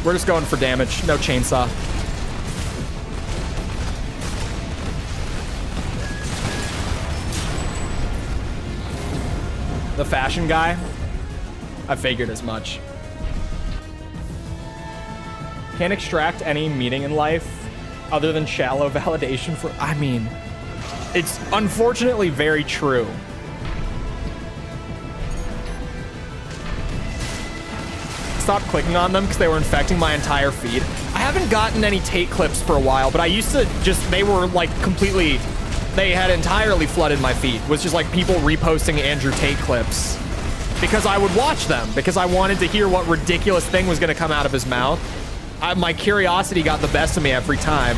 We're just going for damage. No chainsaw. The fashion guy? I figured as much. Can't extract any meaning in life other than shallow validation for... I mean, it's unfortunately very true. Stopped clicking on them because they were infecting my entire feed. I haven't gotten any Tate clips for a while, but I used to just, they were like completely, they had entirely flooded my feed. It was just like people reposting Andrew Tate clips because I would watch them because I wanted to hear what ridiculous thing was going to come out of his mouth. My curiosity got the best of me every time.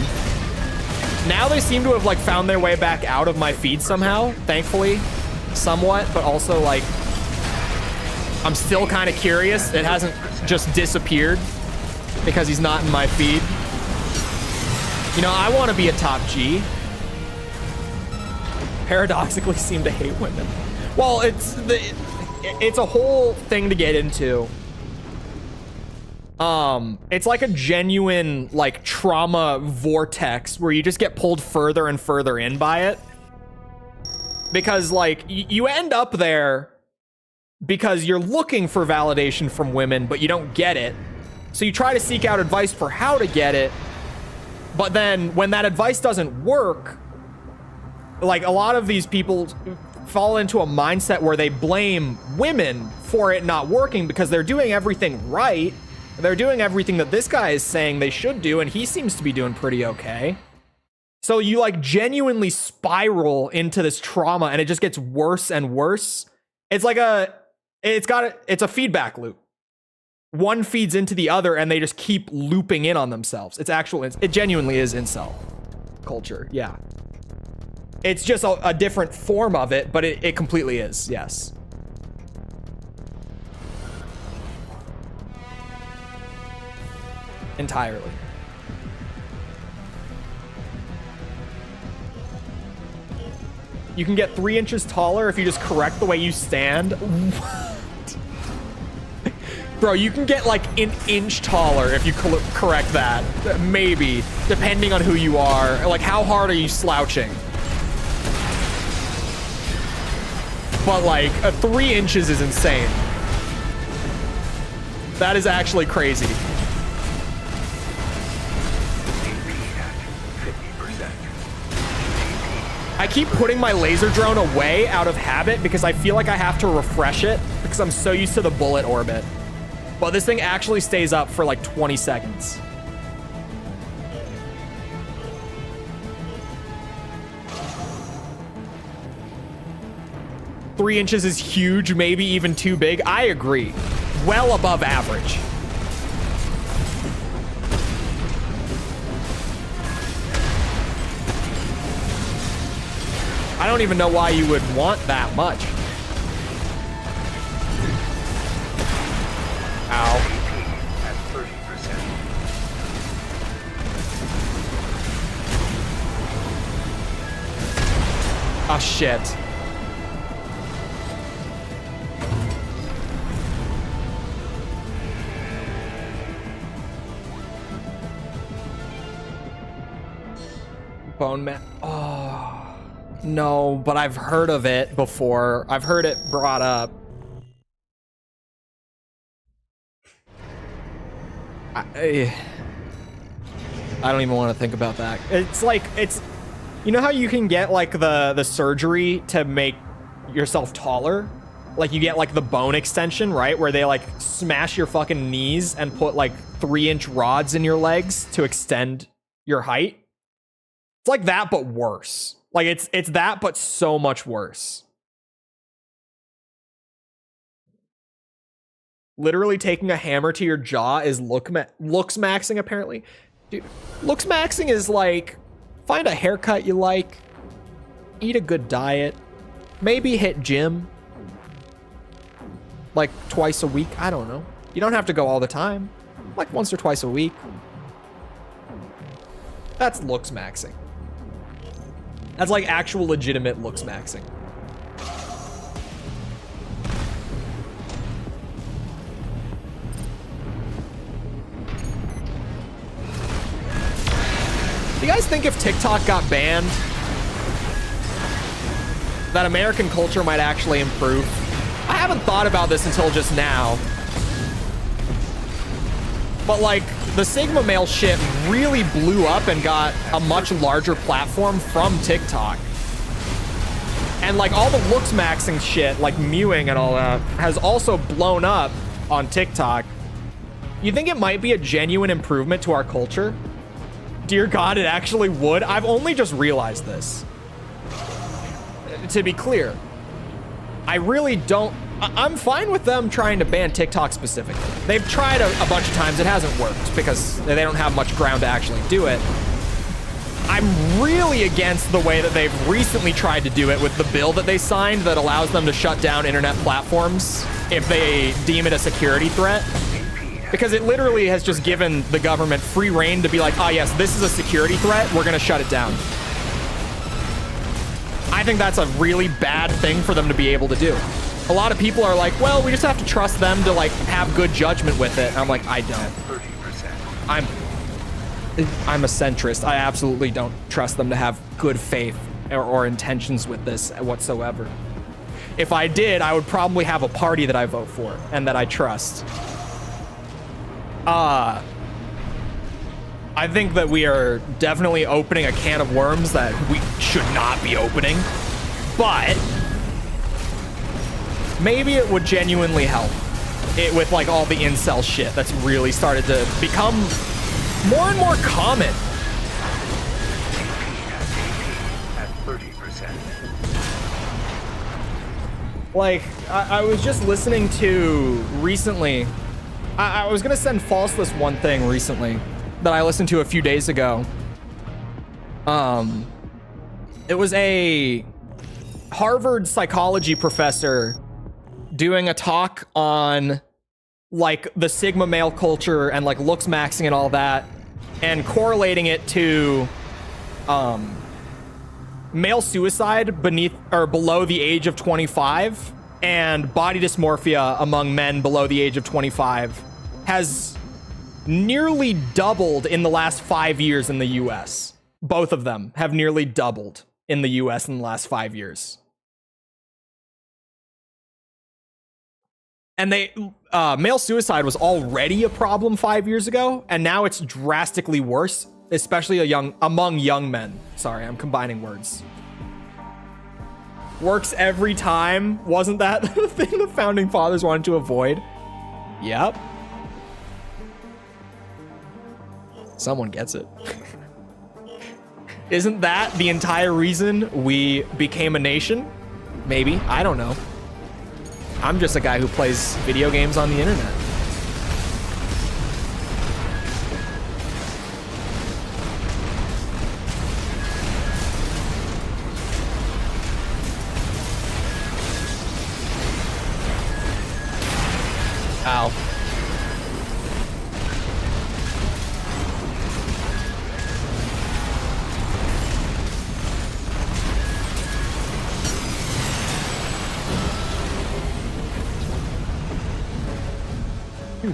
Now they seem to have like found their way back out of my feed somehow, thankfully, somewhat, but also like, I'm still kind of curious. It hasn't just disappeared because he's not in my feed. You know, I want to be a top G. Paradoxically seem to hate women. Well, it's a whole thing to get into. It's like a genuine like trauma vortex where you just get pulled further and further in by it. Because like you end up there because you're looking for validation from women, but you don't get it. So you try to seek out advice for how to get it. But then when that advice doesn't work, like a lot of these people fall into a mindset where they blame women for it not working because they're doing everything right. They're doing everything that this guy is saying they should do, and he seems to be doing pretty okay. So you like genuinely spiral into this trauma and it just gets worse and worse. It's like it's a feedback loop. One feeds into the other and they just keep looping in on themselves. It genuinely is incel culture. Yeah. It's just a different form of it, but it completely is. Yes. Entirely. You can get 3 inches taller if you just correct the way you stand. What? Bro, you can get like an inch taller if you correct that. Maybe, depending on who you are. Like, how hard are you slouching? But like, 3 inches is insane. That is actually crazy. I keep putting my laser drone away out of habit because I feel like I have to refresh it because I'm so used to the bullet orbit. But this thing actually stays up for like 20 seconds. Three inches is huge, maybe even too big. I agree. Well above average. I don't even know why you would want that much. Ow. At 30%. Oh, shit. Bone man. Oh, no, but I've heard of it before. I've heard it brought up. I don't even want to think about that. It's like, You know how you can get like the surgery to make yourself taller? Like you get like the bone extension, right? Where they like smash your fucking knees and put like 3-inch rods in your legs to extend your height. It's like that, but worse. Like it's that, but so much worse. Literally taking a hammer to your jaw is looks maxing, apparently. Dude, looks maxing is like, find a haircut you like, eat a good diet, maybe hit gym, like twice a week. I don't know. You don't have to go all the time, like once or twice a week. That's looks maxing. That's like actual legitimate looks maxing. Do you guys think if TikTok got banned, that American culture might actually improve? I haven't thought about this until just now. But like, the Sigma male shit really blew up and got a much larger platform from TikTok. And like all the looks maxing shit, like mewing and all that, has also blown up on TikTok. You think it might be a genuine improvement to our culture? Dear God, it actually would. I've only just realized this. To be clear, I really don't... I'm fine with them trying to ban TikTok specifically. They've tried a bunch of times. It hasn't worked because they don't have much ground to actually do it. I'm really against the way that they've recently tried to do it with the bill that they signed that allows them to shut down internet platforms if they deem it a security threat. Because it literally has just given the government free reign to be like, oh yes, this is a security threat, we're gonna shut it down. I think that's a really bad thing for them to be able to do. A lot of people are like, well, we just have to trust them to like have good judgment with it. And I'm like, I don't. 30%. I'm a centrist. I absolutely don't trust them to have good faith or intentions with this whatsoever. If I did, I would probably have a party that I vote for and that I trust. I think that we are definitely opening a can of worms that we should not be opening, but maybe it would genuinely help it with like all the incel shit that's really started to become more and more common. At 30%. Like, I was just listening to recently, I was gonna send False this one thing recently that I listened to a few days ago. It was a Harvard psychology professor doing a talk on like the Sigma male culture and like looks maxing and all that, and correlating it to male suicide beneath or below the age of 25 and body dysmorphia among men below the age of 25 has nearly doubled in the last 5 years in the US. Both of them have nearly doubled in the US in the last 5 years. And male suicide was already a problem 5 years ago, and now it's drastically worse, especially among young men. Sorry, I'm combining words. Works every time. Wasn't that the thing the founding fathers wanted to avoid? Yep. Someone gets it. Isn't that the entire reason we became a nation? Maybe. I don't know. I'm just a guy who plays video games on the internet. Ow.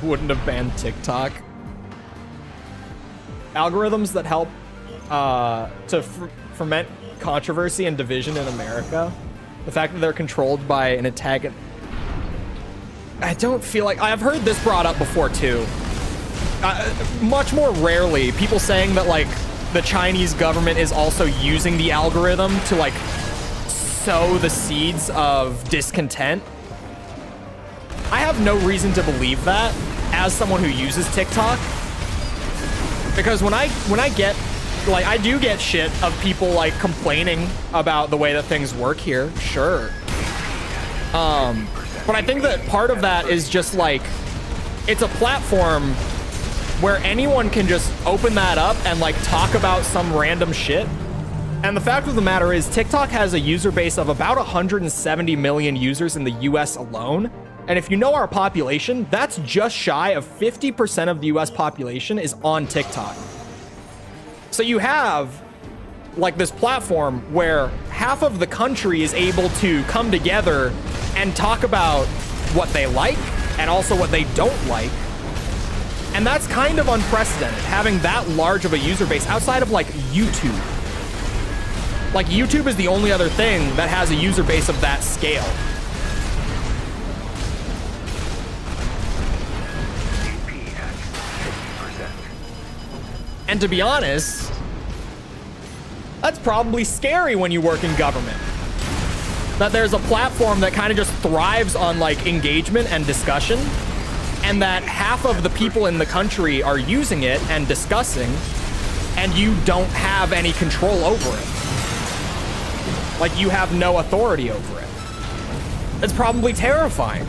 Wouldn't have banned TikTok. Algorithms that help to ferment controversy and division in America. The fact that they're controlled by an antagonist. I don't feel like... I've heard this brought up before too. Much more rarely. People saying that like the Chinese government is also using the algorithm to like sow the seeds of discontent. I have no reason to believe that as someone who uses TikTok, because when I get like, I do get shit of people like complaining about the way that things work here, sure. But I think that part of that is just like, it's a platform where anyone can just open that up and like talk about some random shit. And the fact of the matter is TikTok has a user base of about 170 million users in the US alone. And if you know our population, that's just shy of 50% of the US population is on TikTok. So you have like this platform where half of the country is able to come together and talk about what they like and also what they don't like. And that's kind of unprecedented, having that large of a user base outside of like YouTube. Like YouTube is the only other thing that has a user base of that scale. And to be honest, that's probably scary when you work in government. That there's a platform that kind of just thrives on like engagement and discussion, and that half of the people in the country are using it and discussing, and you don't have any control over it. Like you have no authority over it. It's probably terrifying,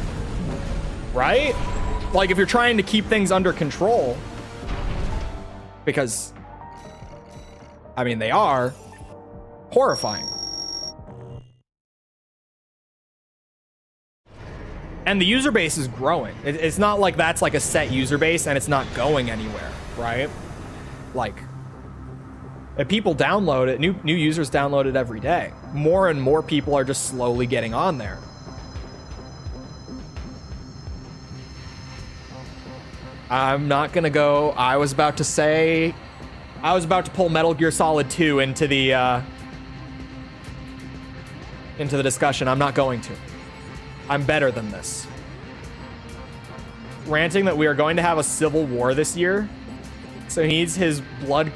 right? Like if you're trying to keep things under control, because, I mean, they are horrifying. And the user base is growing. It's not like that's like a set user base and it's not going anywhere, right? Like, if people download it, new users download it every day. More and more people are just slowly getting on there. I'm not gonna go. I was about to pull Metal Gear Solid 2 into the discussion. I'm not going to. I'm better than this. Ranting that we are going to have a civil war this year, so he needs his blood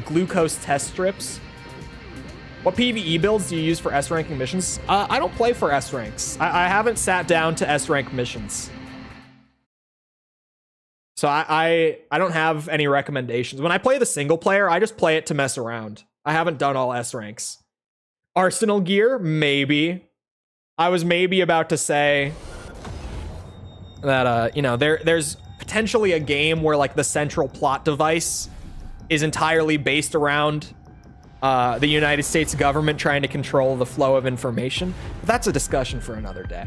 glucose test strips. What PvE builds do you use for S ranking missions? I don't play for S ranks. I haven't sat down to S rank missions. So I don't have any recommendations. When I play the single player, I just play it to mess around. I haven't done all S ranks. Arsenal gear, maybe. I was maybe about to say that, you know, there's potentially a game where like the central plot device is entirely based around the United States government trying to control the flow of information. But that's a discussion for another day.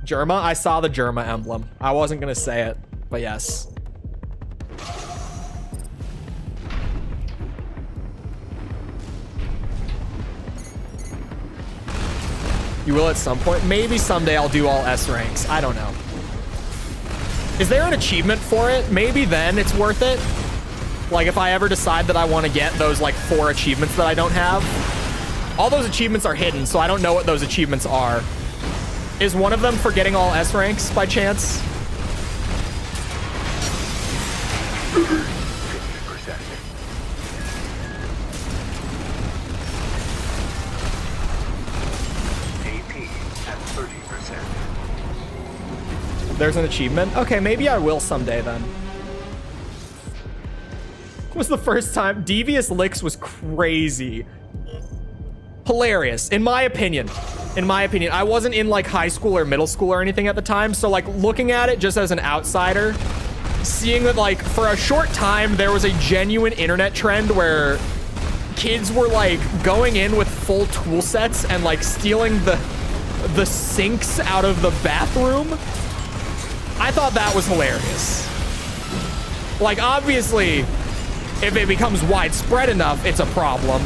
Germa, I saw the Germa emblem. I wasn't gonna say it, but yes. You will at some point. Maybe someday I'll do all S ranks. I don't know. Is there an achievement for it? Maybe then it's worth it. Like if I ever decide that I want to get those like 4 achievements that I don't have. All those achievements are hidden, so I don't know what those achievements are. Is one of them for getting all S ranks by chance? 50%. AP at 30%. There's an achievement? Okay, maybe I will someday then. Was the first time Devious Licks was crazy. Hilarious, in my opinion. In my opinion, I wasn't in like high school or middle school or anything at the time, so like looking at it just as an outsider, seeing that like for a short time there was a genuine internet trend where kids were like going in with full tool sets and like stealing the sinks out of the bathroom. I thought that was hilarious. Like obviously, if it becomes widespread enough, it's a problem.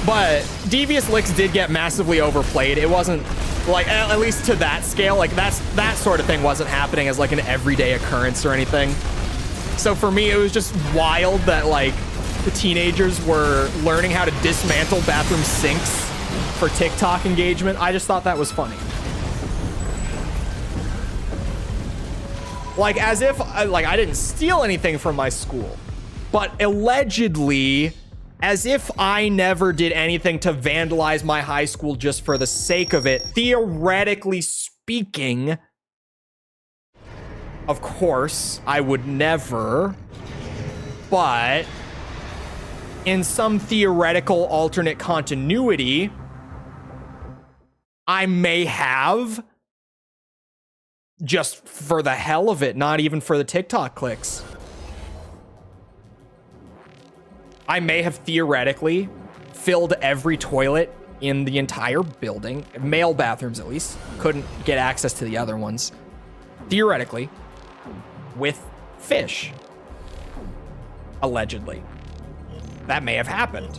But Devious Licks did get massively overplayed. It wasn't like, at least to that scale, like that sort of thing wasn't happening as like an everyday occurrence or anything. So for me, it was just wild that like the teenagers were learning how to dismantle bathroom sinks for TikTok engagement. I just thought that was funny. Like, as if, like, I didn't steal anything from my school. But allegedly, as if I never did anything to vandalize my high school just for the sake of it. Theoretically speaking, of course, I would never. But in some theoretical alternate continuity, I may have, just for the hell of it, not even for the TikTok clicks. I may have theoretically filled every toilet in the entire building, male bathrooms at least, couldn't get access to the other ones, theoretically, with fish. Allegedly. That may have happened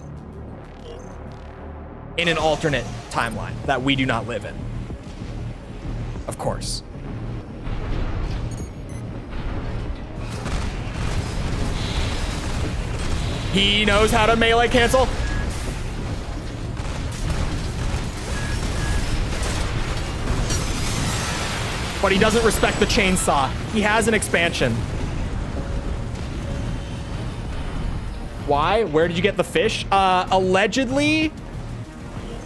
in an alternate timeline that we do not live in. Of course. He knows how to melee cancel. But he doesn't respect the chainsaw. He has an expansion. Why? Where did you get the fish? Allegedly,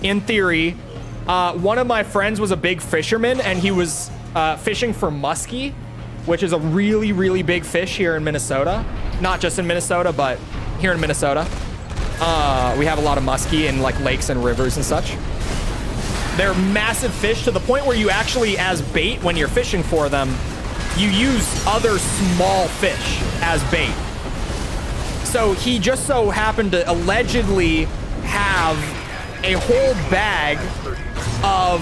in theory, one of my friends was a big fisherman and he was fishing for muskie, which is a really, really big fish here in Minnesota. Not just in Minnesota, but here in Minnesota. We have a lot of muskie in like lakes and rivers and such. They're massive fish to the point where you actually, as bait, when you're fishing for them, you use other small fish as bait. So he just so happened to allegedly have a whole bag of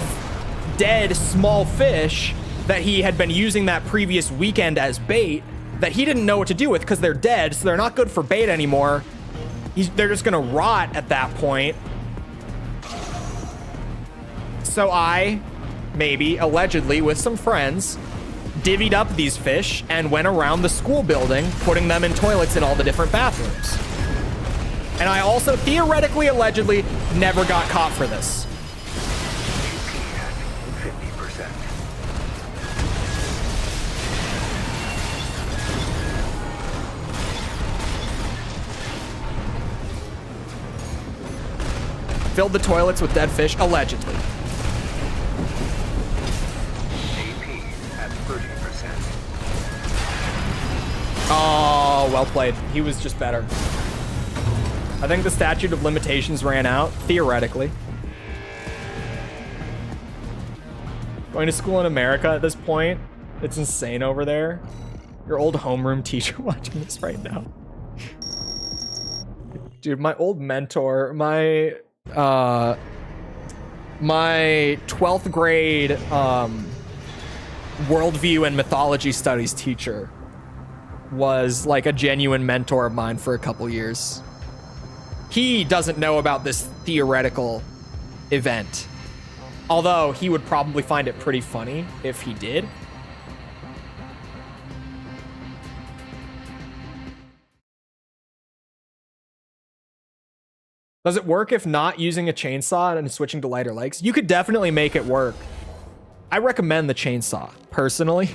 dead small fish that he had been using that previous weekend as bait that he didn't know what to do with because they're dead, so they're not good for bait anymore. They're just gonna rot at that point. So I, maybe, allegedly, with some friends, divvied up these fish and went around the school building, putting them in toilets in all the different bathrooms. And I also, theoretically, allegedly, never got caught for this. 50%. Filled the toilets with dead fish, allegedly. Oh, well played. He was just better. I think the statute of limitations ran out, theoretically. Going to school in America at this point, it's insane over there. Your old homeroom teacher watching this right now. Dude, my old mentor, my 12th grade worldview and mythology studies teacher was like a genuine mentor of mine for a couple years. He doesn't know about this theoretical event, although he would probably find it pretty funny if he did. Does it work if not using a chainsaw and switching to lighter legs? You could definitely make it work. I recommend the chainsaw, personally.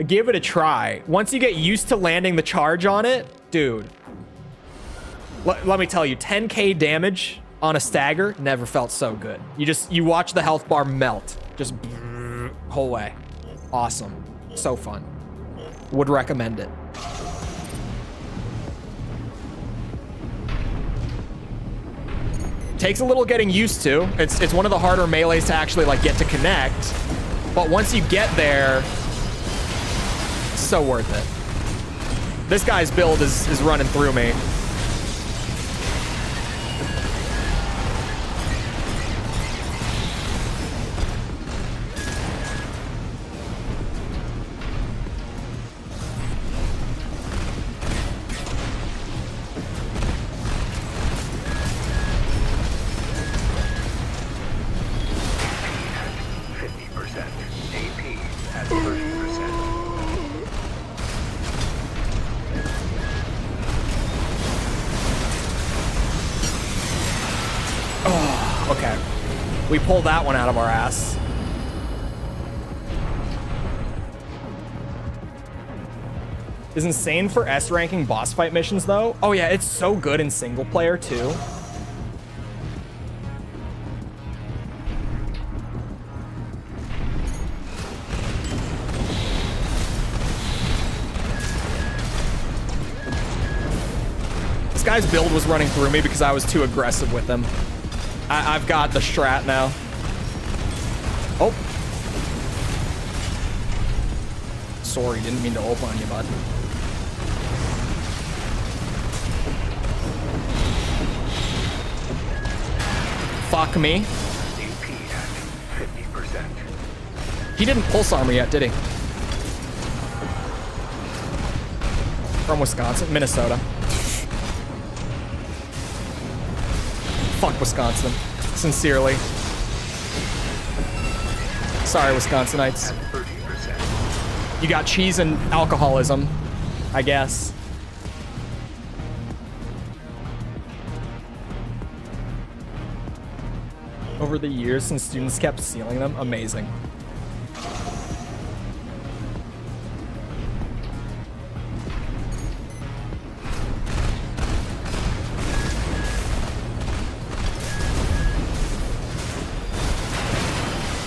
Give it a try. Once you get used to landing the charge on it, dude, let me tell you, 10k damage on a stagger never felt so good. You watch the health bar melt, just whole way. Awesome, so fun. Would recommend it. Takes a little getting used to. It's one of the harder melees to actually like get to connect, but once you get there, so worth it. This guy's build is running through me. We pulled that one out of our ass. is insane for S ranking boss fight missions though. Oh yeah, it's so good in single player too. This guy's build was running through me because I was too aggressive with him. I've got the strat now. Oh. Sorry, didn't mean to ult on you, bud. Fuck me. AP at 50%. He didn't pulse armor yet, did he? From Wisconsin, Minnesota. Fuck Wisconsin. Sincerely. Sorry, Wisconsinites. At 30%. You got cheese and alcoholism, I guess. Over the years, since students kept stealing them, amazing.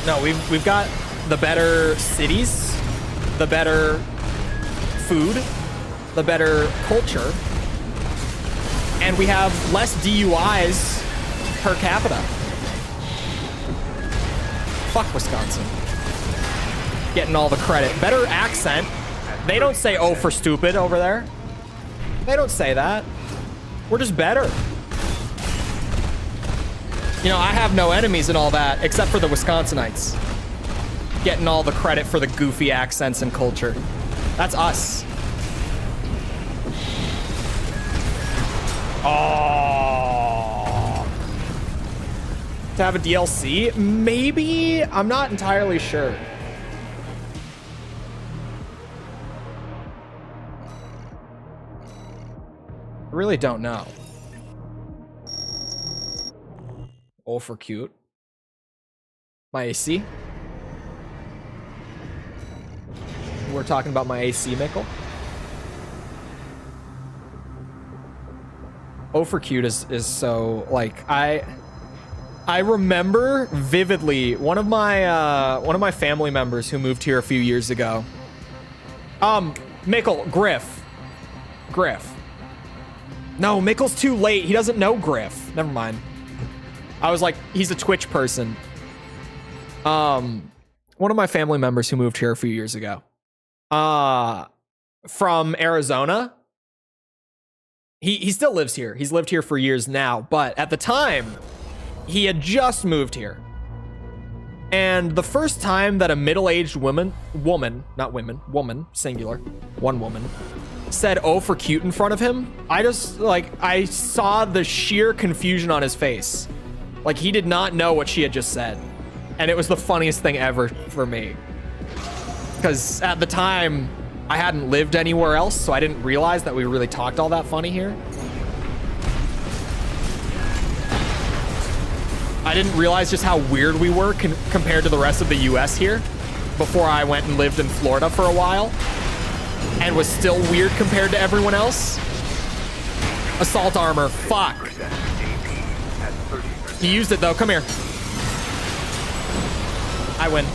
No, we've got the better cities, the better food, the better culture, and we have less DUIs per capita. Fuck Wisconsin. Getting all the credit. Better accent. They don't say "oh" for stupid over there. They don't say that. We're just better. You know, I have no enemies and all that, except for the Wisconsinites. Getting all the credit for the goofy accents and culture. That's us. Oh. To have a DLC? Maybe? I'm not entirely sure. I really don't know. Oh, for cute. My AC. We're talking about my AC, Mickle. Oh, for cute is so like I remember vividly one of my family members who moved here a few years ago. Mickle, Griff. No, Mickle's too late. He doesn't know Griff. Never mind. I was like, he's a Twitch person. One of my family members who moved here a few years ago. From Arizona. He still lives here. He's lived here for years now, but at the time, he had just moved here. And the first time that a middle-aged woman, singular, one woman, said "oh for cute" in front of him, I saw the sheer confusion on his face. Like, he did not know what she had just said. And it was the funniest thing ever for me. Because at the time, I hadn't lived anywhere else, so I didn't realize that we really talked all that funny here. I didn't realize just how weird we were compared to the rest of the US here before I went and lived in Florida for a while and was still weird compared to everyone else. Assault armor, fuck. He used it though, come here. I win.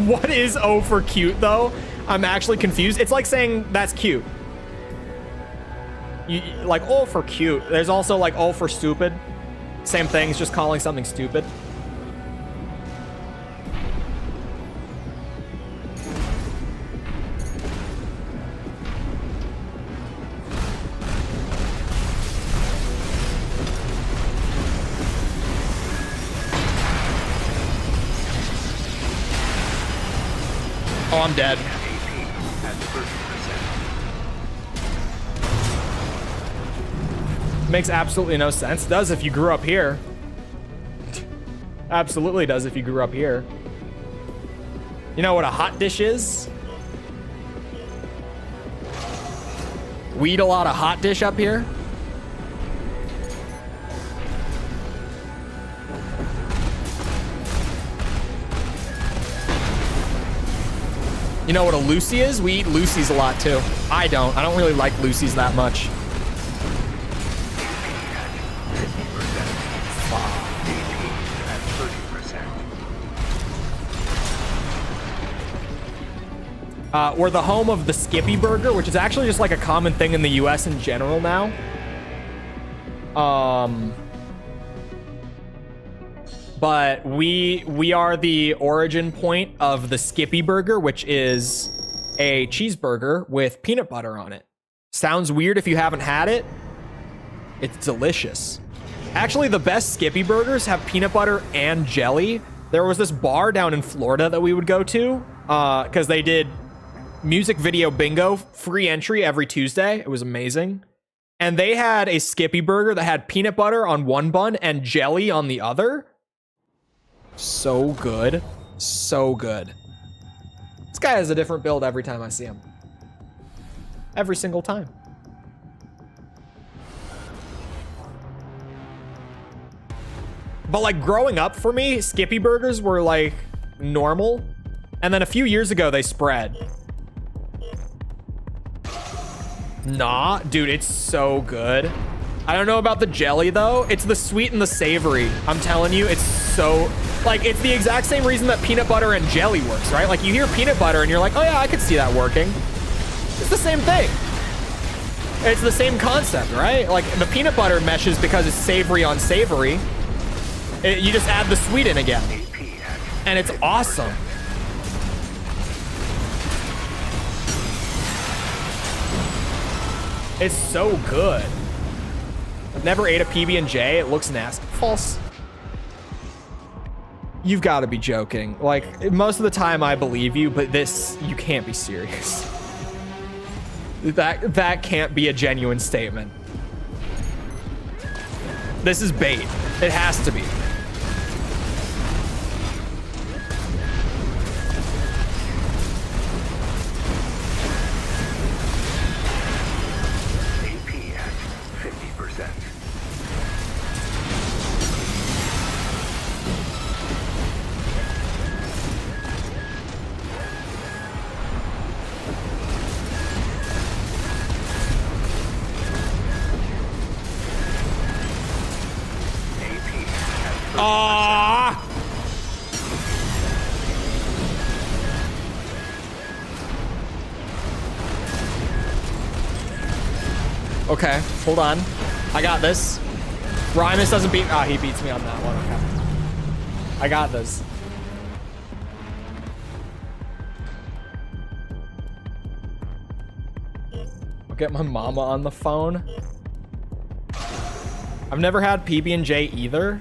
What is O for cute though? I'm actually confused. It's like saying that's cute. Like O for cute. There's also like O for stupid. Same thing, it's just calling something stupid. Oh, I'm dead. Makes absolutely no sense. Does if you grew up here. Absolutely does if you grew up here. You know what a hot dish is? We eat a lot of hot dish up here. You know what a Lucy is? We eat Lucy's a lot too. I don't really like Lucy's that much. We're the home of the Skippy Burger, which is actually just like a common thing in the US in general now. But we are the origin point of the Skippy Burger, which is a cheeseburger with peanut butter on it. Sounds weird if you haven't had it. It's delicious. Actually, the best Skippy Burgers have peanut butter and jelly. There was this bar down in Florida that we would go to because they did music video bingo, free entry every Tuesday. It was amazing. And they had a Skippy Burger that had peanut butter on one bun and jelly on the other. So good. So good. This guy has a different build every time I see him. Every single time. But like growing up for me, Skippy Burgers were like normal. And then a few years ago, they spread. Nah, dude, it's so good. I don't know about the jelly though. It's the sweet and the savory. I'm telling you, it's so, like, it's the exact same reason that peanut butter and jelly works, right? Like you hear peanut butter and you're like, oh yeah, I could see that working. It's the same thing. It's the same concept, right? Like the peanut butter meshes because it's savory on savory. You just add the sweet in again. And it's awesome. It's so good. I've never ate a PB&J. It looks nasty. False. You've got to be joking. Like, most of the time I believe you, but this, you can't be serious. That can't be a genuine statement. This is bait. It has to be. Okay, hold on. I got this. Rymus doesn't beat. Ah, he beats me on that one. Okay. I got this. I'll get my mama on the phone. I've never had PB&J either.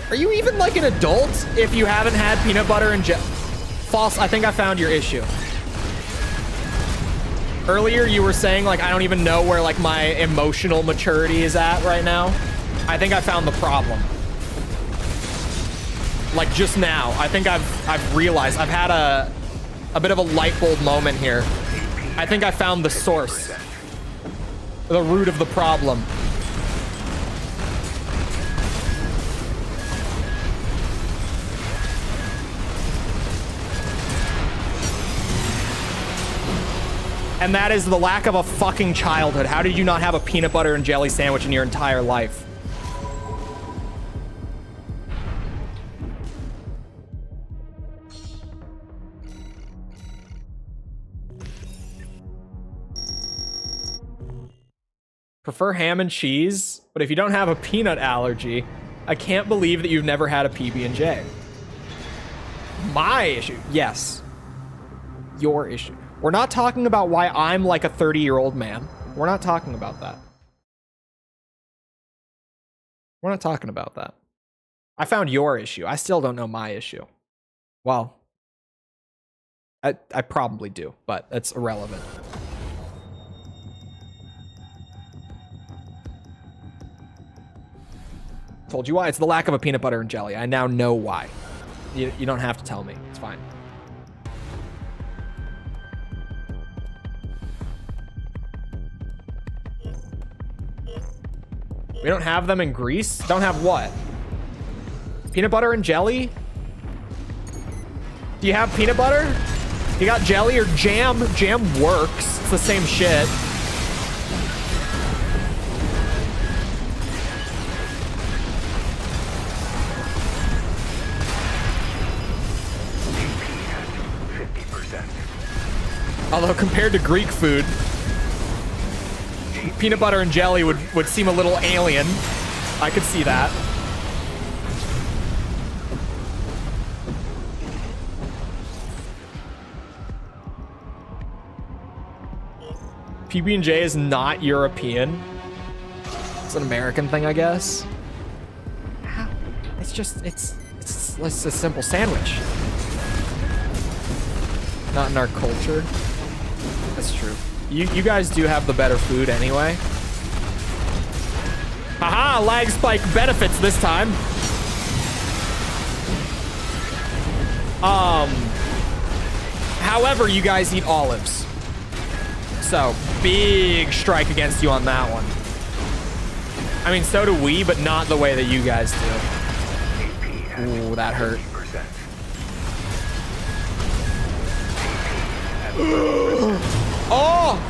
Are you even like an adult if you haven't had peanut butter and jelly? False. I think I found your issue. Earlier, you were saying, like, I don't even know where, like, my emotional maturity is at right now. I think I found the problem. Like, just now. I think I've realized. I've had a bit of a light bulb moment here. I think I found the source. The root of the problem. And that is the lack of a fucking childhood. How did you not have a peanut butter and jelly sandwich in your entire life? Prefer ham and cheese, but if you don't have a peanut allergy, I can't believe that you've never had a PB&J. My issue, yes. Your issue. We're not talking about why I'm like a 30-year-old man. We're not talking about that. We're not talking about that. I found your issue. I still don't know my issue. Well, I probably do, but that's irrelevant. Told you why. It's the lack of a peanut butter and jelly. I now know why. You don't have to tell me. It's fine. We don't have them in Greece? Don't have what? Peanut butter and jelly? Do you have peanut butter? You got jelly or jam? Jam works. It's the same shit. Although compared to Greek food, peanut butter and jelly would seem a little alien. I could see that. PB&J is not European. It's an American thing, I guess. It's just, it's a simple sandwich. Not in our culture. That's true. You guys do have the better food anyway. Haha, lag spike benefits this time. However, you guys eat olives. So, big strike against you on that one. I mean, so do we, but not the way that you guys do. Ooh, that hurt. Oh!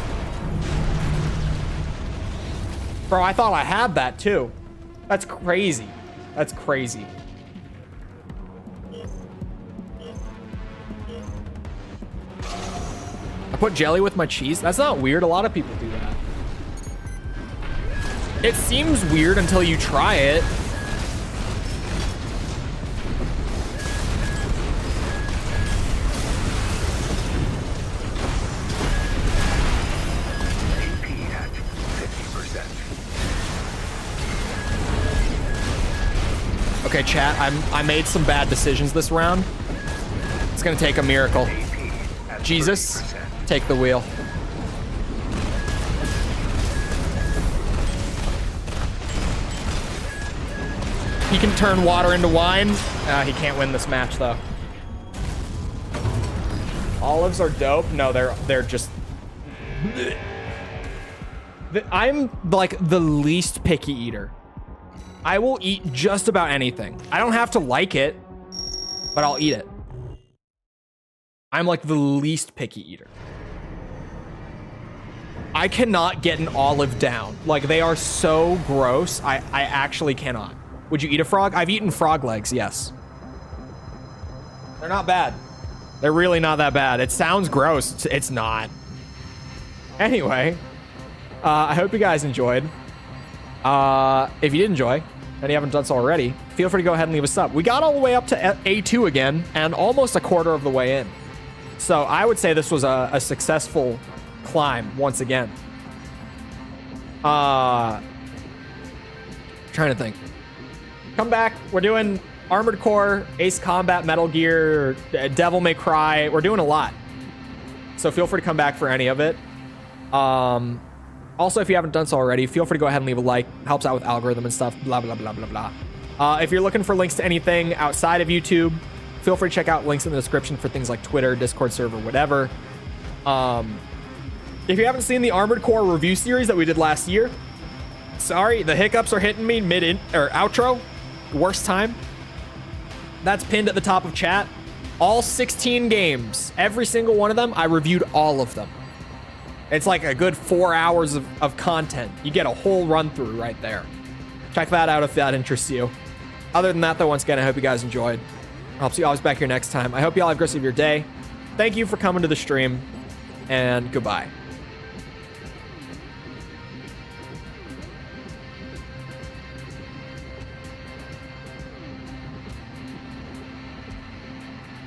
Bro, I thought I had that too. That's crazy. That's crazy. I put jelly with my cheese? That's not weird. A lot of people do that. It seems weird until you try it. Okay, chat, I made some bad decisions this round. It's gonna take a miracle. Jesus, take the wheel. He can turn water into wine. He can't win this match though. Olives are dope. No, they're just. I'm like the least picky eater. I will eat just about anything. I don't have to like it, but I'll eat it. I'm like the least picky eater. I cannot get an olive down. Like, they are so gross. I actually cannot. Would you eat a frog? I've eaten frog legs, yes. They're not bad. They're really not that bad. It sounds gross. It's not. Anyway, I hope you guys enjoyed. If you did enjoy, and you haven't done so already, feel free to go ahead and leave a sub. We got all the way up to A2 again, and almost a quarter of the way in. So I would say this was a successful climb once again. Trying to think. Come back. We're doing Armored Core, Ace Combat, Metal Gear, Devil May Cry. We're doing a lot. So feel free to come back for any of it. Also, if you haven't done so already, feel free to go ahead and leave a like. Helps out with algorithm and stuff. Blah, blah, blah, blah, blah. If you're looking for links to anything outside of YouTube, feel free to check out links in the description for things like Twitter, Discord server, whatever. If you haven't seen the Armored Core review series that we did last year, sorry, the hiccups are hitting me outro. Worst time. That's pinned at the top of chat. All 16 games, every single one of them, I reviewed all of them. It's like a good 4 hours of content. You get a whole run through right there. Check that out if that interests you. Other than that, though, once again, I hope you guys enjoyed. I'll see you always back here next time. I hope you all have a great rest of your day. Thank you for coming to the stream, and goodbye.